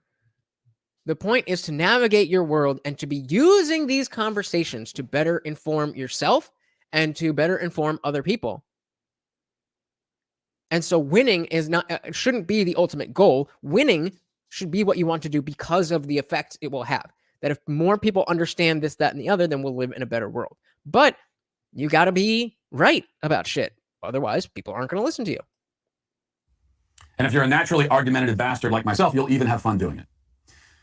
The point is to navigate your world and to be using these conversations to better inform yourself and to better inform other people. And so winning is not shouldn't be the ultimate goal. Winning should be what you want to do because of the effect it will have. That if more people understand this, that, and the other, then we'll live in a better world. But you got to be right about shit. Otherwise, people aren't going to listen to you. And if you're a naturally argumentative bastard like myself, you'll even have fun doing it.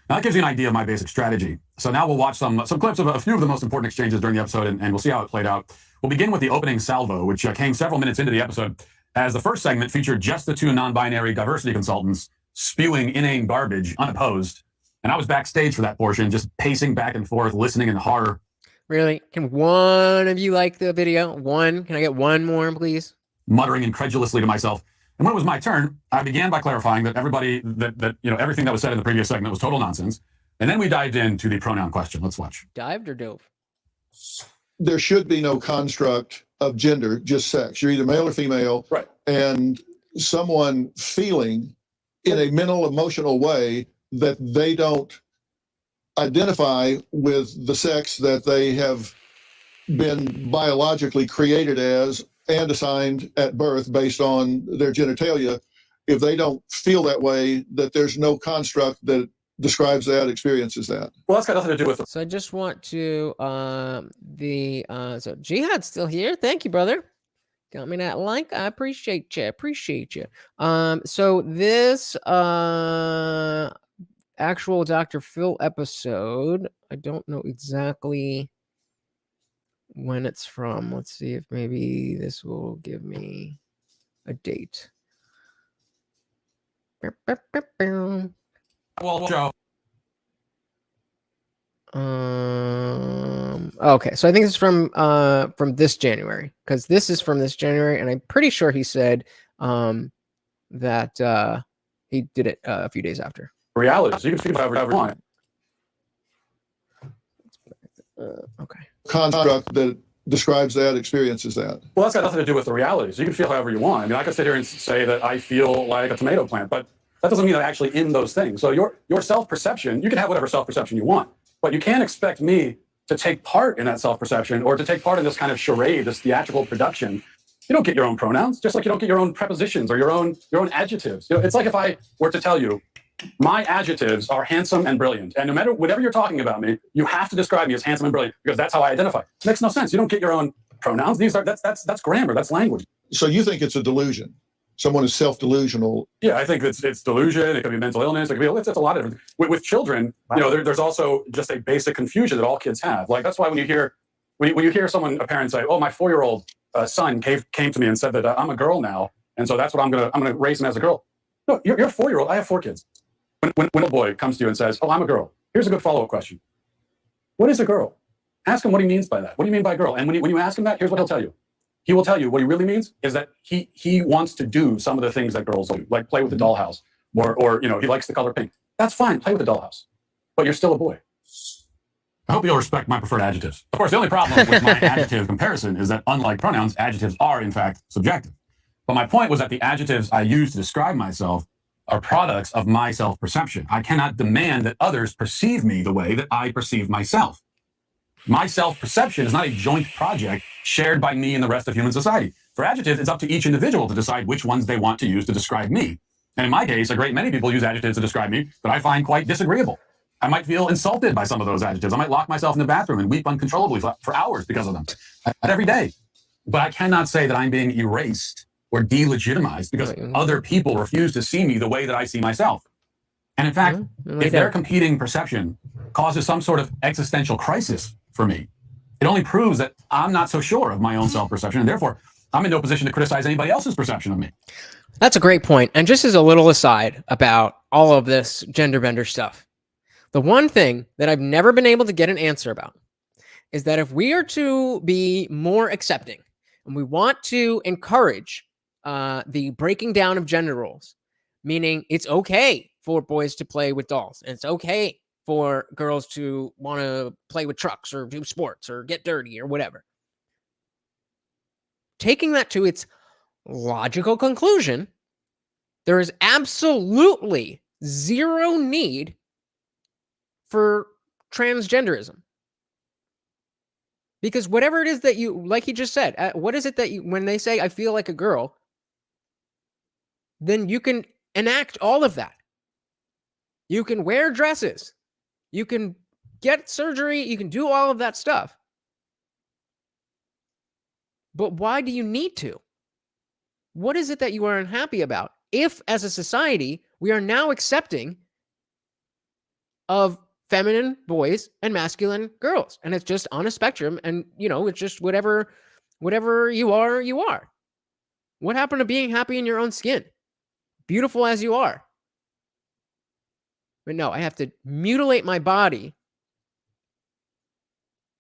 Now, that gives you an idea of my basic strategy. So now we'll watch some clips of a few of the most important exchanges during the episode, and we'll see how it played out. We'll begin with the opening salvo, which came several minutes into the episode, as the first segment featured just the two non-binary diversity consultants spewing inane garbage unopposed. And I was backstage for that portion, just pacing back and forth, listening in horror. Really? Can one of you like the video? One? Can I get one more, please? Muttering incredulously to myself. And when it was my turn, I began by clarifying that everything that was said in the previous segment was total nonsense. And then we dived into the pronoun question. Let's watch. Dived or dove? There should be no construct of gender, just sex. You're either male or female. Right. And someone feeling in a mental, emotional way that they don't identify with the sex that they have been biologically created as and assigned at birth based on their genitalia, if they don't feel that way, that there's no construct that describes that, experiences that. Well, that's got nothing to do with it. So I just want to, so Jihad's still here. Thank you, brother. Got me that like. I appreciate you. So this, actual Dr. Phil episode, I don't know exactly when it's from. Let's see if maybe this will give me a date. Well, Joe. Okay, so I think it's from this January, because this is from this January, and I'm pretty sure he said that he did it a few days after. Reality, so you can feel however you want. Okay. Construct that describes that, experiences that. Well, that's got nothing to do with the reality. So you can feel however you want. I mean, I could sit here and say that I feel like a tomato plant, but that doesn't mean I'm actually in those things. So your self-perception, you can have whatever self-perception you want, but you can't expect me to take part in that self-perception or to take part in this kind of charade, this theatrical production. You don't get your own pronouns, just like you don't get your own prepositions or your own adjectives. You know, it's like if I were to tell you, my adjectives are handsome and brilliant. And no matter whatever you're talking about me, you have to describe me as handsome and brilliant because that's how I identify. It makes no sense. You don't get your own pronouns. That's grammar. That's language. So you think it's a delusion? Someone is self-delusional? Yeah, I think it's delusion. It could be mental illness. It could be it's a lot of different. With children, wow. There's also just a basic confusion that all kids have. Like that's why when you hear a parent say, "Oh, my 4-year-old son came to me and said that I'm a girl now, and so that's what I'm gonna raise him as a girl." No, you're a 4-year-old. I have 4 kids. When a boy comes to you and says, "Oh, I'm a girl," here's a good follow-up question. What is a girl? Ask him what he means by that. What do you mean by girl? And when you ask him that, here's what he'll tell you. He will tell you what he really means is that he wants to do some of the things that girls do, like play with the dollhouse, or he likes the color pink. That's fine, play with the dollhouse, but you're still a boy. I hope you'll respect my preferred adjectives. Of course, the only problem with my adjective comparison is that unlike pronouns, adjectives are in fact subjective. But my point was that the adjectives I use to describe myself are products of my self-perception. I cannot demand that others perceive me the way that I perceive myself. My self-perception is not a joint project shared by me and the rest of human society. For adjectives, it's up to each individual to decide which ones they want to use to describe me. And in my case, a great many people use adjectives to describe me that I find quite disagreeable. I might feel insulted by some of those adjectives. I might lock myself in the bathroom and weep uncontrollably for hours because of them, every day. But I cannot say that I'm being erased or delegitimized because other people refuse to see me the way that I see myself. And in fact, if their competing perception causes some sort of existential crisis for me, it only proves that I'm not so sure of my own self-perception, and therefore I'm in no position to criticize anybody else's perception of me. That's a great point. And just as a little aside about all of this gender bender stuff, the one thing that I've never been able to get an answer about is that if we are to be more accepting and we want to encourage the breaking down of gender roles, meaning it's okay for boys to play with dolls and it's okay for girls to want to play with trucks or do sports or get dirty or whatever. Taking that to its logical conclusion, there is absolutely zero need for transgenderism. Because whatever it is that you, like you just said, what is it that you, when they say, I feel like a girl, then you can enact all of that. You can wear dresses. You can get surgery. You can do all of that stuff. But why do you need to? What is it that you are unhappy about? If, as a society, we are now accepting of feminine boys and masculine girls, and it's just on a spectrum, and it's just whatever you are, you are. What happened to being happy in your own skin, beautiful as you are? But no, I have to mutilate my body,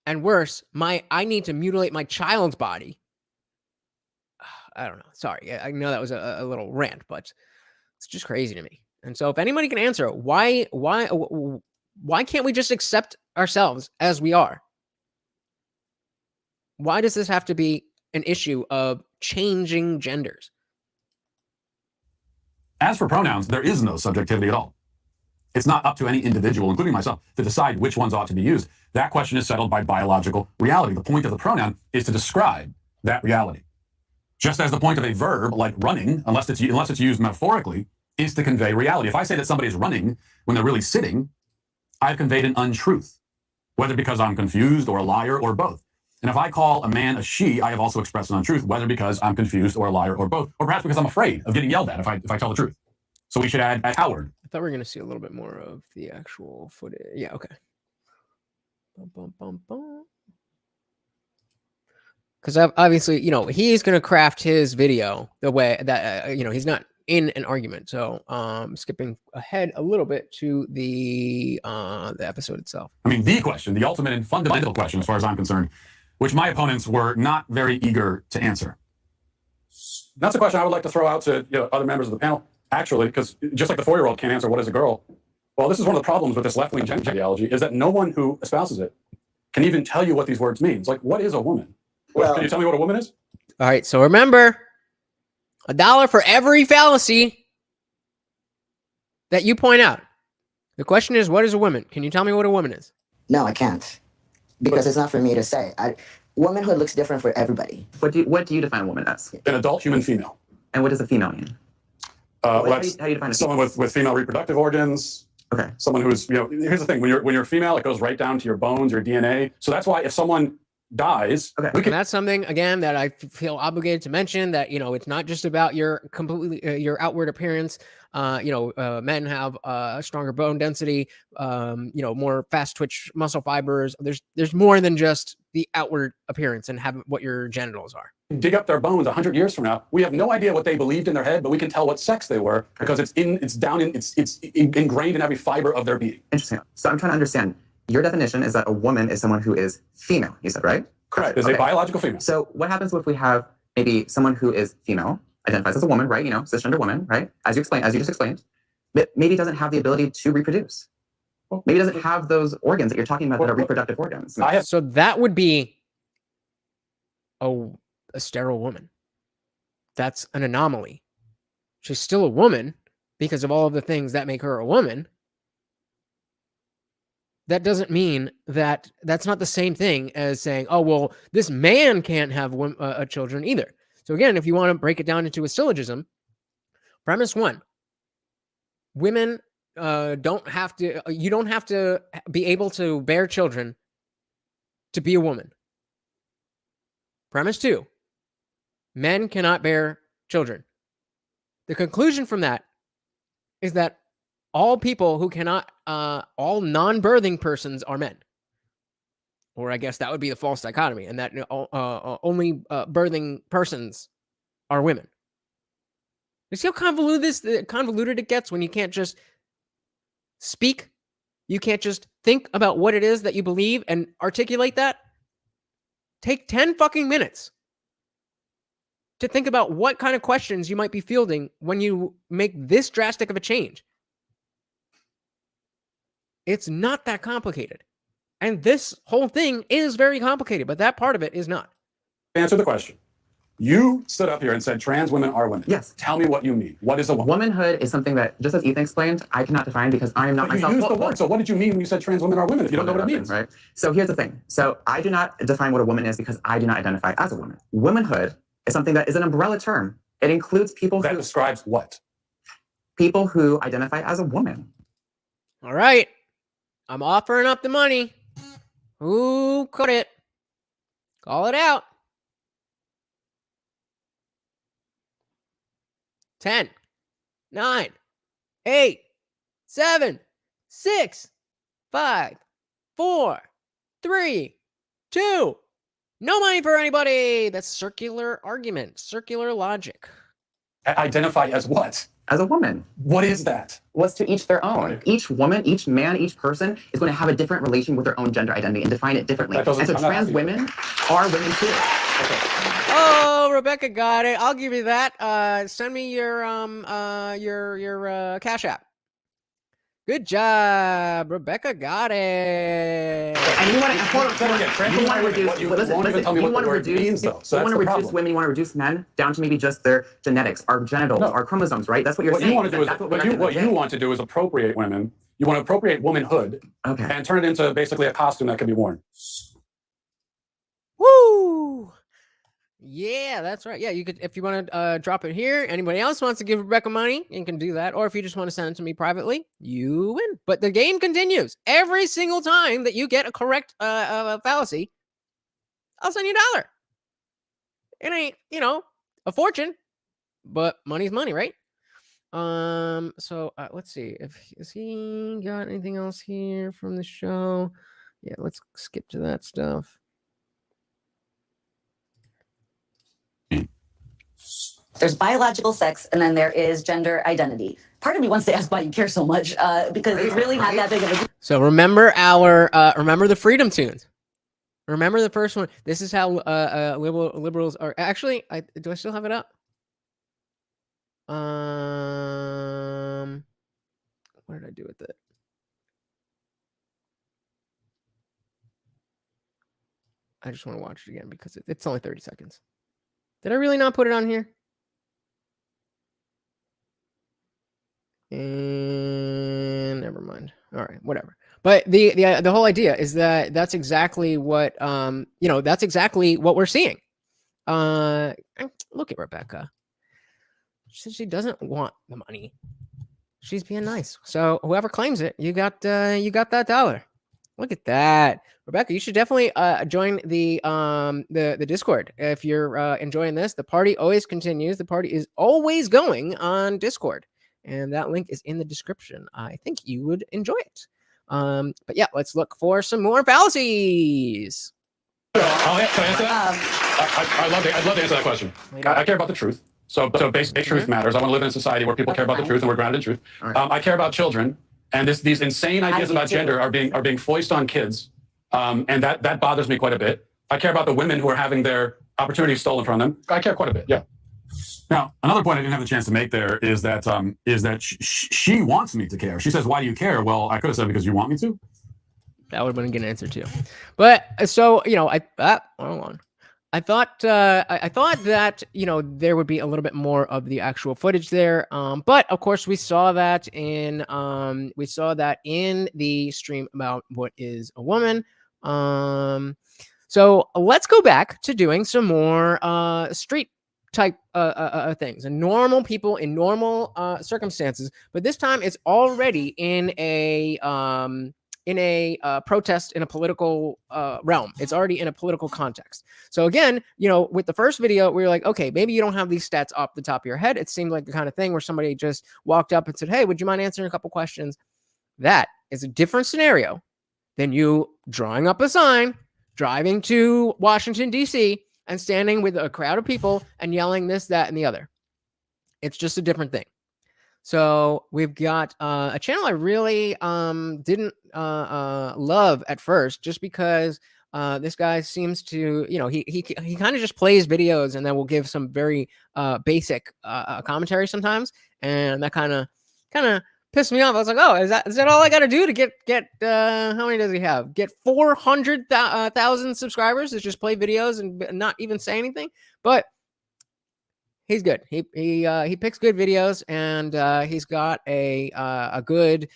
and worse, I need to mutilate my child's body. I don't know. Sorry, I know that was a little rant, but it's just crazy to me. And so, if anybody can answer, why can't we just accept ourselves as we are? Why does this have to be an issue of changing genders? As for pronouns, there is no subjectivity at all. It's not up to any individual, including myself, to decide which ones ought to be used. That question is settled by biological reality. The point of the pronoun is to describe that reality. Just as the point of a verb like running, unless it's used metaphorically, is to convey reality. If I say that somebody is running when they're really sitting, I've conveyed an untruth, whether because I'm confused or a liar or both. And if I call a man a she, I have also expressed an untruth, whether because I'm confused or a liar or both, or perhaps because I'm afraid of getting yelled at if I tell the truth. So we should add a coward. I thought we were going to see a little bit more of the actual footage. Yeah, okay. Because obviously, he's going to craft his video the way that, he's not in an argument. So skipping ahead a little bit to the episode itself. I mean, the question, the ultimate and fundamental question, as far as I'm concerned, which my opponents were not very eager to answer. That's a question I would like to throw out to other members of the panel, actually, because just like the 4-year-old can't answer what is a girl. Well, this is one of the problems with this left-wing gender ideology, is that no one who espouses it can even tell you what these words mean. It's like, what is a woman? Well, can you tell me what a woman is? All right, so remember, $1 for every fallacy that you point out. The question is, what is a woman? Can you tell me what a woman is? No, I can't, because it's not for me to say. Womanhood looks different for everybody. What do you define a woman as? An adult human female. And what does a female mean? How do you define someone with female reproductive organs? Okay. Someone who's, here's the thing: when you're female, it goes right down to your bones, your DNA. So that's why if somen dies, and that's something again that I feel obligated to mention, that it's not just about your your outward appearance. Men have a stronger bone density, more fast twitch muscle fibers. There's more than just the outward appearance and what your genitals are. Dig up their bones 100 years from now, we have no idea what they believed in their head, but we can tell what sex they were because it's ingrained in every fiber of their being. Interesting. So I'm trying to understand. Your definition is that a woman is someone who is female, you said, right? Correct. Is a biological female. So what happens if we have maybe someone who is female, identifies as a woman, right? Cisgender woman, right? As you just explained, but maybe doesn't have the ability to reproduce. Maybe doesn't have those organs that you're talking about that are reproductive organs. So that would be a sterile woman. That's an anomaly. She's still a woman because of all of the things that make her a woman. That doesn't mean that's not the same thing as saying, oh, well, this man can't have children either. So again, if you want to break it down into a syllogism, premise 1, women you don't have to be able to bear children to be a woman. Premise 2, men cannot bear children. The conclusion from that is that all people who cannot, all non-birthing persons are men. Or I guess that would be the false dichotomy, and that only birthing persons are women. You see how convoluted it gets when you can't just speak? You can't just think about what it is that you believe and articulate that? Take 10 fucking minutes to think about what kind of questions you might be fielding when you make this drastic of a change. It's not that complicated. And this whole thing is very complicated, but that part of it is not. Answer the question. You stood up here and said trans women are women. Yes. Tell me what you mean. What is a woman? Womanhood is something that, just as Ethan explained, I cannot define because I am not But myself. you used the word. So what did you mean when you said trans women are women if you don't know what it means? Right. So here's the thing. So I do not define what a woman is because I do not identify as a woman. Womanhood is something that is an umbrella term. It includes people that describes what? People who identify as a woman. All right. I'm offering up the money. Who cut it? Call it out. 10, 9, 8, 7, 6, 5, 4, 3, 2. No money for anybody. That's circular argument, circular logic. Identify as what? As a woman. What is that? What's to each their own. Each woman, each man, each person is going to have a different relation with their own gender identity and define it differently. And so trans women are women too. Oh, Rebecca got it. I'll give you that. Send me your Cash App. Good job, Rebecca got it. And you want to reduce women, you want to reduce men down to maybe just their genetics, our genitals, our chromosomes, right? That's what you're saying. What you want to do is appropriate women. You want to appropriate womanhood and turn it into basically a costume that can be worn. Woo! Yeah, that's right. Yeah, you could, if you want to drop it here. Anybody else wants to give Rebecca money, you can do that. Or if you just want to send it to me privately, you win. But the game continues. Every single time that you get a correct fallacy, I'll send you $1. It ain't, a fortune, but money's money, right? So let's see has he got anything else here from the show? Yeah, let's skip to that stuff. There's biological sex, and then there is gender identity. Part of me wants to ask why you care so much, because it's really not that big of a. So remember remember the freedom tunes. Remember the first one. This is how liberals are. Actually, do I still have it up? What did I do with it? I just want to watch it again because it's only 30 seconds. Did I really not put it on here? And never mind. All right, whatever. But the whole idea is that that's exactly what that's exactly what we're seeing. Look at Rebecca. She doesn't want the money. She's being nice. So whoever claims it, you got that $1. Look at that, Rebecca. You should definitely join the Discord if you're enjoying this. The party always continues. The party is always going on Discord. And that link is in the description. I think you would enjoy it. But yeah, let's look for some more fallacies. Can I answer that? I'd love to answer that question. I care about the truth. So basic truth matters. I want to live in a society where people care about the truth and we're grounded in truth. I care about children, and these insane ideas about gender are being foisted on kids, and that bothers me quite a bit. I care about the women who are having their opportunities stolen from them. I care quite a bit. Yeah. Now, another point I didn't have the chance to make there is that she wants me to care. She says, "Why do you care?" Well, I could have said because you want me to. That would have been a good answer too. But so hold on. I thought that there would be a little bit more of the actual footage there. But of course we saw that in the stream about what is a woman. So let's go back to doing some more street type things and normal people in normal circumstances, but this time it's already in a in a protest in a political realm. It's already in a political context. So again, with the first video, we were like, okay, maybe you don't have these stats off the top of your head. It seemed like the kind of thing where somebody just walked up and said, hey, would you mind answering a couple questions? That is a different scenario than you drawing up a sign, driving to Washington, D.C., and standing with a crowd of people and yelling this, that, and the other. It's just a different thing. So we've got a channel I really didn't love at first, just because this guy seems to, he kind of just plays videos and then will give some very basic commentary sometimes, and that kind of pissed me off. I was like, oh, is that all I got to do to get how many does he have? Get 400,000 subscribers? Is just play videos and not even say anything? But he's good. He picks good videos, and he's got a good,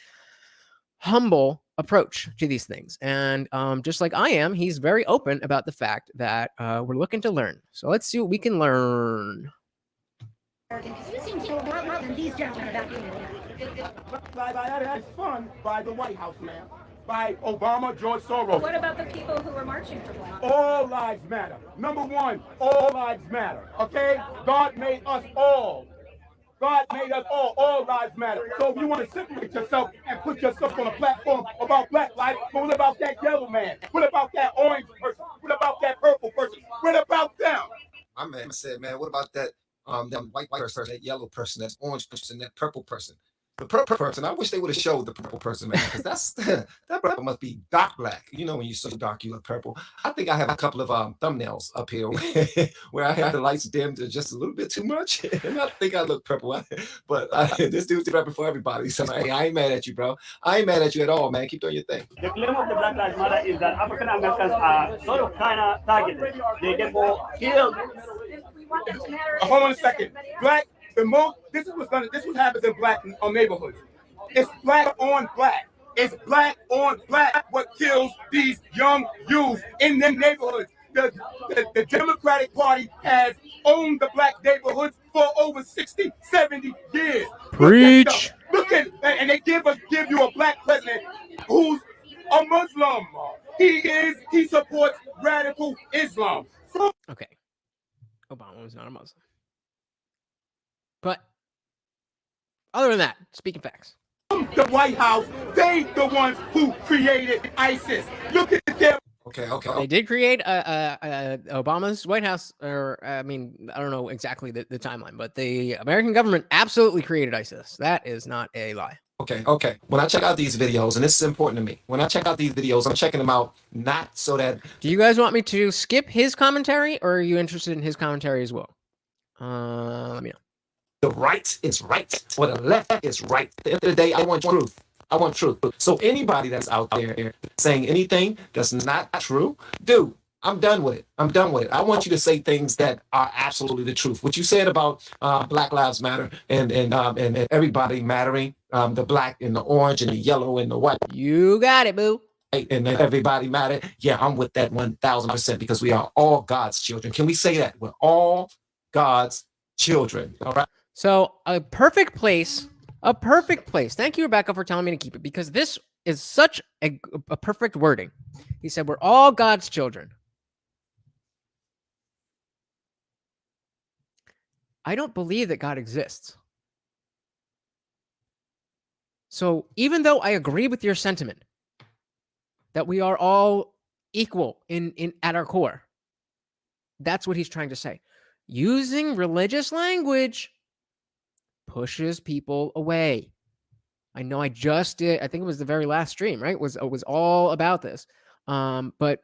humble approach to these things. And just like I am, he's very open about the fact that we're looking to learn. So let's see what we can learn. You seem to know more than these gentlemen about you. It's fun by the White House, ma'am. By Obama, George Soros. What about the people who were marching for black? All lives matter. Number one, all lives matter. Okay? God made us all. God made us all. All lives matter. So if you want to separate yourself and put yourself on a platform about black life, but what about that yellow man? What about that orange person? What about that purple person? What about them? My man said, man, what about that white person, that yellow person, that orange person, that purple person? The purple person, I wish they would have showed the purple person, man, because that's that purple must be dark black. When you're so dark, you look purple. I think I have a couple of thumbnails up here where I have the lights dimmed to just a little bit too much, and I think I look purple. But this dude's rapping for everybody, so hey, I ain't mad at you, bro. I ain't mad at you at all, man. Keep doing your thing. The claim of the Black Lives Matter is that African Americans are sort of kind of targeted. They get more killed. Hold on a second. This is what happens in black neighborhoods. It's black on black. It's black on black what kills these young youth in their neighborhoods. The Democratic Party has owned the black neighborhoods for over 60, 70 years. Preach. Look at and they give you a black president who's a Muslim. He supports radical Islam. Okay. Obama was not a Muslim. But other than that, speaking facts. The White House, they the ones who created ISIS. Look at them. Okay. They did create Obama's White House, or I don't know exactly the timeline, but the American government absolutely created ISIS. That is not a lie. Okay. When I check out these videos, and this is important to me, when I check out these videos, I'm checking them out not so that... Do you guys want me to skip his commentary, or are you interested in his commentary as well? Let me know. The right is right, or the left is right. At the end of the day, I want truth. I want truth. So anybody that's out there saying anything that's not true, dude, I'm done with it. I want you to say things that are absolutely the truth. What you said about Black Lives Matter and everybody mattering, the black and the orange and the yellow and the white. You got it, boo. And everybody matter. Yeah, I'm with that 1,000% because we are all God's children. Can we say that? We're all God's children. All right. So a perfect place. Thank you, Rebecca, for telling me to keep it, because this is such a perfect wording. He said, we're all God's children. I don't believe that God exists. So even though I agree with your sentiment that we are all equal in at our core, that's what he's trying to say. Using religious language pushes people away. I know I just did, I think it was the very last stream, right? It was all about this. But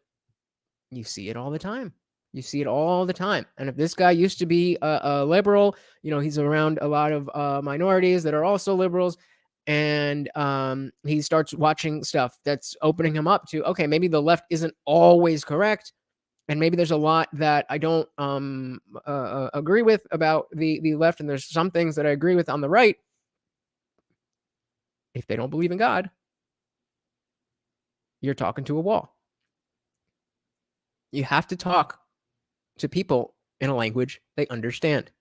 you see it all the time. And if this guy used to be a liberal, he's around a lot of minorities that are also liberals. And he starts watching stuff that's opening him up to, okay, maybe the left isn't always correct. And maybe there's a lot that I don't agree with about the left, and there's some things that I agree with on the right. If they don't believe in God, you're talking to a wall. You have to talk to people in a language they understand.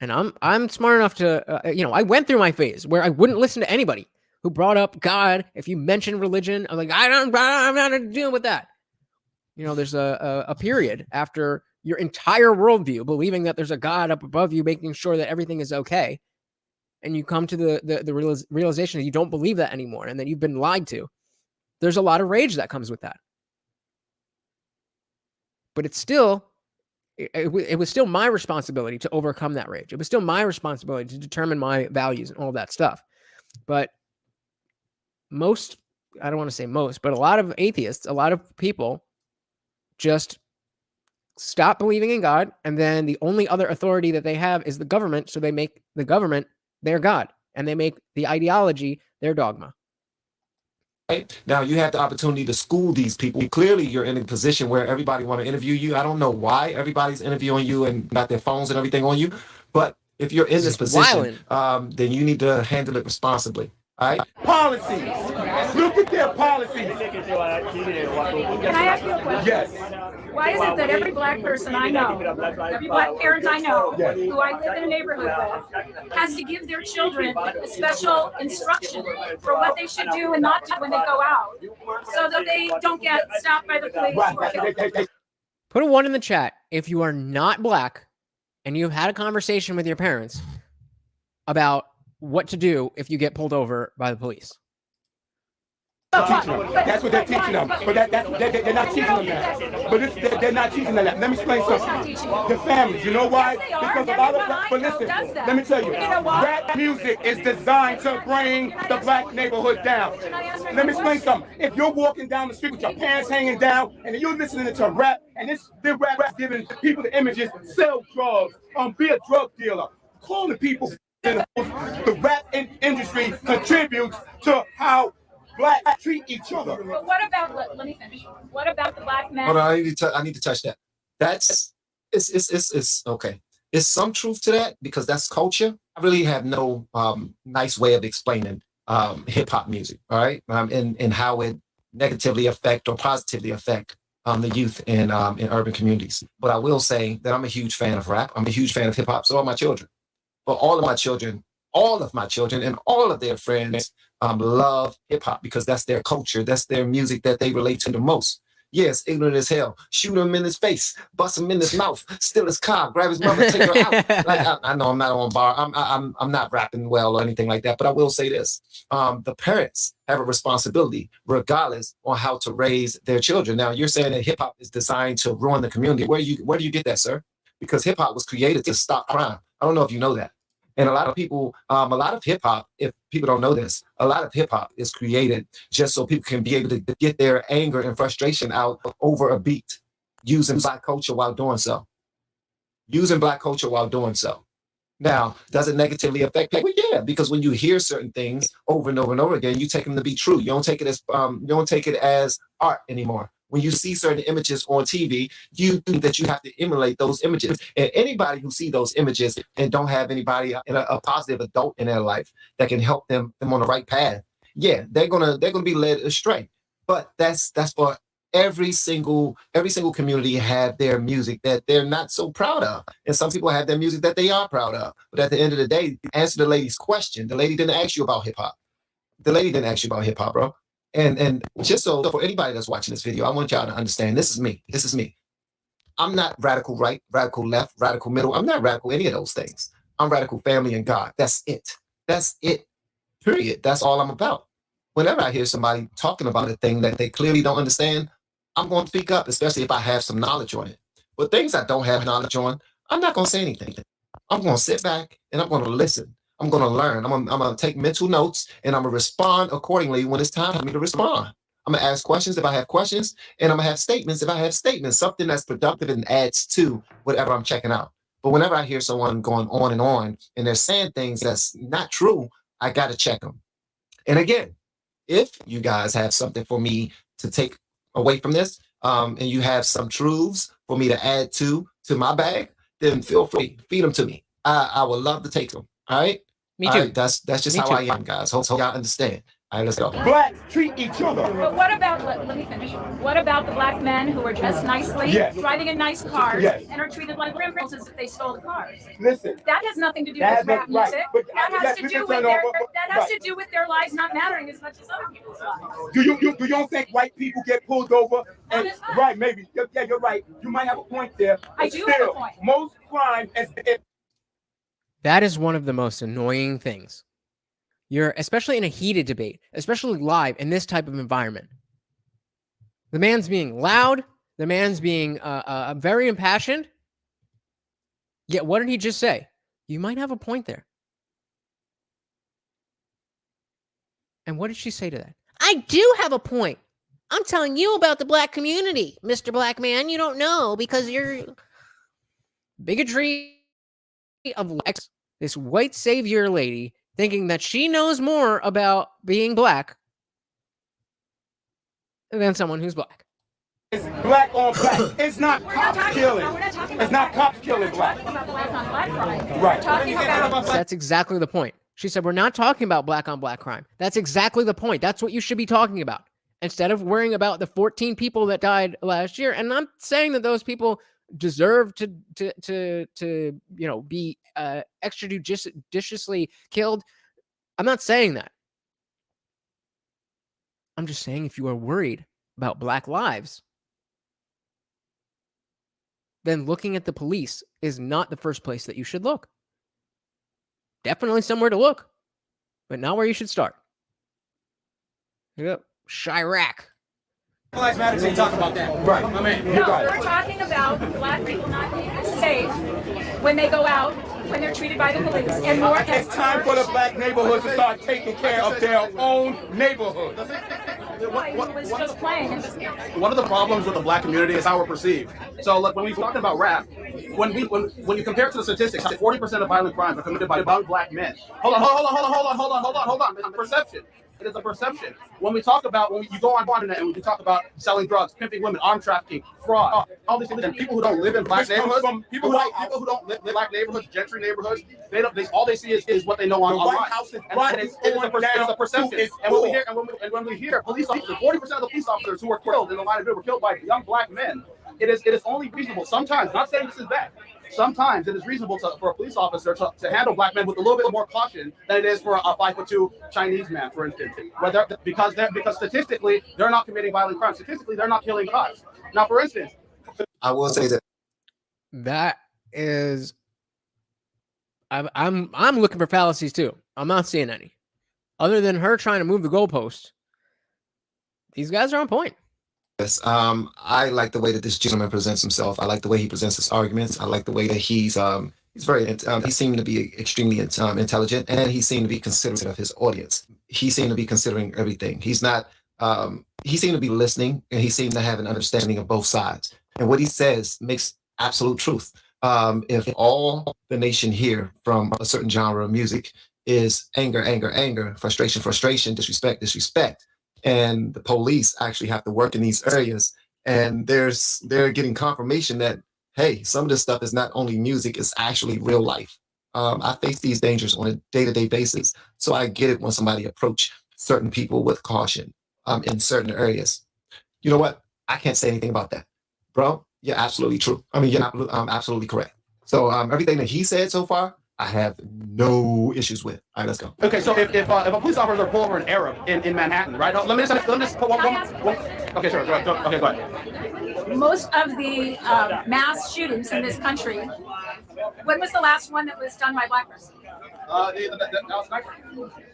And I'm smart enough to, I went through my phase where I wouldn't listen to anybody who brought up God, if you mention religion, I'm like, I'm not dealing with that. You know, there's a period after your entire worldview, believing that there's a God up above you, making sure that everything is okay. And you come to the realization that you don't believe that anymore and that you've been lied to. There's a lot of rage that comes with that. But it's still, it was still my responsibility to overcome that rage. It was still my responsibility to determine my values and all that stuff. But most, I don't want to say most, but a lot of atheists, a lot of people just stop believing in God. And then the only other authority that they have is the government. So they make the government their God and they make the ideology their dogma. Right? Now you have the opportunity to school these people. Clearly, you're in a position where everybody want to interview you. I don't know why everybody's interviewing you and got their phones and everything on you, but if you're in this position, then you need to handle it responsibly. All right? Policies. Look at their policies. Can I ask you a question? Yes. Why is it that every black person I know, every black parent I know, who I live in a neighborhood with, has to give their children special instruction for what they should do and not do when they go out, so that they don't get stopped by the police or killed? Put a 1 in the chat if you are not black and you've had a conversation with your parents about what to do if you get pulled over by the police. That's what they're teaching them. But they're not teaching them that. But they're not teaching them that. Let me explain something. The families, you know why? Because a lot of, but listen, let me tell you, rap music is designed to bring the black neighborhood down. Let me explain something. If you're walking down the street with your pants hanging down and you're listening to rap, and the rap is giving people the images, sell drugs, be a drug dealer, calling people. The rap industry contributes to how black treat each other. But what about, let me finish. What about the black men? Hold on, I need to touch that. That's it's okay. It's some truth to that because that's culture. I really have no nice way of explaining hip hop music, all right, and how it negatively affect or positively affect the youth in urban communities. But I will say that I'm a huge fan of rap. I'm a huge fan of hip hop. So are my children. But all of my children and all of their friends love hip hop because that's their culture. That's their music that they relate to the most. Yes, ignorant as hell. Shoot him in his face, bust him in his mouth, steal his car, grab his mother, take her out. Like I know I'm not on bar. I'm not rapping well or anything like that. But I will say this: the parents have a responsibility, regardless on how to raise their children. Now you're saying that hip hop is designed to ruin the community. Where do you get that, sir? Because hip hop was created to stop crime. I don't know if you know that. And a lot of people, a lot of hip hop, if people don't know this, a lot of hip hop is created just so people can be able to get their anger and frustration out over a beat, using black culture while doing so. Now, does it negatively affect people? Well, yeah, because when you hear certain things over and over and over again, you take them to be true. You don't take it as art anymore. When you see certain images on TV, you think that you have to emulate those images. And anybody who see those images and don't have anybody in a positive adult in their life that can help them on the right path, yeah, they're gonna be led astray. But that's for every single community have their music that they're not so proud of. And some people have their music that they are proud of. But at the end of the day, answer the lady's question. The lady didn't ask you about hip hop. Bro. And just so for anybody that's watching this video, I want y'all to understand this is me. I'm not radical right, radical left, radical middle. I'm not radical any of those things. I'm radical family and God. That's it. Period. That's all I'm about. Whenever I hear somebody talking about a thing that they clearly don't understand, I'm going to speak up, especially if I have some knowledge on it. But things I don't have knowledge on, I'm not going to say anything. I'm going to sit back and I'm going to listen. I'm going to learn. I'm going to take mental notes and I'm going to respond accordingly when it's time for me to respond. I'm going to ask questions if I have questions, and I'm going to have statements if I have statements, something that's productive and adds to whatever I'm checking out. But whenever I hear someone going on and they're saying things that's not true, I got to check them. And again, if you guys have something for me to take away from this, and you have some truths for me to add to my bag, then feel free, feed them to me. I would love to take them. All right. Me too. All right, that's just how I am, guys. Hope y'all understand. All right, let's go. Blacks treat each other. But what about, let me finish. What about the black men who are dressed nicely, Yes. driving in nice cars, Yes. and are treated like criminals as if they stole the cars? Listen. That has nothing to do That with rap has nothing- right. music. But That has let's to get do this with on their over- that has right. to do with their lives not mattering as much as other people's lives. Do you don't think white people get pulled over? And, right, maybe. Yeah, you're right. You might have a point there. I But do still, have a point. Most crime is That is one of the most annoying things. You're, especially in a heated debate, especially live in this type of environment. The man's being loud. The man's being very impassioned. Yet, what did he just say? You might have a point there. And what did she say to that? I do have a point. I'm telling you about the black community, Mr. Black Man. You don't know because you're bigotry of Lex, this white savior lady, thinking that she knows more about being black than someone who's black. It's black on black. It's not cops killing. It's not cops killing black. Right. That's exactly the point. She said, we're not talking about black on black crime. That's exactly the point. That's what you should be talking about. Instead of worrying about the 14 people that died last year. And I'm saying that those people deserve to be extrajudiciously killed. I'm not saying that. I'm just saying if you are worried about black lives, then looking at the police is not the first place that you should look. Definitely somewhere to look, but not where you should start. Yep. Chirac. Lives Matter, so you talk about that. Right. My man. No, we're talking about black people not being safe when they go out, when they're treated by the police. And more. It's time for the black neighborhoods to start taking care of their own neighborhoods. One of the problems with the black community is how we're perceived. So, like, when we're talking about rap, when you compare it to the statistics, 40% of violent crimes are committed by young black men. Hold on. Perception. It is a perception. When we talk about, when you go on internet and we talk about selling drugs, pimping women, arm trafficking, fraud, all these things, and people who don't live in black neighborhoods, people who don't live in black neighborhoods, gentry neighborhoods, all they see is what they know online. And it's a perception. And when we hear police officers, 40% of the police officers who were killed in the line of duty were killed by young black men. It is only reasonable sometimes, not saying this is bad. Sometimes it is reasonable for a police officer to handle black men with a little bit more caution than it is for a 5'2" Chinese man, for instance. Because statistically they're not committing violent crimes. Statistically, they're not killing cops. Now, for instance, I will say that is, I'm looking for fallacies too. I'm not seeing any, other than her trying to move the goalpost. These guys are on point. Yes, I like the way that this gentleman presents himself. I like the way he presents his arguments. I like the way that he's very he seemed to be extremely intelligent, and he seemed to be considerate of his audience. He seemed to be considering everything. He's not. He seemed to be listening, and he seemed to have an understanding of both sides. And what he says makes absolute truth. If all the nation here from a certain genre of music is anger, frustration, disrespect. And the police actually have to work in these areas, and they're getting confirmation that, hey, some of this stuff is not only music, it's actually real life. I face these dangers on a day-to-day basis, so I get it when somebody approach certain people with caution in certain areas. You know what? I can't say anything about that. Bro, you're absolutely true. I mean, you're absolutely correct. So everything that he said so far, I have no issues with. All right, let's go. okay, so if a police officer pull over an Arab in Manhattan, right? Let me just put one. Okay, sure. Go ahead. Most of the mass shootings in this country, when was the last one that was done by a black person?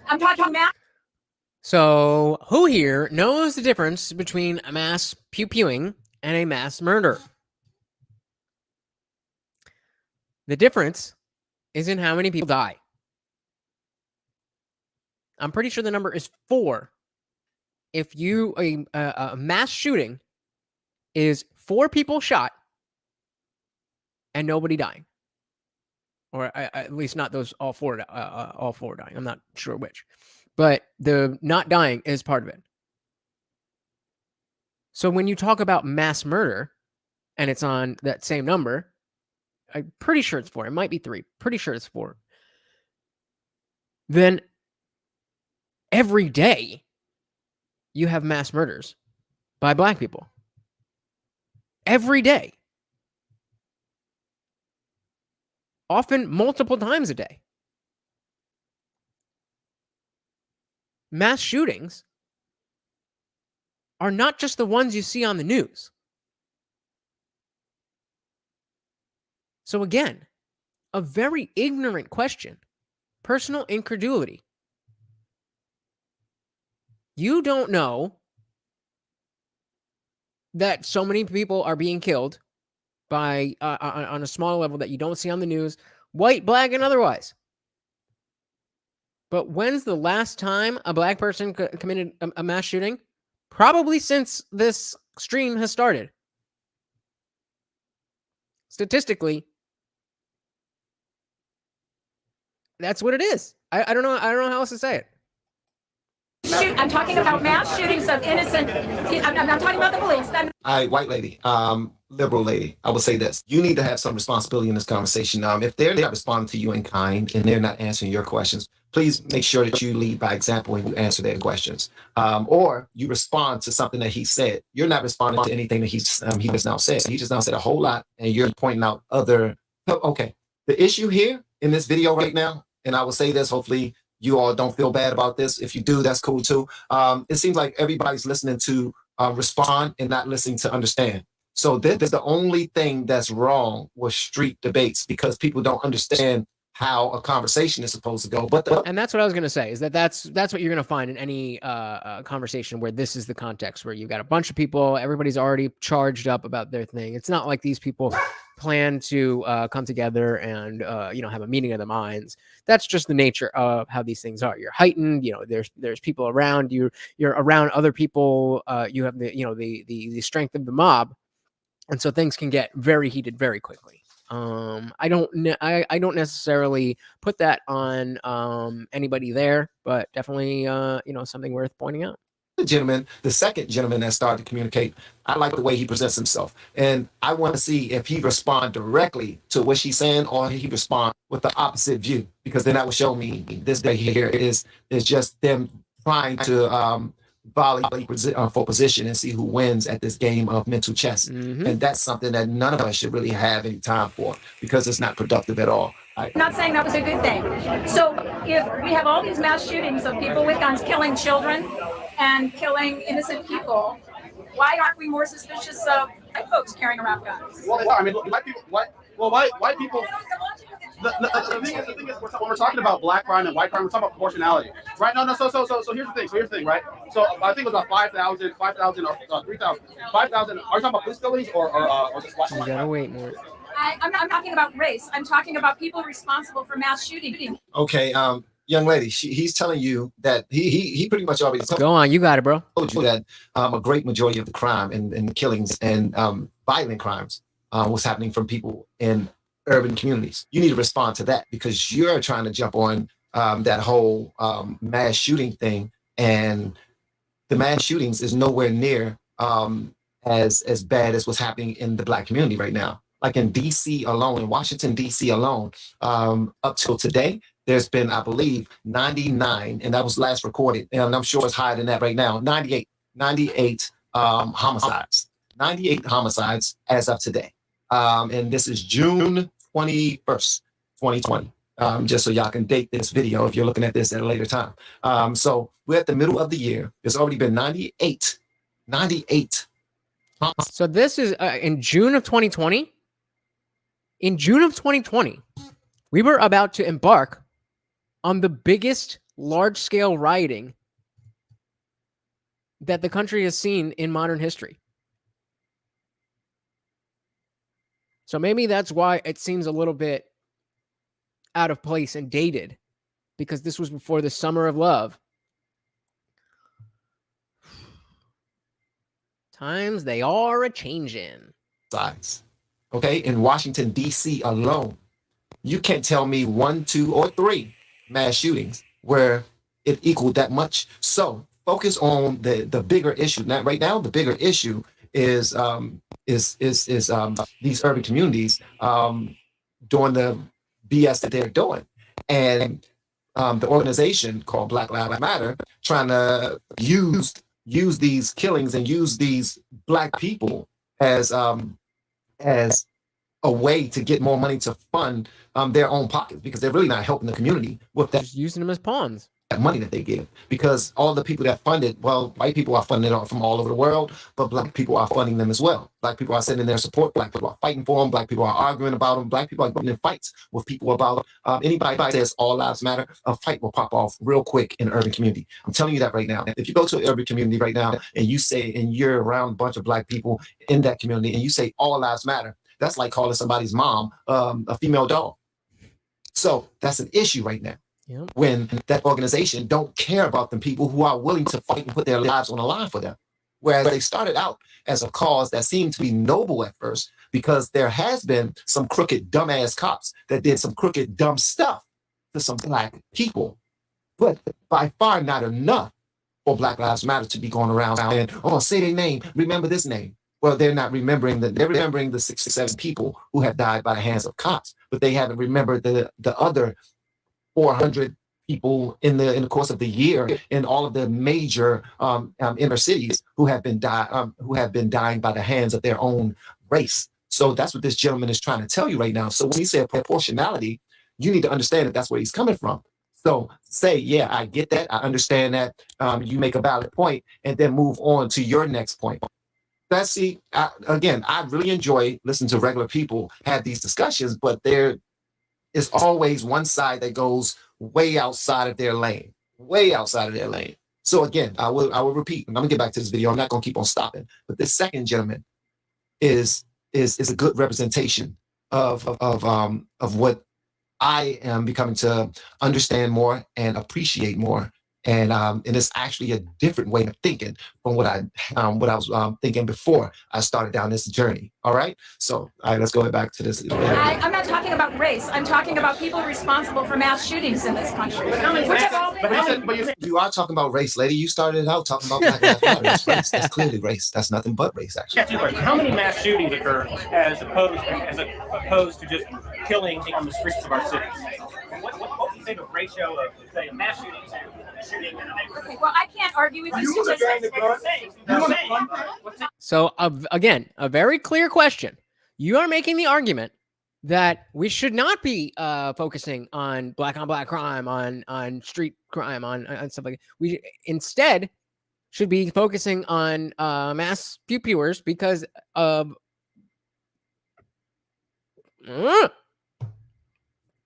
I'm talking mass. So, who here knows the difference between a mass pew-pewing and a mass murder? The difference is in how many people die. I'm pretty sure the number is 4. If a mass shooting is 4 people shot and nobody dying, or at least not those all four dying. I'm not sure which, but the not dying is part of it. So when you talk about mass murder, and it's on that same number, I'm pretty sure it's 4. It might be 3. Pretty sure it's 4. Then every day you have mass murders by black people. Every day. Often multiple times a day. Mass shootings are not just the ones you see on the news. So again, a very ignorant question. Personal incredulity. You don't know that so many people are being killed by on a small level that you don't see on the news, white, black, and otherwise. But when's the last time a black person committed a mass shooting? Probably since this stream has started. Statistically, that's what it is. I don't know. I don't know how else to say it. I'm talking about mass shootings of innocent. I'm not talking about the police. All right, white lady, liberal lady, I will say this. You need to have some responsibility in this conversation. If they're not responding to you in kind and they're not answering your questions, please make sure that you lead by example when you answer their questions. Or you respond to something that he said. You're not responding to anything that he just now said. He just now said a whole lot, and you're pointing out other. Okay, the issue here in this video right now, and I will say this, hopefully you all don't feel bad about this. If you do, that's cool too. It seems like everybody's listening to respond and not listening to understand. So this is the only thing that's wrong with street debates, because people don't understand how a conversation is supposed to go. And that's what I was going to say, is that's what you're going to find in any conversation where this is the context, where you've got a bunch of people, everybody's already charged up about their thing. It's not like these people plan to come together and have a meeting of the minds. That's just the nature of how these things are. You're heightened, there's people around you, you're around other people, you have the strength of the mob, and so things can get very heated very quickly. I don't necessarily put that on anybody there, but definitely something worth pointing out. The second gentleman that started to communicate, I like the way he presents himself, and I want to see if he respond directly to what she's saying, or he respond with the opposite view, because then that will show me this day here is just them trying to volley for position and see who wins at this game of mental chess. And that's something that none of us should really have any time for, because it's not productive at all. I'm not saying that was a good thing. So if we have all these mass shootings of people with guns killing children and killing innocent people, why aren't we more suspicious of white folks carrying around guns? Well, I mean, white people. White people. The thing is, when we're talking about black crime and white crime, we're talking about proportionality, right? No. So here's the thing, right? So I think it was about 5,000 or 3,000. 5,000. Are you talking about police killings or just white? You gotta wait more. I'm not talking about race. I'm talking about people responsible for mass shooting. Okay, young lady, he's telling you that he pretty much already told Go on, you got it, bro. Told you that a great majority of the crime and killings and violent crimes was happening from people in urban communities. You need to respond to that, because you're trying to jump on that whole mass shooting thing, and the mass shootings is nowhere near as bad as what's happening in the black community right now. Like in DC alone, in Washington, DC alone, up till today, there's been, I believe, 99, and that was last recorded, and I'm sure it's higher than that right now, 98 homicides. 98 homicides as of today. And this is June 21st, 2020. Just so y'all can date this video if you're looking at this at a later time. So we're at the middle of the year. There's already been 98. So this is in June of 2020. In June of 2020, we were about to embark on the biggest large-scale rioting that the country has seen in modern history. So maybe that's why it seems a little bit out of place and dated, because this was before the summer of love. Times they are a-changin'. Sides. Okay, in Washington, D.C. alone, you can't tell me 1, 2, or 3 mass shootings where it equaled that much. So focus on the bigger issue. Now, right now, the bigger issue is these urban communities doing the BS that they're doing. And the organization called Black Lives Matter trying to use these killings and use these black people as a way to get more money to fund their own pockets, because they're really not helping the community with that. Just using them as pawns. That money that they give, because all the people that fund it, well, white people are funding it from all over the world, but black people are funding them as well. Black people are sending their support. Black people are fighting for them. Black people are arguing about them. Black people are getting in fights with people about anybody that says all lives matter. A fight will pop off real quick in an urban community. I'm telling you that right now. If you go to an urban community right now and you say, and you're around a bunch of black people in that community, and you say all lives matter, that's like calling somebody's mom a female dog. So that's an issue right now. Yep. When that organization don't care about the people who are willing to fight and put their lives on the line for them. Whereas they started out as a cause that seemed to be noble at first, because there has been some crooked, dumbass cops that did some crooked, dumb stuff to some black people. But by far not enough for Black Lives Matter to be going around and, oh, say their name, remember this name. Well, they're not remembering they're remembering the 67 people who have died by the hands of cops, but they haven't remembered the other 400 people in the course of the year in all of the major inner cities who have been dying by the hands of their own race. So that's what this gentleman is trying to tell you right now. So when he said proportionality, you need to understand that that's where he's coming from. So say, yeah, I get that. I understand that. You make a valid point, and then move on to your next point. That's I really enjoy listening to regular people have these discussions, but there is always one side that goes way outside of their lane, So again, I will repeat. I'm gonna get back to this video. I'm not gonna keep on stopping. But this second gentleman is a good representation of what I am becoming to understand more and appreciate more. And it's actually a different way of thinking from what I was thinking before I started down this journey. All right. So let's go back to this. I'm not talking about race. I'm talking about people responsible for mass shootings in this country. You are talking about race, lady. You started out talking about Black Lives Matter. That's race. That's clearly race. That's nothing but race, actually. How many mass shootings occur as opposed to just killing on the streets of our cities? What do you say the ratio of, say, mass shootings and shooting in a neighborhood? Okay, well, I can't argue with you statistics. So again, a very clear question. You are making the argument that we should not be focusing on black crime, on street crime, on stuff like that. We instead should be focusing on mass pew-pewers because of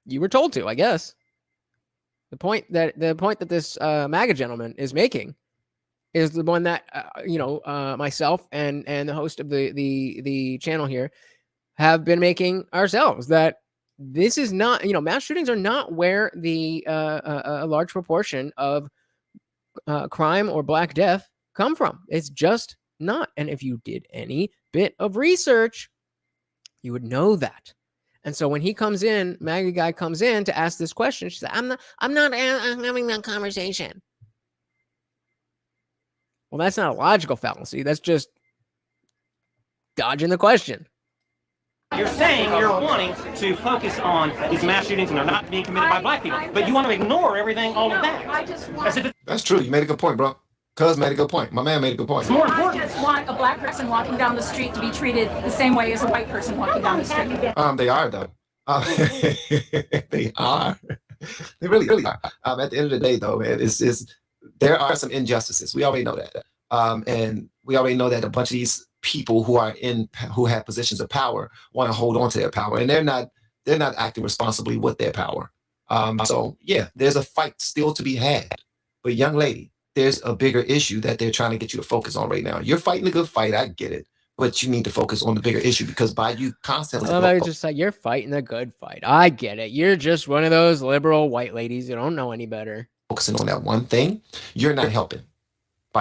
you were told to, I guess. The point that this MAGA gentleman is making is the one that myself and the host of the channel here have been making ourselves, that this is not, mass shootings are not where the a large proportion of crime or Black death come from. It's just not. And if you did any bit of research, you would know that. And so when he comes in, MAGA guy comes in to ask this question, she said, I'm not having that conversation. Well, that's not a logical fallacy. That's just dodging the question. You're saying you're wanting to focus on these mass shootings and they're not being committed by Black people, but you want to ignore everything, all of that. That's true. You made a good point, bro. Cuz made a good point. My man made a good point. It's more important. I just want a Black person walking down the street to be treated the same way as a white person walking down the street. They are, though. They are. They really are. At the end of the day, though, man, there are some injustices. We already know that. And we already know that a bunch of these people who have positions of power want to hold on to their power, and they're not acting responsibly with their power. So yeah, there's a fight still to be had. But young lady, there's a bigger issue that they're trying to get you to focus on right now. You're fighting a good fight, I get it, but you need to focus on the bigger issue, because by you constantly just like, you're fighting a good fight. I get it. You're just one of those liberal white ladies who don't know any better. Focusing on that one thing, you're not helping.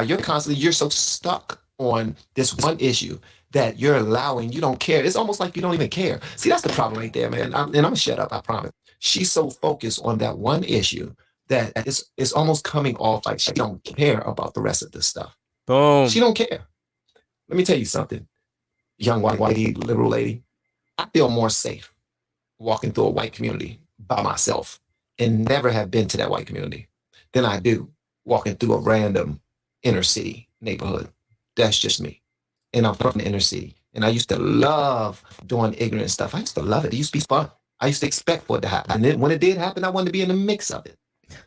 You're so stuck on this one issue that you're allowing, you don't care. It's almost like you don't even care. See, that's the problem right there, man. I'm gonna shut up, I promise. She's so focused on that one issue that it's almost coming off like she don't care about the rest of this stuff. Boom. She don't care. Let me tell you something, young white lady, liberal lady. I feel more safe walking through a white community by myself and never have been to that white community than I do walking through a random inner city neighborhood. That's just me. And I'm from the inner city. And I used to love doing ignorant stuff. I used to love it. It used to be fun. I used to expect for it to happen. And then when it did happen, I wanted to be in the mix of it.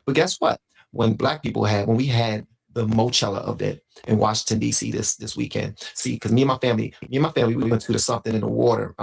But guess what? When we had the Mochella event in Washington, D.C. this weekend. See, because me and my family, we went to the Something in the Water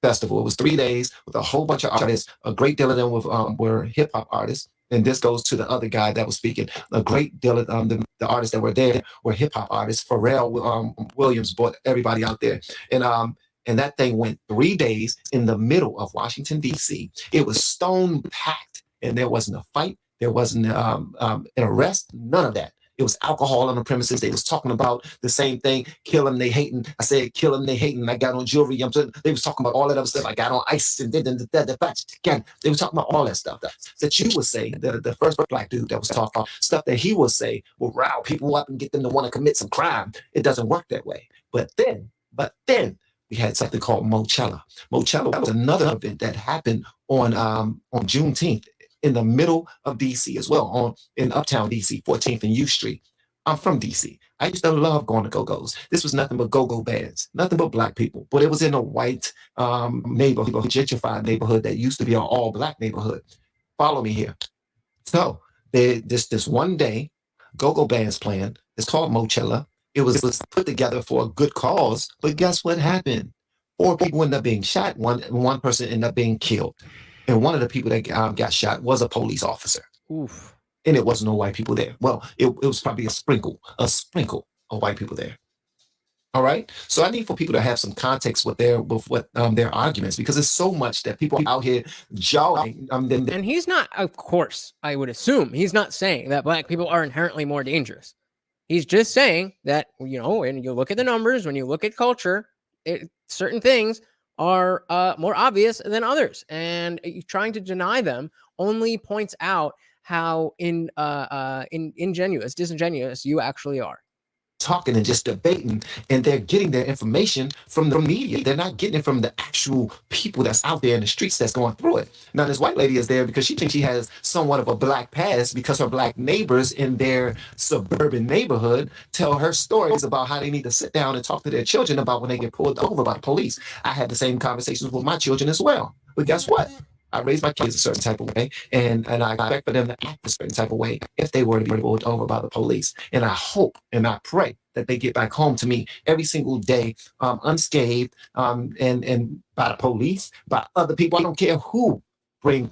festival. It was 3 days with a whole bunch of artists. A great deal of them were hip hop artists. And this goes to the other guy that was speaking. A great deal of the artists that were there were hip hop artists. Pharrell Williams brought everybody out there. And that thing went 3 days in the middle of Washington, D.C. It was stone packed, and there wasn't a fight. There wasn't an arrest, none of that. It was alcohol on the premises. They was talking about the same thing. Kill them, they hating. I said, kill them, they hating. I got on jewelry. They was talking about all that other stuff. I got on ice and did again. They were talking about all that stuff that you would say. The first black dude that was talking about stuff that he would say will rile people up and get them to want to commit some crime. It doesn't work that way. But then we had something called Mochella. Mochella was another event that happened on Juneteenth, in the middle of DC as well, in Uptown DC, 14th and U Street. I'm from DC. I used to love going to go-go's. This was nothing but go-go bands, nothing but black people. But it was in a white neighborhood, gentrified neighborhood that used to be an all-black neighborhood. Follow me here. So this one day, go-go bands playing. It's called Mochella. It was put together for a good cause. But guess what happened? 4 people ended up being shot. One person ended up being killed. And one of the people that got shot was a police officer. Oof. And it wasn't no white people there. Well, it was probably a sprinkle of white people there. All right. So I need for people to have some context with their arguments, because there's so much that people out here jawing. And he's not, of course, I would assume he's not saying that black people are inherently more dangerous. He's just saying that, when you look at the numbers, when you look at culture, certain things are more obvious than others, and trying to deny them only points out how disingenuous you actually are. Talking and just debating, and they're getting their information from the media. They're not getting it from the actual people that's out there in the streets that's going through it. Now, this white lady is there because she thinks she has somewhat of a black past, because her black neighbors in their suburban neighborhood tell her stories about how they need to sit down and talk to their children about when they get pulled over by the police. I had the same conversations with my children as well. But guess what? I raised my kids a certain type of way, and I expect for them to act a certain type of way if they were to be pulled over by the police. And I hope and I pray that they get back home to me every single day, unscathed, and by the police, by other people. I don't care who bring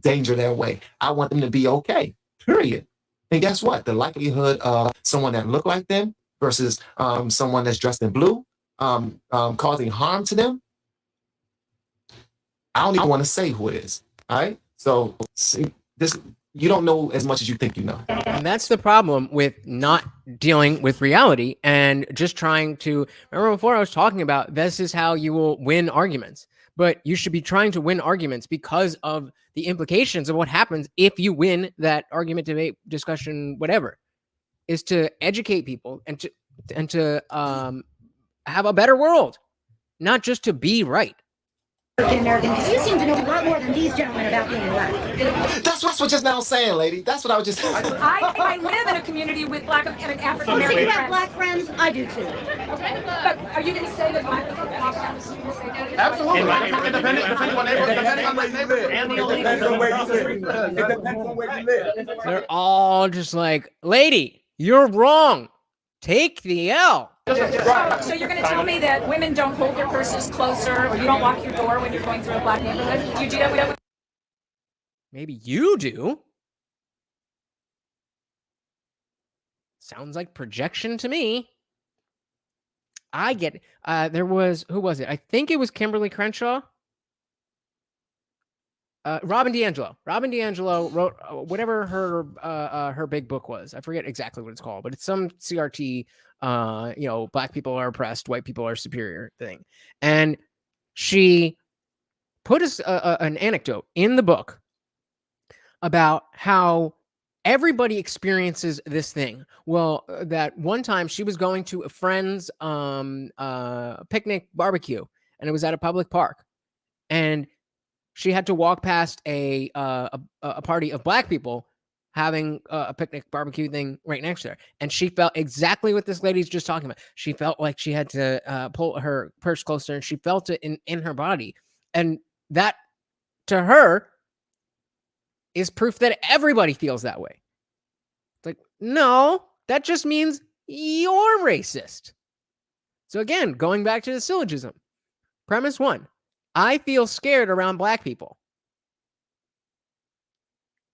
danger their way. I want them to be okay, period. And guess what? The likelihood of someone that look like them versus someone that's dressed in blue causing harm to them, I don't even want to say who it is. All right. So this, you don't know as much as you think you know. And that's the problem with not dealing with reality and just trying to, remember before I was talking about this is how you will win arguments, but you should be trying to win arguments because of the implications of what happens if you win that argument, debate, discussion, whatever, is to educate people and to have a better world, not just to be right. American, you seem to know a lot more than these gentlemen about being black. That's what just now saying, lady. That's what I was just saying. I live in a community with black and African American You have friends. black friends? I do too. Okay, but are you going to say that black people are black? Absolutely. Depending on where you live. It depends on where you live. They're all just like, lady, you're wrong. Take the L. So you're going to tell me that women don't hold their purses closer, or you don't lock your door when you're going through a black neighborhood? Do you do that? Maybe you do. Sounds like projection to me. I get it. Who was it? I think it was Kimberly Crenshaw. Robin DiAngelo. Robin DiAngelo wrote whatever her big book was. I forget exactly what it's called, but it's some CRT, black people are oppressed, white people are superior thing. And she put an anecdote in the book about how everybody experiences this thing. Well, that one time she was going to a friend's picnic barbecue, and it was at a public park. And she had to walk past a party of black people having a picnic barbecue thing right next to her. And she felt exactly what this lady's just talking about. She felt like she had to pull her purse closer, and she felt it in her body. And that, to her, is proof that everybody feels that way. It's like, no, that just means you're racist. So again, going back to the syllogism. Premise 1, I feel scared around black people.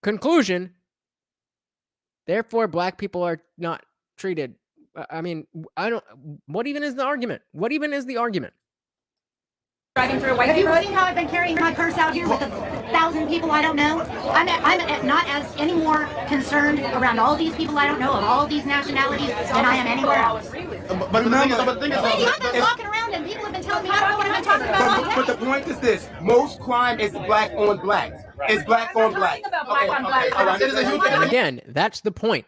Conclusion, therefore, black people are not treated. I mean, what even is the argument? What even is the argument? Driving through a white Have you seen how I've been carrying my purse out here with 1,000 people I don't know? I'm not as any more concerned around all these people I don't know of all these nationalities than I am anywhere else. But the thing is, I've been walking around and people have been telling me I don't know what I'm talking about. But the point is this: most crime is black on black. It's black on black. Again, that's the point.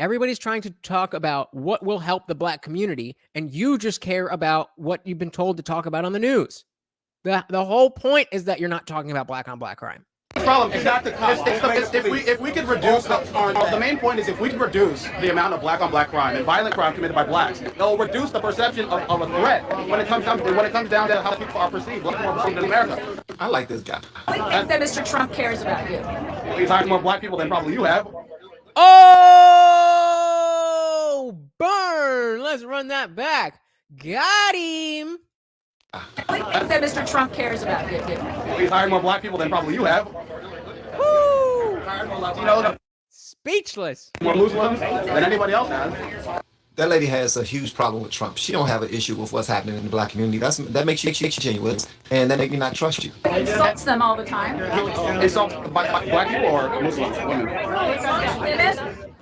Everybody's trying to talk about what will help the black community, and you just care about what you've been told to talk about on the news. The whole point is that you're not talking about black on black crime. Problem is not if we could reduce the main point is if we could reduce the amount of black on black crime and violent crime committed by blacks, it'll reduce the perception of a threat when it comes down to how people are perceived, black people are perceived in America. I like this guy. I think that Mr. Trump cares about you. He's hired more black people than probably you have. Oh, burn! Let's run that back. Got him. I think that Mr. Trump cares about you. He's hired more black people than probably you have. Woo! Hired more Latinos, Speechless. more Muslims than anybody else has. That lady has a huge problem with Trump. She don't have an issue with what's happening in the black community. That makes you genuine, and that makes me not trust you. He insults them all the time. Insults black people or Muslims, women?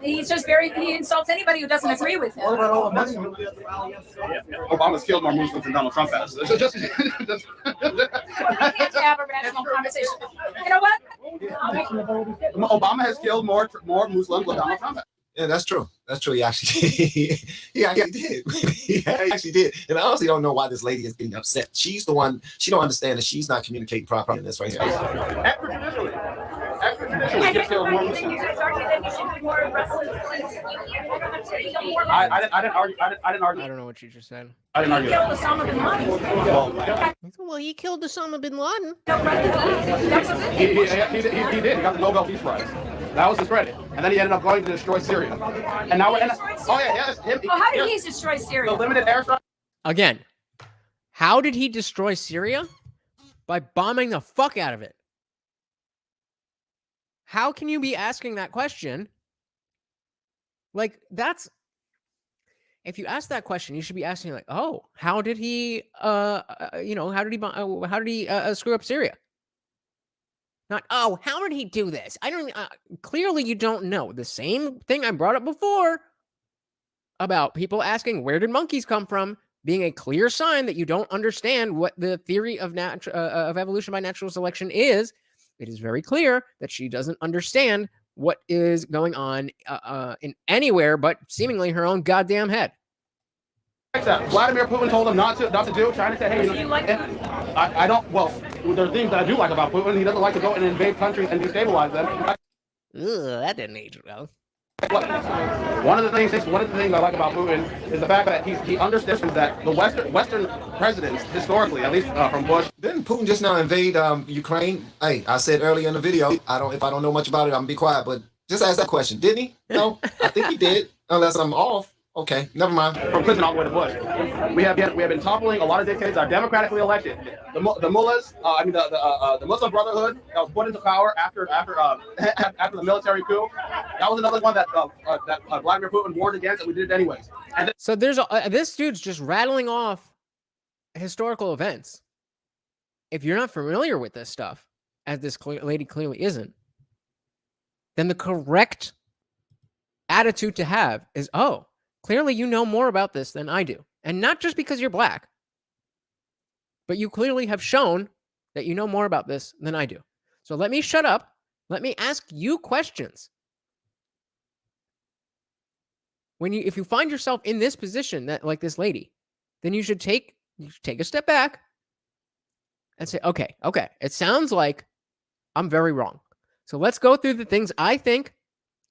He's just he insults anybody who doesn't agree with him. Obama's killed more Muslims than Donald Trump has. We can't have a rational conversation. You know what? Obama has killed more Muslims than Donald Trump has. Yeah, that's true. That's true. He actually did. He actually did. And I honestly don't know why this lady is getting upset. She's the one. She don't understand that she's not communicating properly in this right here. Extrajudicially gets killed more Muslims. I didn't argue. I don't know what you just said. I didn't argue. He killed Osama bin Laden. Well, he killed Osama bin Laden. He did. He got the Nobel Peace Prize. That was his credit. And then he ended up going to destroy Syria. And now we're in. Oh yeah, him. Well, how did he destroy Syria? The limited airstrike. Again, how did he destroy Syria? By bombing the fuck out of it. How can you be asking that question? Like, that's, if you ask that question, you should be asking like, oh, how did he screw up Syria? Not, oh, how did he do this? I don't, clearly you don't know. The same thing I brought up before about people asking, where did monkeys come from? Being a clear sign that you don't understand what the theory of evolution by natural selection is. It is very clear that she doesn't understand what is going on in anywhere but seemingly her own goddamn head. Vladimir Putin told him not to do. China said, hey, you like I don't. Well, there are things that I do like about Putin. He doesn't like to go and invade countries and destabilize them. Ugh, that didn't age well. One of the things I like about Putin is the fact that he understands that the Western presidents, historically, at least from Bush. Didn't Putin just now invade Ukraine? Hey, I said earlier in the video, if I don't know much about it, I'm gonna be quiet. But just ask that question, didn't he? No, I think he did. Unless I'm off. Okay, never mind. From Clinton all the way to Bush, we have been toppling a lot of dictators that are democratically elected. The mullahs, the Muslim Brotherhood that was put into power after the military coup. That was another one that Vladimir Putin warned against, and we did it anyways. And so there's this dude's just rattling off historical events. If you're not familiar with this stuff, as this lady clearly isn't, then the correct attitude to have is, oh, clearly you know more about this than I do. And not just because you're black, but you clearly have shown that you know more about this than I do. So let me shut up. Let me ask you questions. If you find yourself in this position, that like this lady, then you should take a step back and say, okay, it sounds like I'm very wrong. So let's go through the things I think,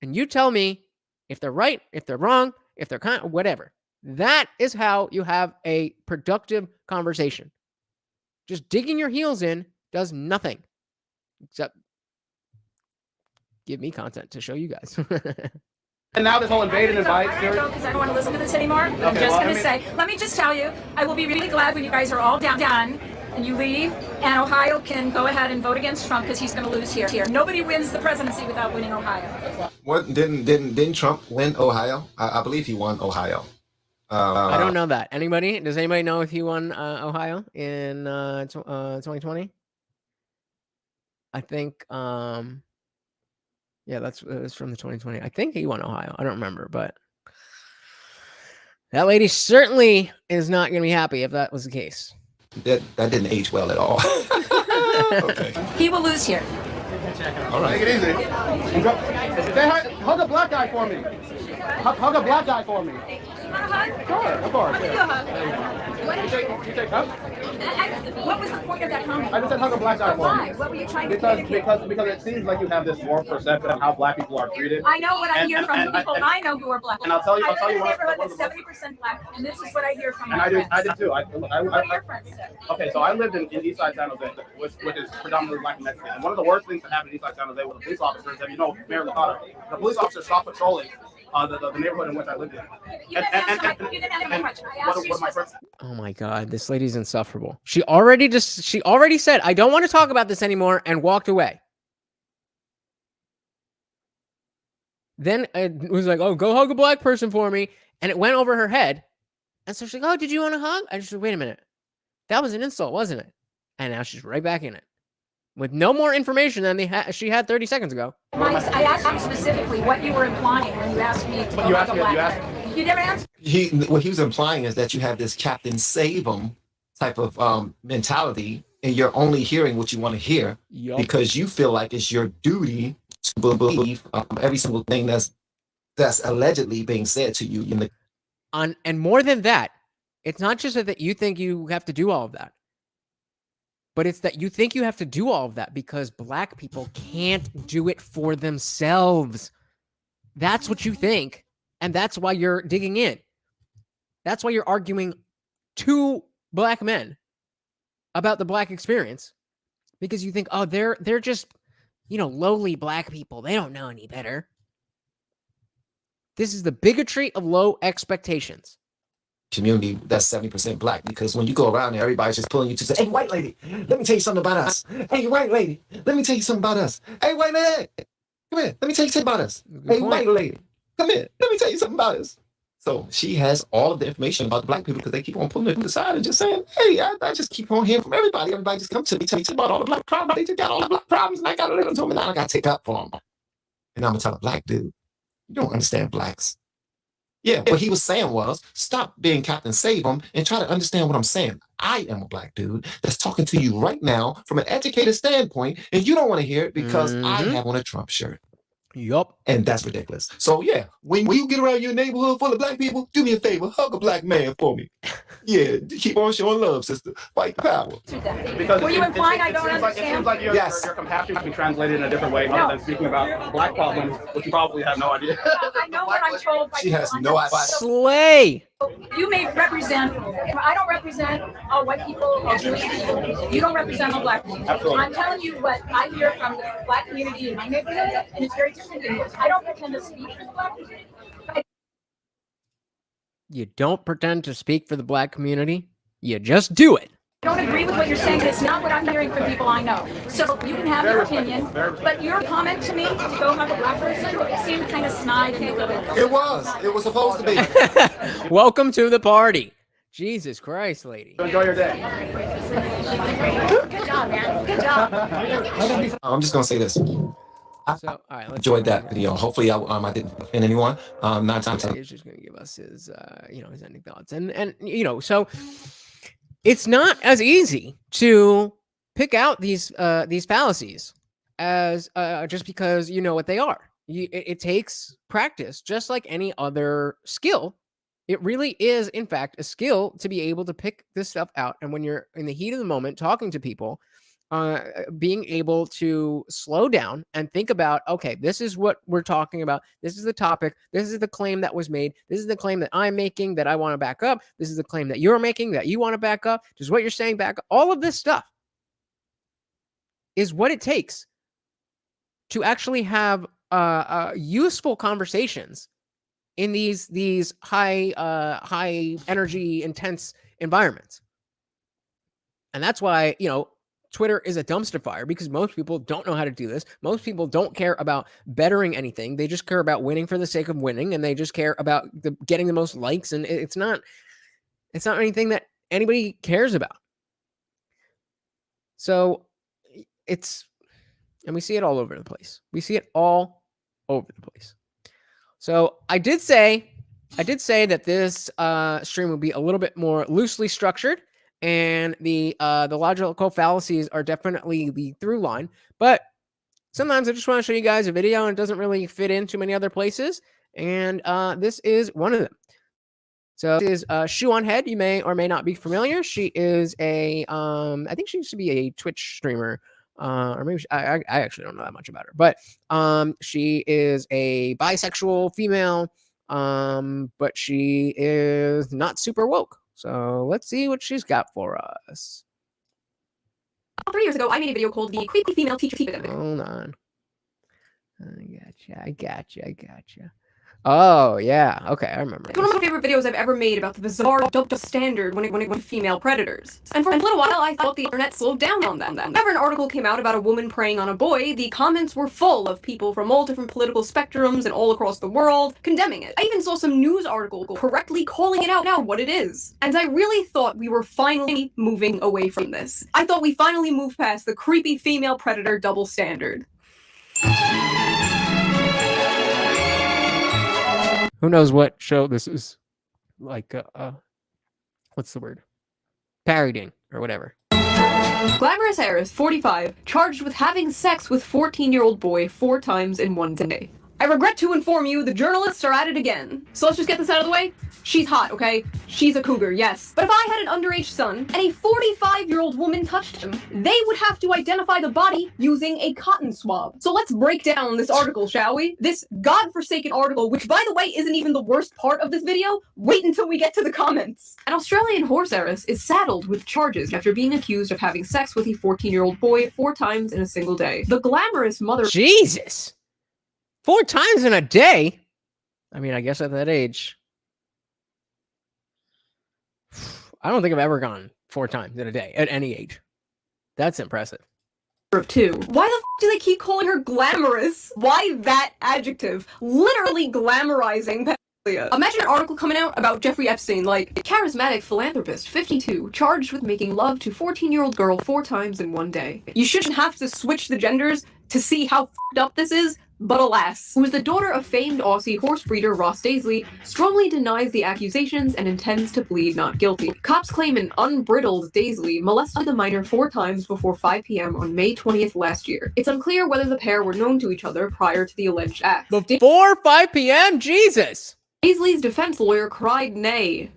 and you tell me if they're right, if they're wrong, if they're kind of whatever. That is how you have a productive conversation. Just digging your heels in does nothing except give me content to show you guys. And now this whole invade and invite series. Because I don't want to listen to this anymore. Okay, I'm just going to say, let me just tell you, I will be really glad when you guys are all done and you leave, and Ohio can go ahead and vote against Trump because he's going to lose here. Nobody wins the presidency without winning Ohio. What didn't Trump win Ohio? I believe he won Ohio. I don't know that. Does anybody know if he won Ohio in 2020? I think yeah, that's from the 2020. I think he won Ohio. I don't remember, but that lady certainly is not going to be happy if that was the case. That didn't age well at all. Okay. He will lose here. All right. Take it easy. Hug a black guy for me. Hug a black guy for me. Sure, of course. You take hugs? What was the point of that comment? I just said hug a black guy for me. Why? What were you trying to communicate? Because it seems like you have this warped perception of how black people are treated. I know what I hear from the people I know who are black. And I'll tell you I live in a what. neighborhood that's 70% black, and this is what I hear from And my friends. I did too. What do your friends say? Okay, so I lived in East Side San Jose, which is predominantly black and Mexican. And one of the worst things that happened in East Side San Jose was the police officers, if you know Mayor Licata, the police officers stopped patrolling the neighborhood in which I lived in. You didn't answer my question. I asked you specifically. Oh my God, this lady's insufferable. She already said, I don't want to talk about this anymore, and walked away. Then it was like, oh, go hug a black person for me. And it went over her head. And so she's like, oh, did you want a hug? I just said, wait a minute. That was an insult, wasn't it? And now she's right back in it. With no more information than she had 30 seconds ago. I asked him specifically what you were implying when you asked me to go hug a black man. You never answered. What he was implying is that you have this Captain Save-'em type of mentality, and you're only hearing what you want to hear because you feel like it's your duty to believe every single thing that's allegedly being said to you. And more than that, it's not just that you think you have to do all of that, but it's that you think you have to do all of that because black people can't do it for themselves. That's what you think, and that's why you're digging in. That's why you're arguing to black men about the black experience, because you think, oh, they're just, lowly black people. They don't know any better. This is the bigotry of low expectations. Community that's 70% black, because when you go around there, everybody's just pulling you to say, hey, white lady, let me tell you something about us. Hey, white lady, let me tell you something about us. Hey, white lady, come here, let me tell you something about us. Hey, white lady, come here, let me tell you something about us. So she has all of the information about the black people because they keep on pulling it to the side and just saying, hey, I just keep on hearing from everybody. Everybody just come to me, tell me about all the black problems. They just got all the black problems, and I got to let them to me. Now I got to take up for them. And I'm going to tell a black dude, you don't understand blacks. Yeah, what he was saying was, stop being Captain Save-'em and try to understand what I'm saying. I am a black dude that's talking to you right now from an educated standpoint, and you don't want to hear it because I have on a Trump shirt. Yup. And that's ridiculous. So yeah, when you get around your neighborhood full of black people, do me a favor, hug a black man for me. Yeah, keep on showing love, sister. Fight power. Because were you implying I don't understand? It seems like your compassion can be translated in a different way other than speaking about black problems, which you probably have no idea. I know what I'm told. By she has no idea. Slay. You may represent, I don't represent all white people or Jewish people. You don't represent all black people. Absolutely. I'm telling you what I hear from the black community in my neighborhood, and it's very different than yours. I don't pretend to speak for the black community. You don't pretend to speak for the black community. You just do it. I don't agree with what you're saying, but it's not what I'm hearing from people I know. So you can have your opinion, but your comment to me to go hug a black person, it seemed kind of snide and a little. It was supposed to be. Welcome to the party. Jesus Christ, lady. Enjoy your day. Good job, man. Good job. I'm just gonna say this. I enjoyed that video. Hopefully, I didn't offend anyone. Not time. He's just gonna give us his, his ending thoughts, and so it's not as easy to pick out these fallacies as just because you know what they are. It takes practice, just like any other skill. It really is, in fact, a skill to be able to pick this stuff out. And when you're in the heat of the moment talking to people, being able to slow down and think about, okay, this is what we're talking about. This is the topic. This is the claim that was made. This is the claim that I'm making that I want to back up. This is the claim that you're making that you want to back up. Just what you're saying back up. All of this stuff is what it takes to actually have useful conversations in these high energy intense environments. And that's why, Twitter is a dumpster fire, because most people don't know how to do this. Most people don't care about bettering anything. They just care about winning for the sake of winning, and they just care about getting the most likes. And it's not anything that anybody cares about. So and we see it all over the place. We see it all over the place. So I did say that this stream would be a little bit more loosely structured, and the logical fallacies are definitely the through line. But sometimes I just want to show you guys a video and it doesn't really fit in too many other places, and this is one of them. So this is Shoe on Head. You may or may not be familiar. She is I think she used to be a Twitch streamer. Or maybe I actually don't know that much about her, but she is a bisexual female, but she is not super woke. So let's see what she's got for us. 3 years ago, I made a video called The Creepy Female Teacher Epidemic. Hold on. I gotcha. Oh, yeah. Okay, I remember. It's one of my favorite videos I've ever made about the bizarre double standard when it went female predators. And for a little while, I thought the internet slowed down on them. Whenever an article came out about a woman preying on a boy, the comments were full of people from all different political spectrums and all across the world condemning it. I even saw some news article correctly calling it out now what it is. And I really thought we were finally moving away from this. I thought we finally moved past the creepy female predator double standard. Who knows what show this is? Like, what's the word? Parodying or whatever. Glamorous heiress, 45, charged with having sex with 14-year-old boy 4 times in one day. I regret to inform you, the journalists are at it again. So let's just get this out of the way. She's hot, okay? She's a cougar, yes. But if I had an underage son and a 45-year-old woman touched him, they would have to identify the body using a cotton swab. So let's break down this article, shall we? This godforsaken article, which by the way isn't even the worst part of this video. Wait until we get to the comments. An Australian horse heiress is saddled with charges after being accused of having sex with a 14-year-old boy 4 times in a single day. The glamorous mother— Jesus! 4 times in a day? I mean, I guess at that age, I don't think I've ever gone 4 times in a day at any age. That's impressive. Of 2. Why the f do they keep calling her glamorous? Why that adjective? Literally glamorizing pedophilia. Imagine an article coming out about Jeffrey Epstein, like, charismatic philanthropist, 52, charged with making love to 14-year-old girl 4 times in one day. You shouldn't have to switch the genders to see how f***ed up this is. But alas, who is the daughter of famed Aussie horse breeder Ross Daisley, strongly denies the accusations and intends to plead not guilty. Cops claim an unbridled Daisley molested the minor 4 times before 5 p.m. on May 20th last year. It's unclear whether the pair were known to each other prior to the alleged act. Before 5 p.m.? Jesus! Daisley's defense lawyer cried nay.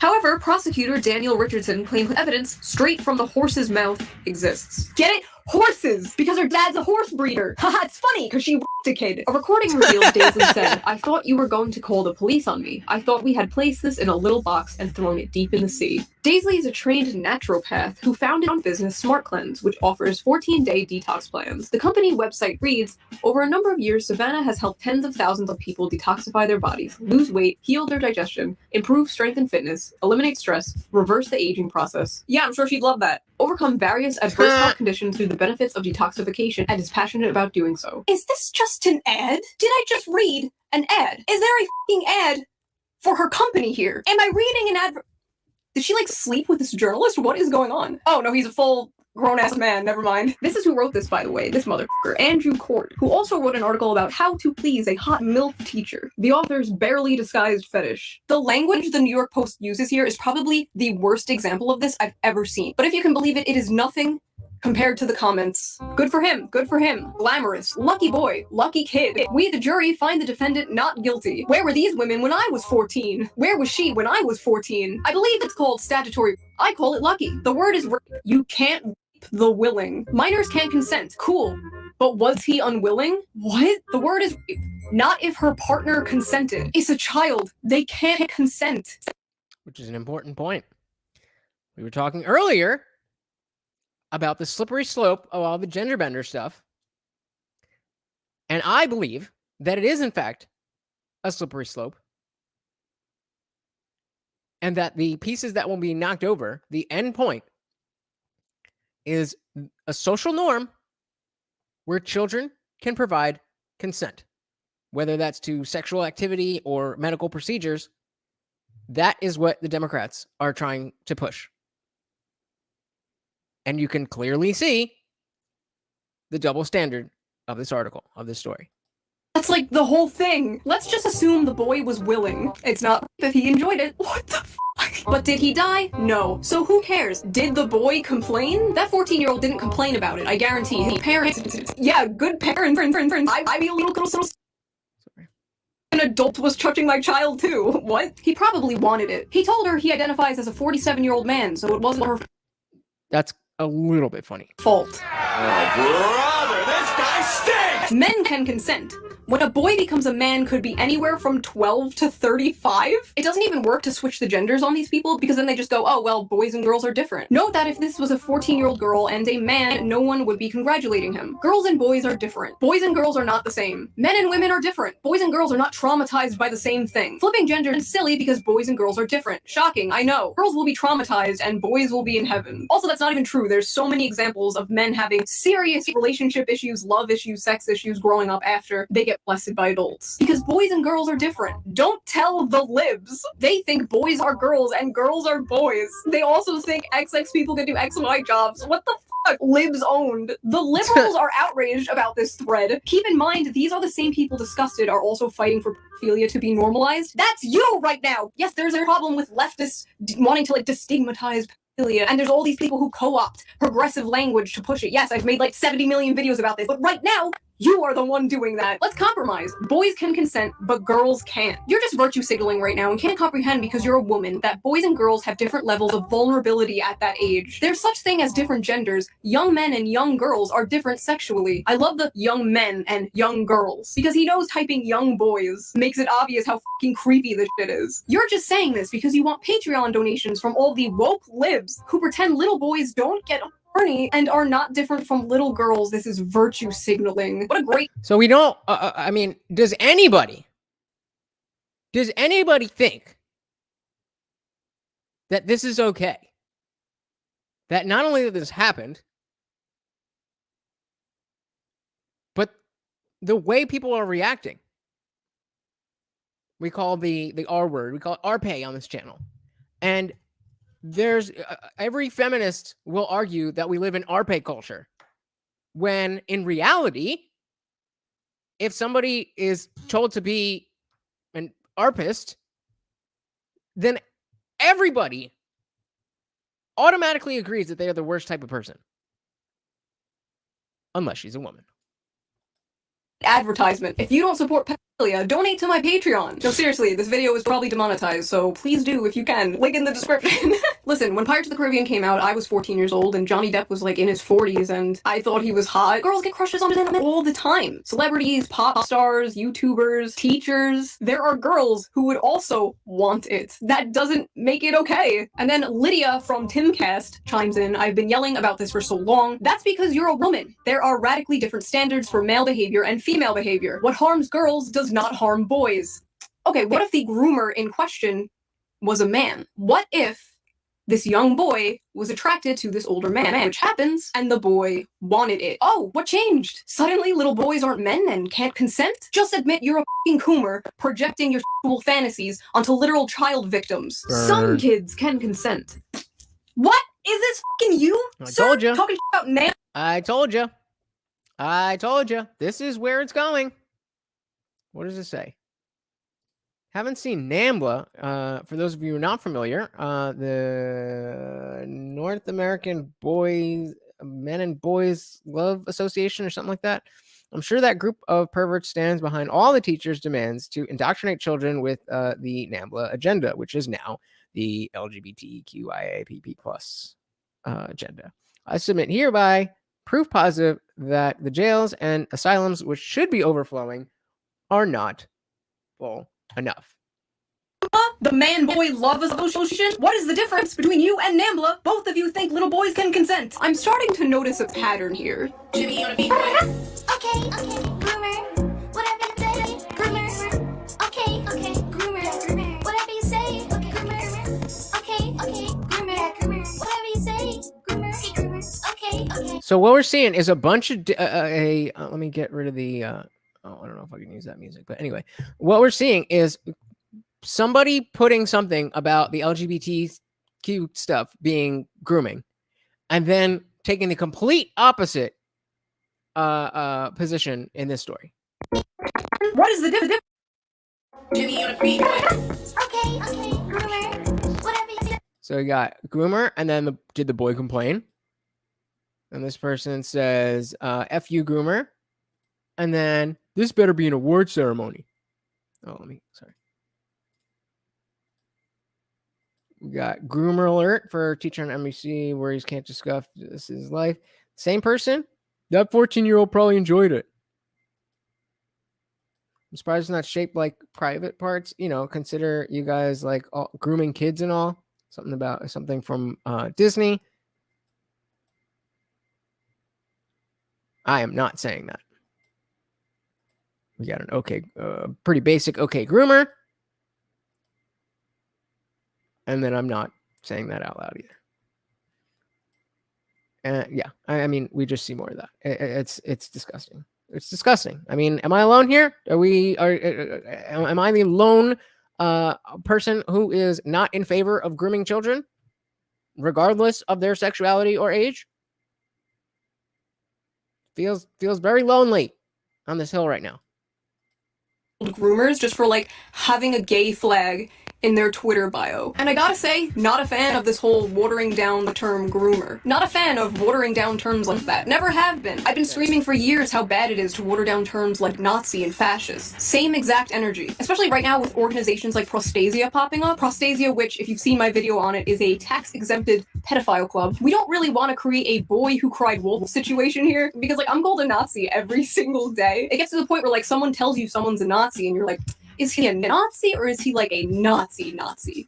However, prosecutor Daniel Richardson claimed evidence straight from the horse's mouth exists. Get it? Horses! Because her dad's a horse breeder! Haha, it's funny, because she a kid. A recording reveals Daisley said, "I thought you were going to call the police on me. I thought we had placed this in a little box and thrown it deep in the sea." Daisley is a trained naturopath who founded on business Smart Cleanse, which offers 14-day detox plans. The company website reads, "Over a number of years, Savannah has helped tens of thousands of people detoxify their bodies, lose weight, heal their digestion, improve strength and fitness, eliminate stress, reverse the aging process." Yeah, I'm sure she'd love that. "Overcome various adverse health conditions through the benefits of detoxification and is passionate about doing so." Is this just an ad? Did I just read an ad? Is there a f***ing ad for her company here? Am I reading an ad? Did she like sleep with this journalist? What is going on? Oh no, he's a full grown-ass man, never mind. This is who wrote this, by the way, this motherfucker, Andrew Court, who also wrote an article about how to please a hot MILF teacher, the author's barely disguised fetish. The language the New York Post uses here is probably the worst example of this I've ever seen. But if you can believe it, it is nothing compared to the comments. Good for him, good for him. Glamorous, lucky boy, lucky kid. We, the jury, find the defendant not guilty. Where were these women when I was 14? Where was she when I was 14? I believe it's called statutory. I call it lucky. The word is rape. You can't rape the willing. Minors can't consent. Cool. But was he unwilling? What? The word is rape. Not if her partner consented. It's a child. They can't consent. Which is an important point. We were talking earlier about the slippery slope of all the gender bender stuff. And I believe that it is, in fact, a slippery slope. And that the pieces that will be knocked over, the end point, is a social norm where children can provide consent, whether that's to sexual activity or medical procedures. That is what the Democrats are trying to push. And you can clearly see the double standard of this article, of this story. That's like the whole thing. Let's just assume the boy was willing. It's not if he enjoyed it. What the fuck? But did he die? No. So who cares? Did the boy complain? That 14-year-old didn't complain about it. I guarantee his parents. Yeah, good parents. I be a little. Sorry. An adult was touching my child too. What? He probably wanted it. He told her he identifies as a 47-year-old man, so it wasn't her. That's a little bit funny. Fault. Oh, brother, this guy stinks! Men can consent. When a boy becomes a man could be anywhere from 12 to 35. It doesn't even work to switch the genders on these people because then they just go, oh, well, boys and girls are different. Note that if this was a 14-year-old girl and a man, no one would be congratulating him. Girls and boys are different. Boys and girls are not the same. Men and women are different. Boys and girls are not traumatized by the same thing. Flipping gender is silly because boys and girls are different. Shocking, I know. Girls will be traumatized and boys will be in heaven. Also, that's not even true. There's so many examples of men having serious relationship issues, love issues, sex issues growing up after they get molested by adults. Because boys and girls are different. Don't tell the libs. They think boys are girls and girls are boys. They also think XX people can do X and Y jobs. What the fuck? Libs owned. The liberals are outraged about this thread. Keep in mind, these are the same people disgusted are also fighting for pedophilia to be normalized. That's you right now. Yes, there's a problem with leftists wanting to like destigmatize pedophilia, and there's all these people who co-opt progressive language to push it. Yes, I've made like 70 million videos about this, but right now, you are the one doing that. Let's compromise. Boys can consent, but girls can't. You're just virtue signaling right now and can't comprehend because you're a woman that boys and girls have different levels of vulnerability at that age. There's such thing as different genders. Young men and young girls are different sexually. I love the young men and young girls because he knows typing young boys makes it obvious how fucking creepy this shit is. You're just saying this because you want Patreon donations from all the woke libs who pretend little boys don't get horny and are not different from little girls. This is virtue signaling. What a great. So we don't, I mean, does anybody think that this is okay? That not only that this happened, but the way people are reacting. We call the R word, we call it RPay on this channel. And there's every feminist will argue that we live in RPay culture, when in reality, if somebody is told to be an ARPist, then everybody automatically agrees that they are the worst type of person, unless she's a woman. Advertisement. If you don't support pedophilia, donate to my Patreon. No, seriously, this video is probably demonetized, so please do if you can. Link in the description. Listen, when Pirates of the Caribbean came out, I was 14 years old, and Johnny Depp was like in his 40s, and I thought he was hot. Girls get crushes on him all the time. Celebrities, pop stars, YouTubers, teachers. There are girls who would also want it. That doesn't make it okay. And then Lydia from Timcast chimes in, I've been yelling about this for so long. That's because you're a woman. There are radically different standards for male behavior and female behavior. What harms girls does not harm boys. Okay, what if the groomer in question was a man? What if this young boy was attracted to this older man, which happens, and the boy wanted it? Oh, what changed? Suddenly little boys aren't men and can't consent? Just admit you're a fucking coomer projecting your sexual fantasies onto literal child victims. Burn. Some kids can consent. What? Is this fucking you? I told you. Talking about man. I told you. I told you. This is where it's going. What does it say? Haven't seen NAMBLA. For those of you who are not familiar, the North American Men and Boys Love Association or something like that. I'm sure that group of perverts stands behind all the teachers' demands to indoctrinate children with the NAMBLA agenda, which is now the LGBTQIAPP plus agenda. I submit hereby proof positive that the jails and asylums, which should be overflowing, are not full enough. The Man-Boy Love Association? What is the difference between you and NAMBLA? Both of you think little boys can consent. I'm starting to notice a pattern here. Jimmy, you wanna be okay, groomer. Whatever you say, groomer. Okay, groomer. Whatever you say, okay, groomer. Okay, groomer. Whatever you say, groomer. Okay. So what we're seeing is a bunch of let me get rid of the I don't know if I can use that music, but anyway, what we're seeing is somebody putting something about the LGBTQ stuff being grooming, and then taking the complete opposite position in this story. What is the difference? Jimmy, you wanna be okay, groomer. Whatever you say. So you got groomer, and then did the boy complain? And this person says, F you, groomer. And then this better be an award ceremony. Oh, sorry. We got groomer alert for teacher on NBC where he can't discuss this is life. Same person? That 14-year-old probably enjoyed it. I'm surprised it's not shaped like private parts. You know, consider you guys like grooming kids and all. Something from Disney. I am not saying that. We got an pretty basic groomer. And then I'm not saying that out loud either. Yeah, I mean, we just see more of that. It's disgusting. It's disgusting. I mean, am I alone here? Am I the lone person who is not in favor of grooming children, regardless of their sexuality or age? Feels very lonely on this hill right now. Groomers just for like having a gay flag in their Twitter bio. And I gotta say, not a fan of this whole watering down the term groomer. Not a fan of watering down terms like that. Never have been. I've been screaming for years how bad it is to water down terms like Nazi and fascist. Same exact energy. Especially right now with organizations like Prostasia popping up. Prostasia, which, if you've seen my video on it, is a tax-exempted pedophile club. We don't really want to create a boy who cried wolf situation here, because like I'm called a Nazi every single day. It gets to the point where like someone tells you someone's a Nazi and you're like, is he a Nazi or is he like a Nazi?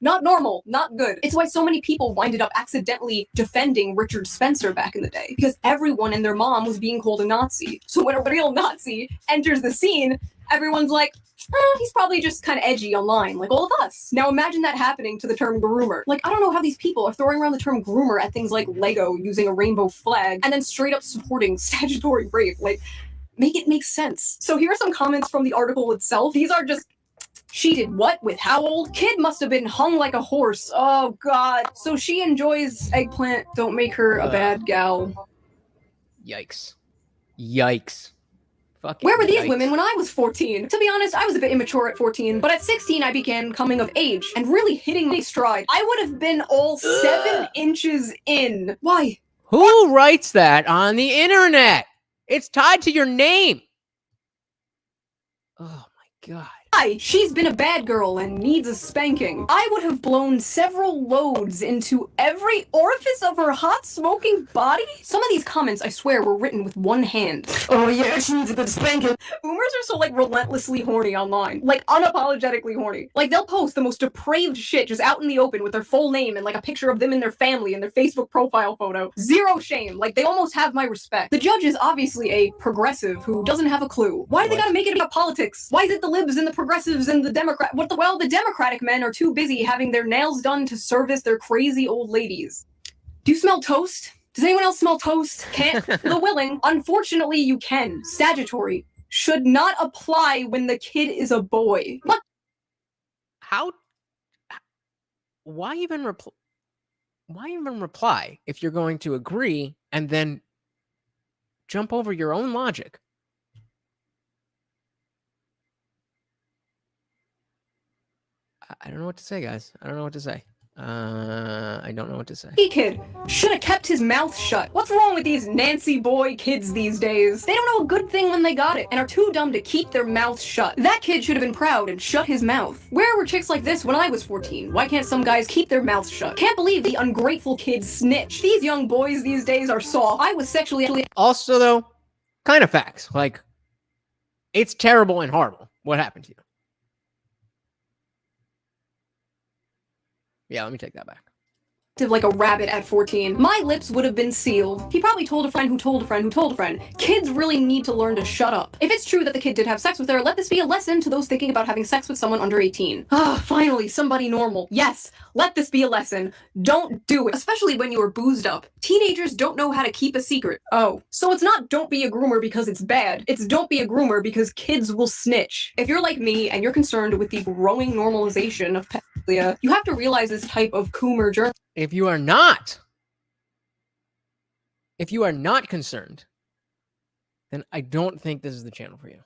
Not normal, not good. It's why so many people winded up accidentally defending Richard Spencer back in the day, because everyone and their mom was being called a Nazi. So when a real Nazi enters the scene, everyone's like, he's probably just kind of edgy online, like all of us. Now imagine that happening to the term groomer. Like, I don't know how these people are throwing around the term groomer at things like Lego using a rainbow flag and then straight up supporting statutory rape. Like, make it make sense. So here are some comments from the article itself. These are just, she did what with how old? Kid must have been hung like a horse. Oh God. So she enjoys eggplant. Don't make her a bad gal. Yikes. Fucking Where were these yikes. women when I was 14? To be honest, I was a bit immature at 14, but at 16 I began coming of age and really hitting my stride. I would have been all 7 inches in. Why? Who writes that on the internet? It's tied to your name. Oh my God. She's been a bad girl and needs a spanking. I would have blown several loads into every orifice of her hot smoking body. Some of these comments, I swear, were written with one hand. Oh yeah, she needs a good spanking. Boomers are so like relentlessly horny online. Like unapologetically horny. Like they'll post the most depraved shit just out in the open with their full name and like a picture of them and their family and their Facebook profile photo. Zero shame. Like they almost have my respect. The judge is obviously a progressive who doesn't have a clue. Why do they gotta make it about politics? Why is it the libs and the progressives and the Democrat? Well, the Democratic men are too busy having their nails done to service their crazy old ladies. Do you smell toast? Does anyone else smell toast? Can't the willing. Unfortunately, you can. Statutory should not apply when the kid is a boy. Look. Why even reply if you're going to agree and then jump over your own logic? I don't know what to say, guys. I don't know what to say. I don't know what to say. He kid should have kept his mouth shut. What's wrong with these Nancy boy kids these days? They don't know a good thing when they got it and are too dumb to keep their mouths shut. That kid should have been proud and shut his mouth. Where were chicks like this when I was 14? Why can't some guys keep their mouths shut? Can't believe the ungrateful kids snitch. These young boys these days are soft. I was sexually... Also, though, kind of facts. Like, it's terrible and horrible what happened to you. Yeah, let me take that back. Like a rabbit at 14. My lips would have been sealed. He probably told a friend who told a friend who told a friend. Kids really need to learn to shut up. If it's true that the kid did have sex with her, let this be a lesson to those thinking about having sex with someone under 18. Ah, finally, somebody normal. Yes, let this be a lesson. Don't do it, especially when you are boozed up. Teenagers don't know how to keep a secret. Oh, so it's not don't be a groomer because it's bad. It's don't be a groomer because kids will snitch. If you're like me and you're concerned with the growing normalization of pedophilia, you have to realize this type of coomer journey. If you are not concerned, then I don't think this is the channel for you.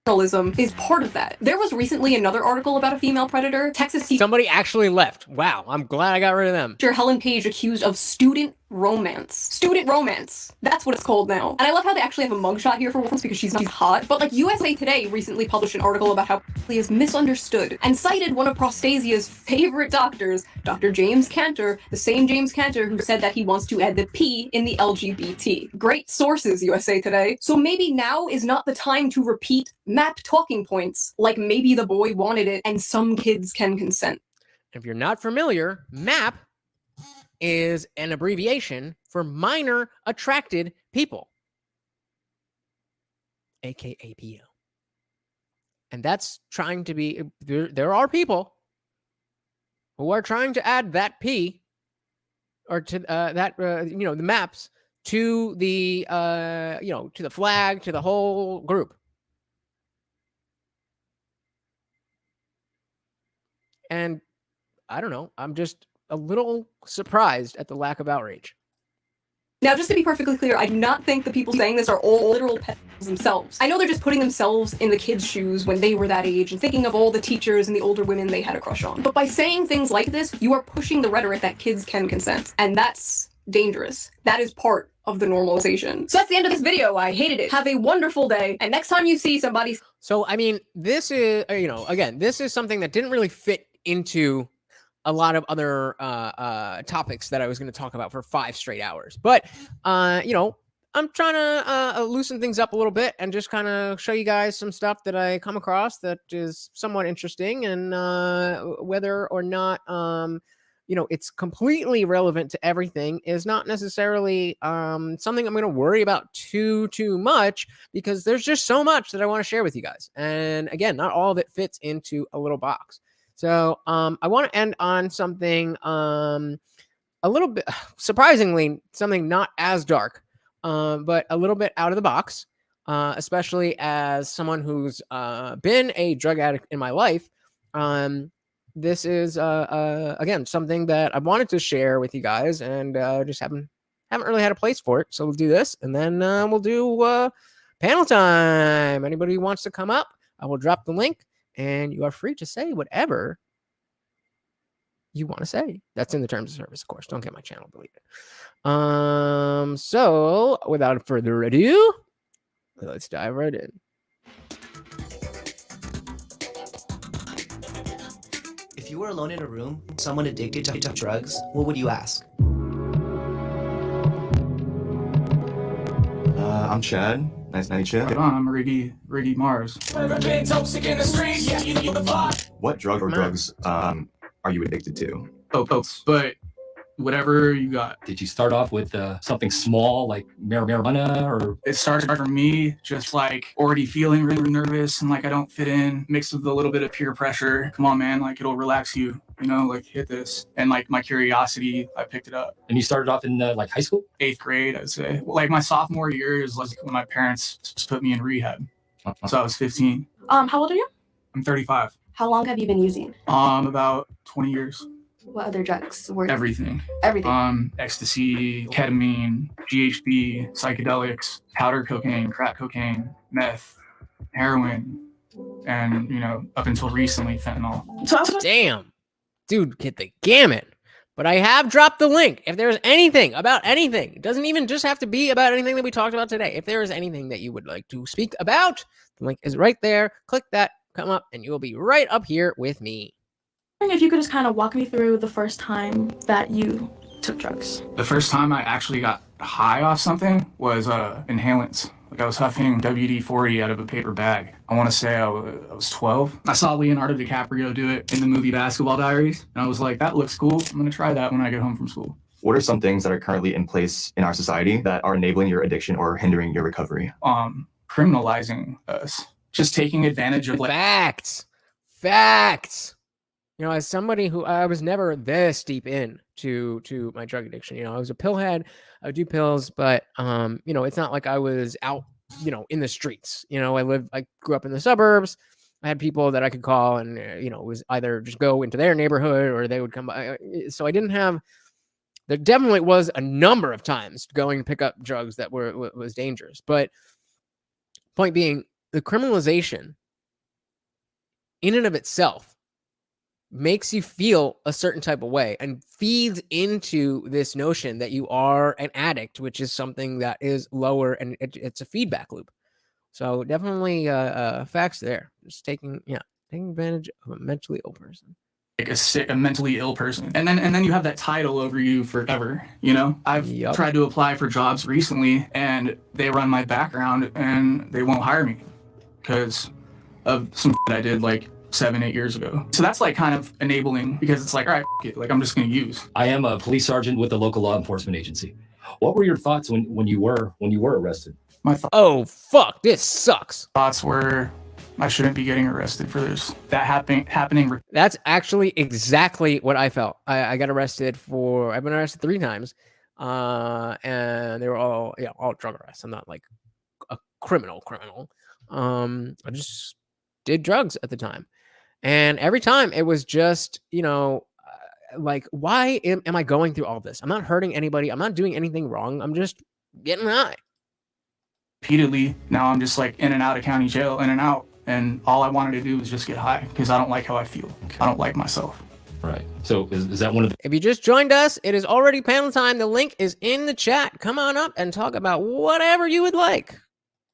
Journalism is part of that. There was recently another article about a female predator. Texas teacher. Somebody actually left. Wow, I'm glad I got rid of them. Helen Page accused of student romance. Student romance. That's what it's called now. And I love how they actually have a mugshot here for once because she's hot. But like USA Today recently published an article about how he is misunderstood and cited one of Prostasia's favorite doctors, Dr. James Cantor, the same James Cantor who said that he wants to add the P in the LGBT. Great sources, USA Today. So maybe now is not the time to repeat MAP talking points like maybe the boy wanted it and some kids can consent. If you're not familiar, MAP is an abbreviation for minor attracted people, aka PO. And that's trying to be, there are people who are trying to add that P or to the maps to the, to the flag, to the whole group. And I don't know, I'm just a little surprised at the lack of outrage. Now, just to be perfectly clear, I do not think the people saying this are all literal pedophiles themselves. I know they're just putting themselves in the kids' shoes when they were that age and thinking of all the teachers and the older women they had a crush on. But by saying things like this, you are pushing the rhetoric that kids can consent. And that's dangerous. That is part of the normalization. So that's the end of this video. I hated it. Have a wonderful day. And next time you see somebody... So, I mean, this is, again, this is something that didn't really fit into a lot of other topics that I was going to talk about for 5 straight hours. But, I'm trying to loosen things up a little bit and just kind of show you guys some stuff that I come across that is somewhat interesting, and whether or not, it's completely relevant to everything is not necessarily something I'm going to worry about too much, because there's just so much that I want to share with you guys. And again, not all of it fits into a little box. So I want to end on something a little bit, surprisingly, something not as dark, but a little bit out of the box, especially as someone who's been a drug addict in my life. This is, again, something that I wanted to share with you guys, and just haven't really had a place for it. So we'll do this, and then we'll do panel time. Anybody who wants to come up, I will drop the link. And you are free to say whatever you want to say. That's in the terms of service, of course. Don't get my channel deleted. So without further ado, let's dive right in. If you were alone in a room, someone addicted to drugs, what would you ask? I'm Chad. Nice to meet you. I'm Riggy Mars. What drug or drugs are you addicted to? Oats, but whatever you got. Did you start off with something small like marijuana, or? It started for me just like already feeling really nervous and like I don't fit in, mixed with a little bit of peer pressure. Come on, man, like it'll relax you, like hit this. And like my curiosity, I picked it up. And you started off in like high school? 8th grade, I'd say. Like my sophomore year is like when my parents put me in rehab. So I was 15. How old are you? I'm 35. How long have you been using? About 20 years. What other drugs were? Everything. Everything. Ecstasy, ketamine, GHB, psychedelics, powder cocaine, crack cocaine, meth, heroin, and up until recently, fentanyl. Damn, dude, get the gamut. But I have dropped the link. If there's anything about anything, it doesn't even just have to be about anything that we talked about today. If there is anything that you would like to speak about, the link is right there. Click that, come up, and you will be right up here with me. If you could just kind of walk me through the first time that you took drugs. The first time I actually got high off something was inhalants. Like I was huffing WD-40 out of a paper bag. I want to say I was 12. I saw Leonardo DiCaprio do it in the movie Basketball Diaries, and I was like, that looks cool. I'm going to try that when I get home from school. What are some things that are currently in place in our society that are enabling your addiction or hindering your recovery? Criminalizing us. Just taking advantage of Facts. You know, as somebody who I was never this deep in to my drug addiction. You know, I was a pillhead. I would do pills, but you know, it's not like I was out, you know, in the streets. You know, I grew up in the suburbs. I had people that I could call, and you know, it was either just go into their neighborhood or they would come by. So I didn't have. There definitely was a number of times going to pick up drugs that was dangerous. But point being, the criminalization in and of itself makes you feel a certain type of way and feeds into this notion that you are an addict, which is something that is lower, and it's a feedback loop. So definitely facts there. Just taking advantage of a mentally ill person. Like a mentally ill person, and then you have that title over you forever. You know, I've tried to apply for jobs recently, and they run my background, and they won't hire me because of some I did like 7-8 years ago. So that's like kind of enabling, because it's like, all right, it, like I'm just going to use. I am a police sergeant with the local law enforcement agency. What were your thoughts when you were arrested? Oh fuck, this sucks. Thoughts were, I shouldn't be getting arrested for this. That happening. That's actually exactly what I felt. I got arrested I've been arrested 3 times, and they were all drug arrests. I'm not like a criminal. I just did drugs at the time. And every time it was just, you know, like, why am I going through all this? I'm not hurting anybody. I'm not doing anything wrong. I'm just getting high. Repeatedly, now I'm just like in and out of county jail, in and out. And all I wanted to do was just get high because I don't like how I feel. Okay. I don't like myself. Right. So is that one of the... If you just joined us, it is already panel time. The link is in the chat. Come on up and talk about whatever you would like.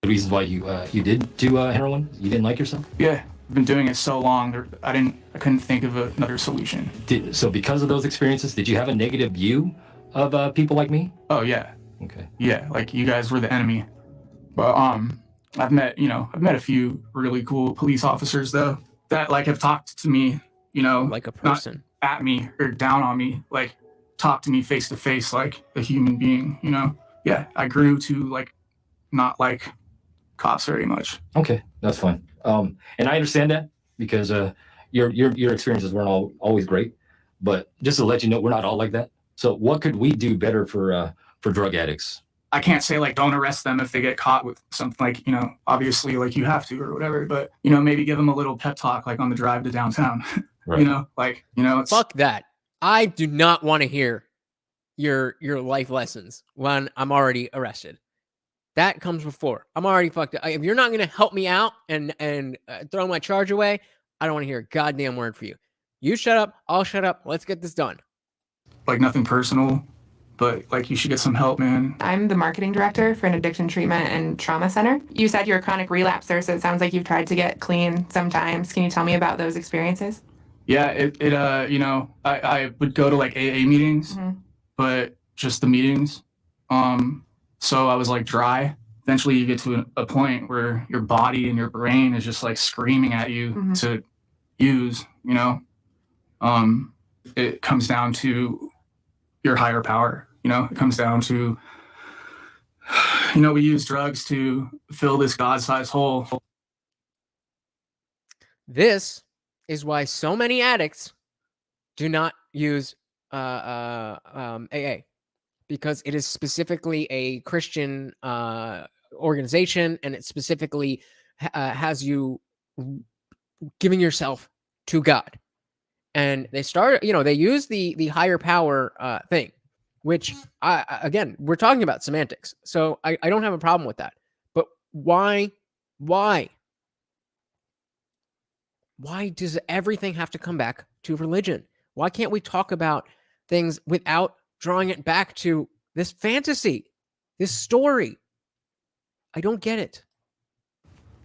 The reasons why you did do heroin? You didn't like yourself? Yeah. I've been doing it so long, I couldn't think of another solution. So because of those experiences, did you have a negative view of people like me? Oh yeah. Okay. Yeah, like you guys were the enemy. But I've met a few really cool police officers though that like have talked to me, you know, like a person, not at me or down on me, like talk to me face to face like a human being, you know. Yeah, I grew to like not like cops very much. Okay, that's fine. And I understand that because your experiences weren't always great, but just to let you know, we're not all like that. So what could we do better for drug addicts? I can't say like don't arrest them if they get caught with something, like, you know, obviously like you have to or whatever, but you know, maybe give them a little pep talk like on the drive to downtown. Right. You know, like, you know, fuck that. I do not want to hear your life lessons when I'm already arrested. That comes before. I'm already fucked up. If you're not going to help me out and throw my charge away, I don't want to hear a goddamn word for you. You shut up. I'll shut up. Let's get this done. Like nothing personal, but like you should get some help, man. I'm the marketing director for an addiction treatment and trauma center. You said you're a chronic relapser, so it sounds like you've tried to get clean sometimes. Can you tell me about those experiences? Yeah, you know, I would go to like AA meetings, but just the meetings. So I was like dry. Eventually you get to a point where your body and your brain is just like screaming at you to use, you know. It comes down to your higher power, you know. It comes down to, you know, we use drugs to fill this God-sized hole. This is why so many addicts do not use AA. Because it is specifically a Christian organization, and it specifically has you giving yourself to God. And they they use the higher power thing, which again, we're talking about semantics. So I don't have a problem with that. But why does everything have to come back to religion? Why can't we talk about things without drawing it back to this fantasy, this story. I don't get it.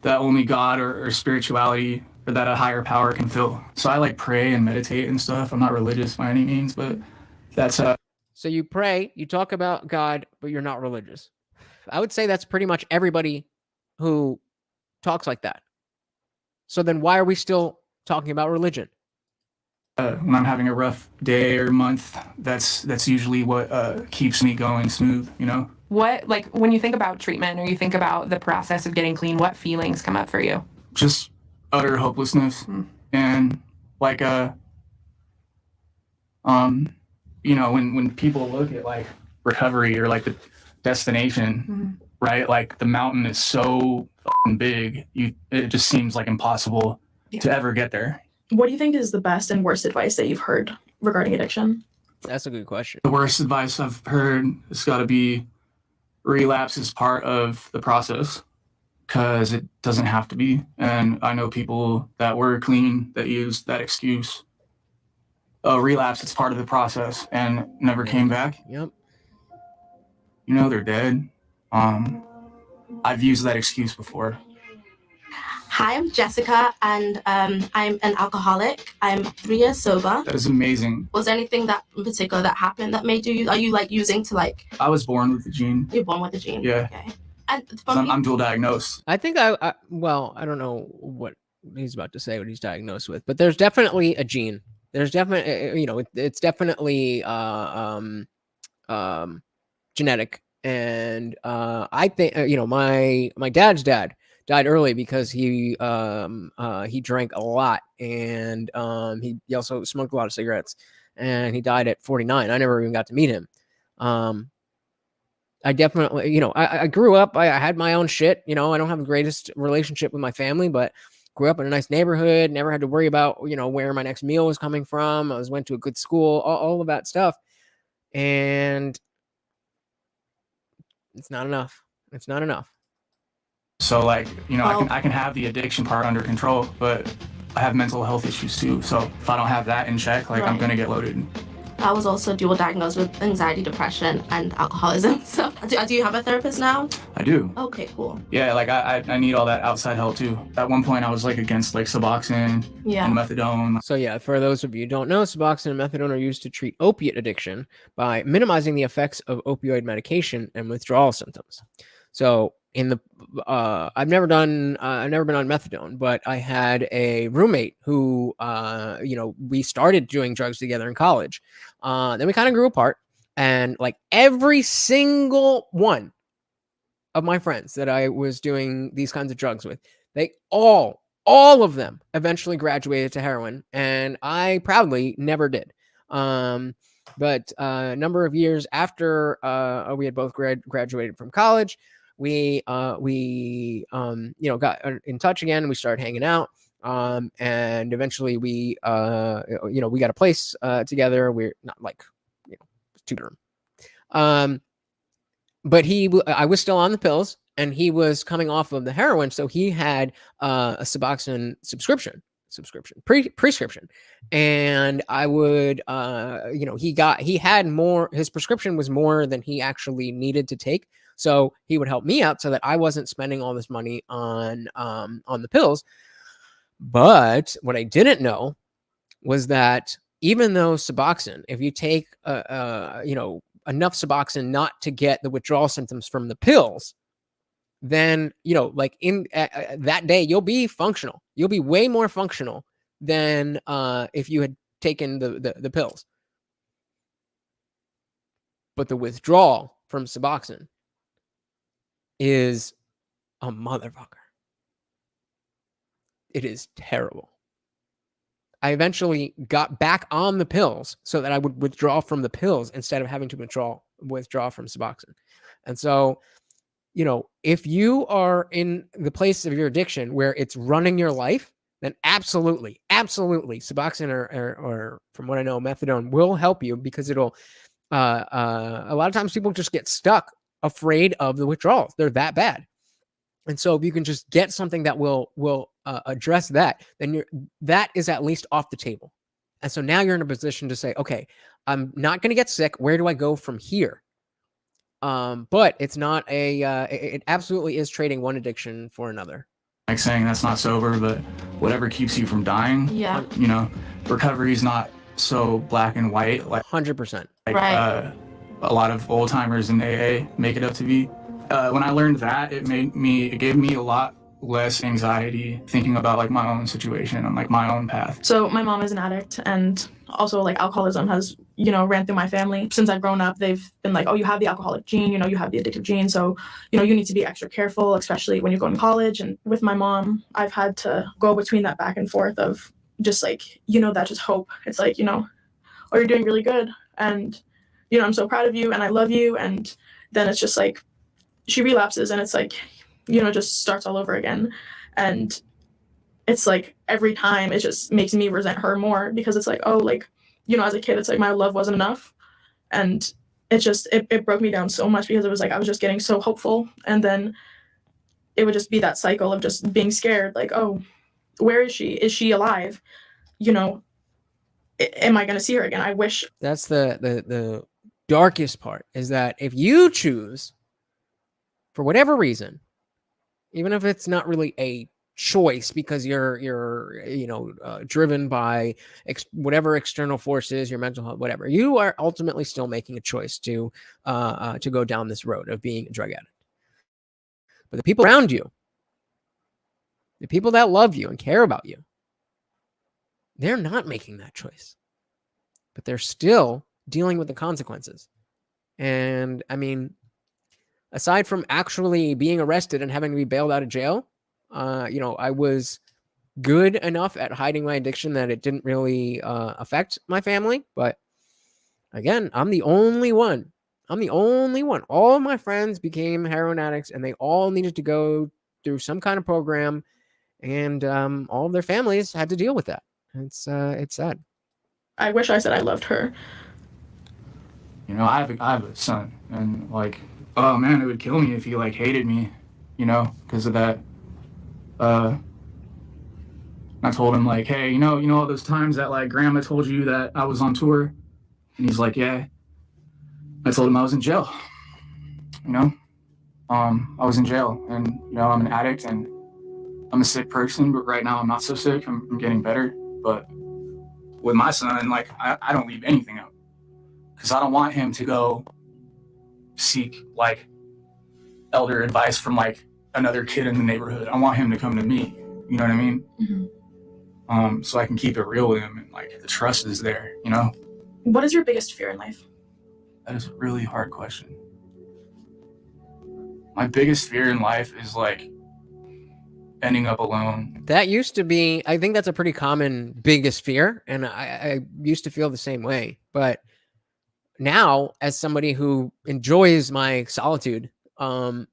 That only God or spirituality or that a higher power can fill. So I like pray and meditate and stuff. I'm not religious by any means, but that's So you pray, you talk about God, but you're not religious. I would say that's pretty much everybody who talks like that. So then why are we still talking about religion? when I'm having a rough day or month, that's usually what keeps me going smooth, you know? What, like, when you think about treatment or you think about the process of getting clean, what feelings come up for you? Just utter hopelessness. And like, you know, when people look at like recovery or like the destination, right? Like the mountain is so fucking big, it just seems like impossible to ever get there. What do you think is the best and worst advice that you've heard regarding addiction? That's a good question. The worst advice I've heard has got to be relapse is part of the process, because it doesn't have to be. And I know people that were clean that used that excuse. Relapse, it's part of the process, and never came back. Yep. You know, they're dead. I've used that excuse before. Hi, I'm Jessica, and I'm an alcoholic. I'm 3 years sober. That is amazing. Was there anything that in particular that happened that made you? Are you like using to like? I was born with the gene. You're born with the gene. Yeah. Okay. And I'm dual diagnosed. I think well, I don't know what he's about to say, what he's diagnosed with, but there's definitely a gene. There's definitely, you know, it's definitely genetic. And I think, you know, my dad's dad died early because he drank a lot, and he also smoked a lot of cigarettes, and he died at 49. I never even got to meet him. I definitely, you know, I grew up, I had my own shit, you know, I don't have the greatest relationship with my family, but grew up in a nice neighborhood, never had to worry about, you know, where my next meal was coming from. Went to a good school, all of that stuff. And it's not enough. It's not enough. So like, you know, I can have the addiction part under control, but I have mental health issues too. So if I don't have that in check, like I'm gonna get loaded. I was also dual diagnosed with anxiety, depression, and alcoholism. So do you have a therapist now? I do. Okay, cool. Yeah, like I need all that outside help too. At one point I was like against like Suboxone and methadone. So yeah, for those of you who don't know, Suboxone and methadone are used to treat opiate addiction by minimizing the effects of opioid medication and withdrawal symptoms. So in the I've never been on methadone, but I had a roommate who you know, we started doing drugs together in college. Then we kind of grew apart, and like every single one of my friends that I was doing these kinds of drugs with, they all of them eventually graduated to heroin, and I proudly never did. But a number of years after we had both graduated from college, we you know, got in touch again. We started hanging out, and eventually we you know, we got a place together. We're not like, you know, two-bedroom. But I was still on the pills, and he was coming off of the heroin, so he had a Suboxone prescription, and I would you know, he had more, his prescription was more than he actually needed to take, so he would help me out so that I wasn't spending all this money on the pills. But what I didn't know was that even though Suboxone, if you take you know, enough Suboxone not to get the withdrawal symptoms from the pills, then, you know, like in that day, you'll be functional. You'll be way more functional than if you had taken the pills. But the withdrawal from Suboxone is a motherfucker. It is terrible. I eventually got back on the pills so that I would withdraw from the pills instead of having to withdraw from Suboxone. And so, you know, if you are in the place of your addiction where it's running your life, then absolutely Suboxone or from what I know, methadone will help you, because it'll a lot of times people just get stuck afraid of the withdrawals. They're that bad. And so if you can just get something that will address that, then that is at least off the table. And so now you're in a position to say, okay, I'm not going to get sick. Where do I go from here? But it's not it absolutely is trading one addiction for another. Like saying that's not sober, but whatever keeps you from dying. Yeah. You know, recovery's not so black and white. Like 100%. Like, Right. A lot of old timers in AA make it up to be. When I learned that, it gave me a lot less anxiety thinking about like my own situation and like my own path. So my mom is an addict, and also like alcoholism has, ran through my family. Since I've grown up, they've been like, oh, you have the alcoholic gene, you have the addictive gene. So, you need to be extra careful, especially when you're going to college. And with my mom, I've had to go between that back and forth of just like, that just hope. It's like, oh, you're doing really good. And, I'm so proud of you and I love you. And then it's just like, she relapses and it's like, just starts all over again. And it's like every time it just makes me resent her more because it's like, oh, like, as a kid, it's like my love wasn't enough. And it broke me down so much because it was like I was just getting so hopeful. And then it would just be that cycle of just being scared, like, oh, where is she? Is she alive? Am I going to see her again? I wish. That's the darkest part, is that if you choose, for whatever reason, even if it's not really a choice because you're driven by whatever external forces, your mental health, whatever, you are ultimately still making a choice to go down this road of being a drug addict. But the people around you, the people that love you and care about you, they're not making that choice, but they're still dealing with the consequences. And I mean, aside from actually being arrested and having to be bailed out of jail, I was good enough at hiding my addiction that it didn't really affect my family. But again, I'm the only one. All of my friends became heroin addicts and they all needed to go through some kind of program, and all of their families had to deal with that. It's sad. I wish I said I loved her. I have a son, and like, oh man, it would kill me if he like hated me, because of that. I told him like, hey, all those times that like grandma told you that I was on tour, and he's like, yeah. I told him I was in jail. I was in jail, and I'm an addict, and I'm a sick person, but right now I'm not so sick. I'm getting better. But with my son, like, I don't leave anything out because I don't want him to go seek like elder advice from like another kid in the neighborhood. I want him to come to me. You know what I mean? Mm-hmm. So I can keep it real with him, and like the trust is there. What is your biggest fear in life? That is a really hard question. My biggest fear in life is like ending up alone. That used to be, I think that's a pretty common biggest fear. And I used to feel the same way. But now, as somebody who enjoys my solitude, when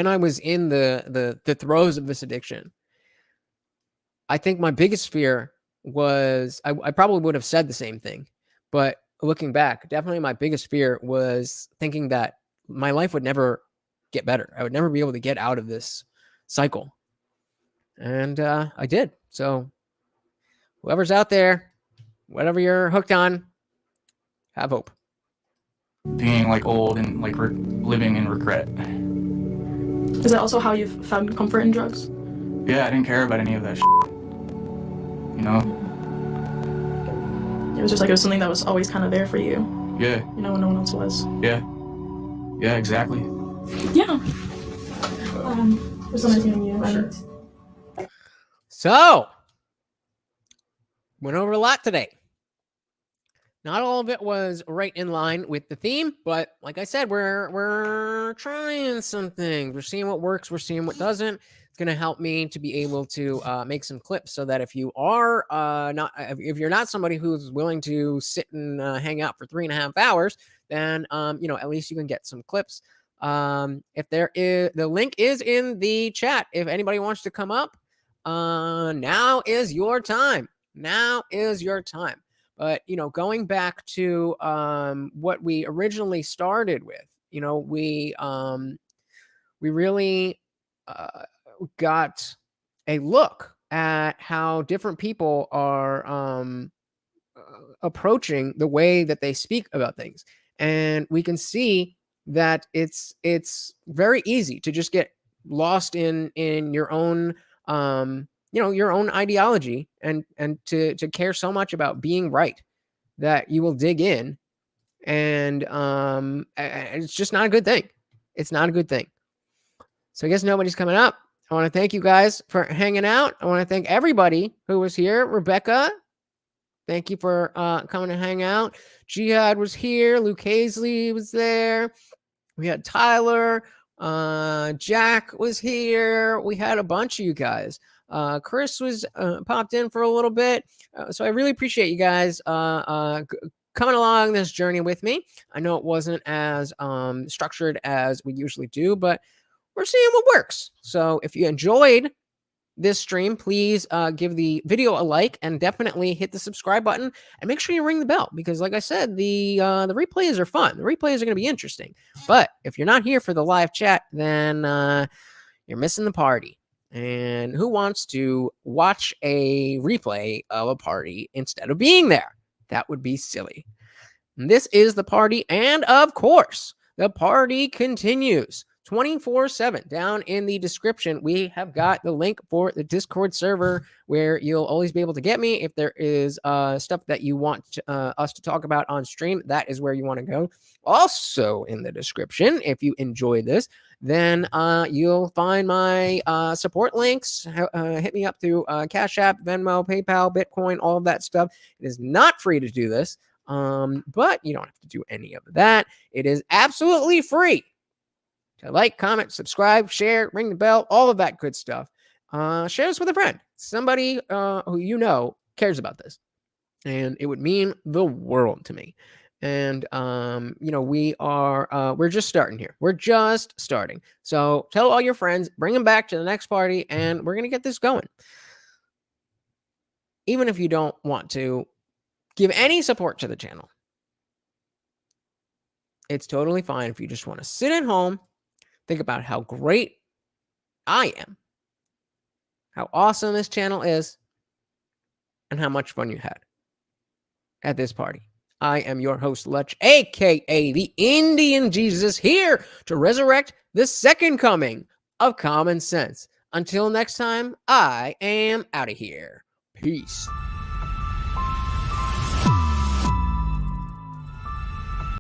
I was in the throes of this addiction, I think my biggest fear was, I probably would have said the same thing, but looking back, definitely my biggest fear was thinking that my life would never get better. I would never be able to get out of this cycle. And I did. So whoever's out there, whatever you're hooked on, have hope. Being like old and like living in regret. Is that also how you've found comfort in drugs? Yeah, I didn't care about any of that shit. It was just like it was something that was always kind of there for you. Yeah. When no one else was. Yeah. Yeah, exactly. Yeah. It was nice meeting you. Sure. So, went over a lot today. Not all of it was right in line with the theme, but like I said, we're trying something. We're seeing what works. We're seeing what doesn't. It's going to help me to be able to make some clips so that if you are if you're not somebody who's willing to sit and hang out for 3.5 hours, then at least you can get some clips. If there is, the link is in the chat. If anybody wants to come up, now is your time. Now is your time. But, going back to what we originally started with, we really got a look at how different people are approaching the way that they speak about things. And we can see that it's very easy to just get lost in your own your own ideology and to care so much about being right that you will dig in, and it's just not a good thing. It's not a good thing. So I guess nobody's coming up. I want to thank you guys for hanging out. I want to thank everybody who was here. Rebecca, thank you for coming to hang out. Jihad was here. Luke Hazley was there. We had Tyler. Jack was here. We had a bunch of you guys. Chris was popped in for a little bit. So I really appreciate you guys coming along this journey with me. I know it wasn't as structured as we usually do, but we're seeing what works. So if you enjoyed this stream, please give the video a like and definitely hit the subscribe button and make sure you ring the bell, because like I said, the replays are fun. The replays are going to be interesting. But if you're not here for the live chat, then you're missing the party. And who wants to watch a replay of a party instead of being there? That would be silly. And this is the party, and of course, the party continues 24/7. Down in the description, we have got the link for the Discord server where you'll always be able to get me. If there is stuff that you want us to talk about on stream, that is where you want to go. Also in the description, if you enjoy this, then you'll find my support links. Hit me up through Cash App, Venmo, PayPal, Bitcoin, all of that stuff. It is not free to do this, but you don't have to do any of that. It is absolutely free to like, comment, subscribe, share, ring the bell, all of that good stuff. Share this with a friend, somebody who you know cares about this, and it would mean the world to me. And we're just starting here. We're just starting. So tell all your friends, bring them back to the next party, and we're gonna get this going. Even if you don't want to give any support to the channel, it's totally fine if you just want to sit at home, think about how great I am, how awesome this channel is, and how much fun you had at this party. I am your host, Lutch, aka the Indian Jesus, here to resurrect the second coming of common sense. Until next time, I am out of here. Peace.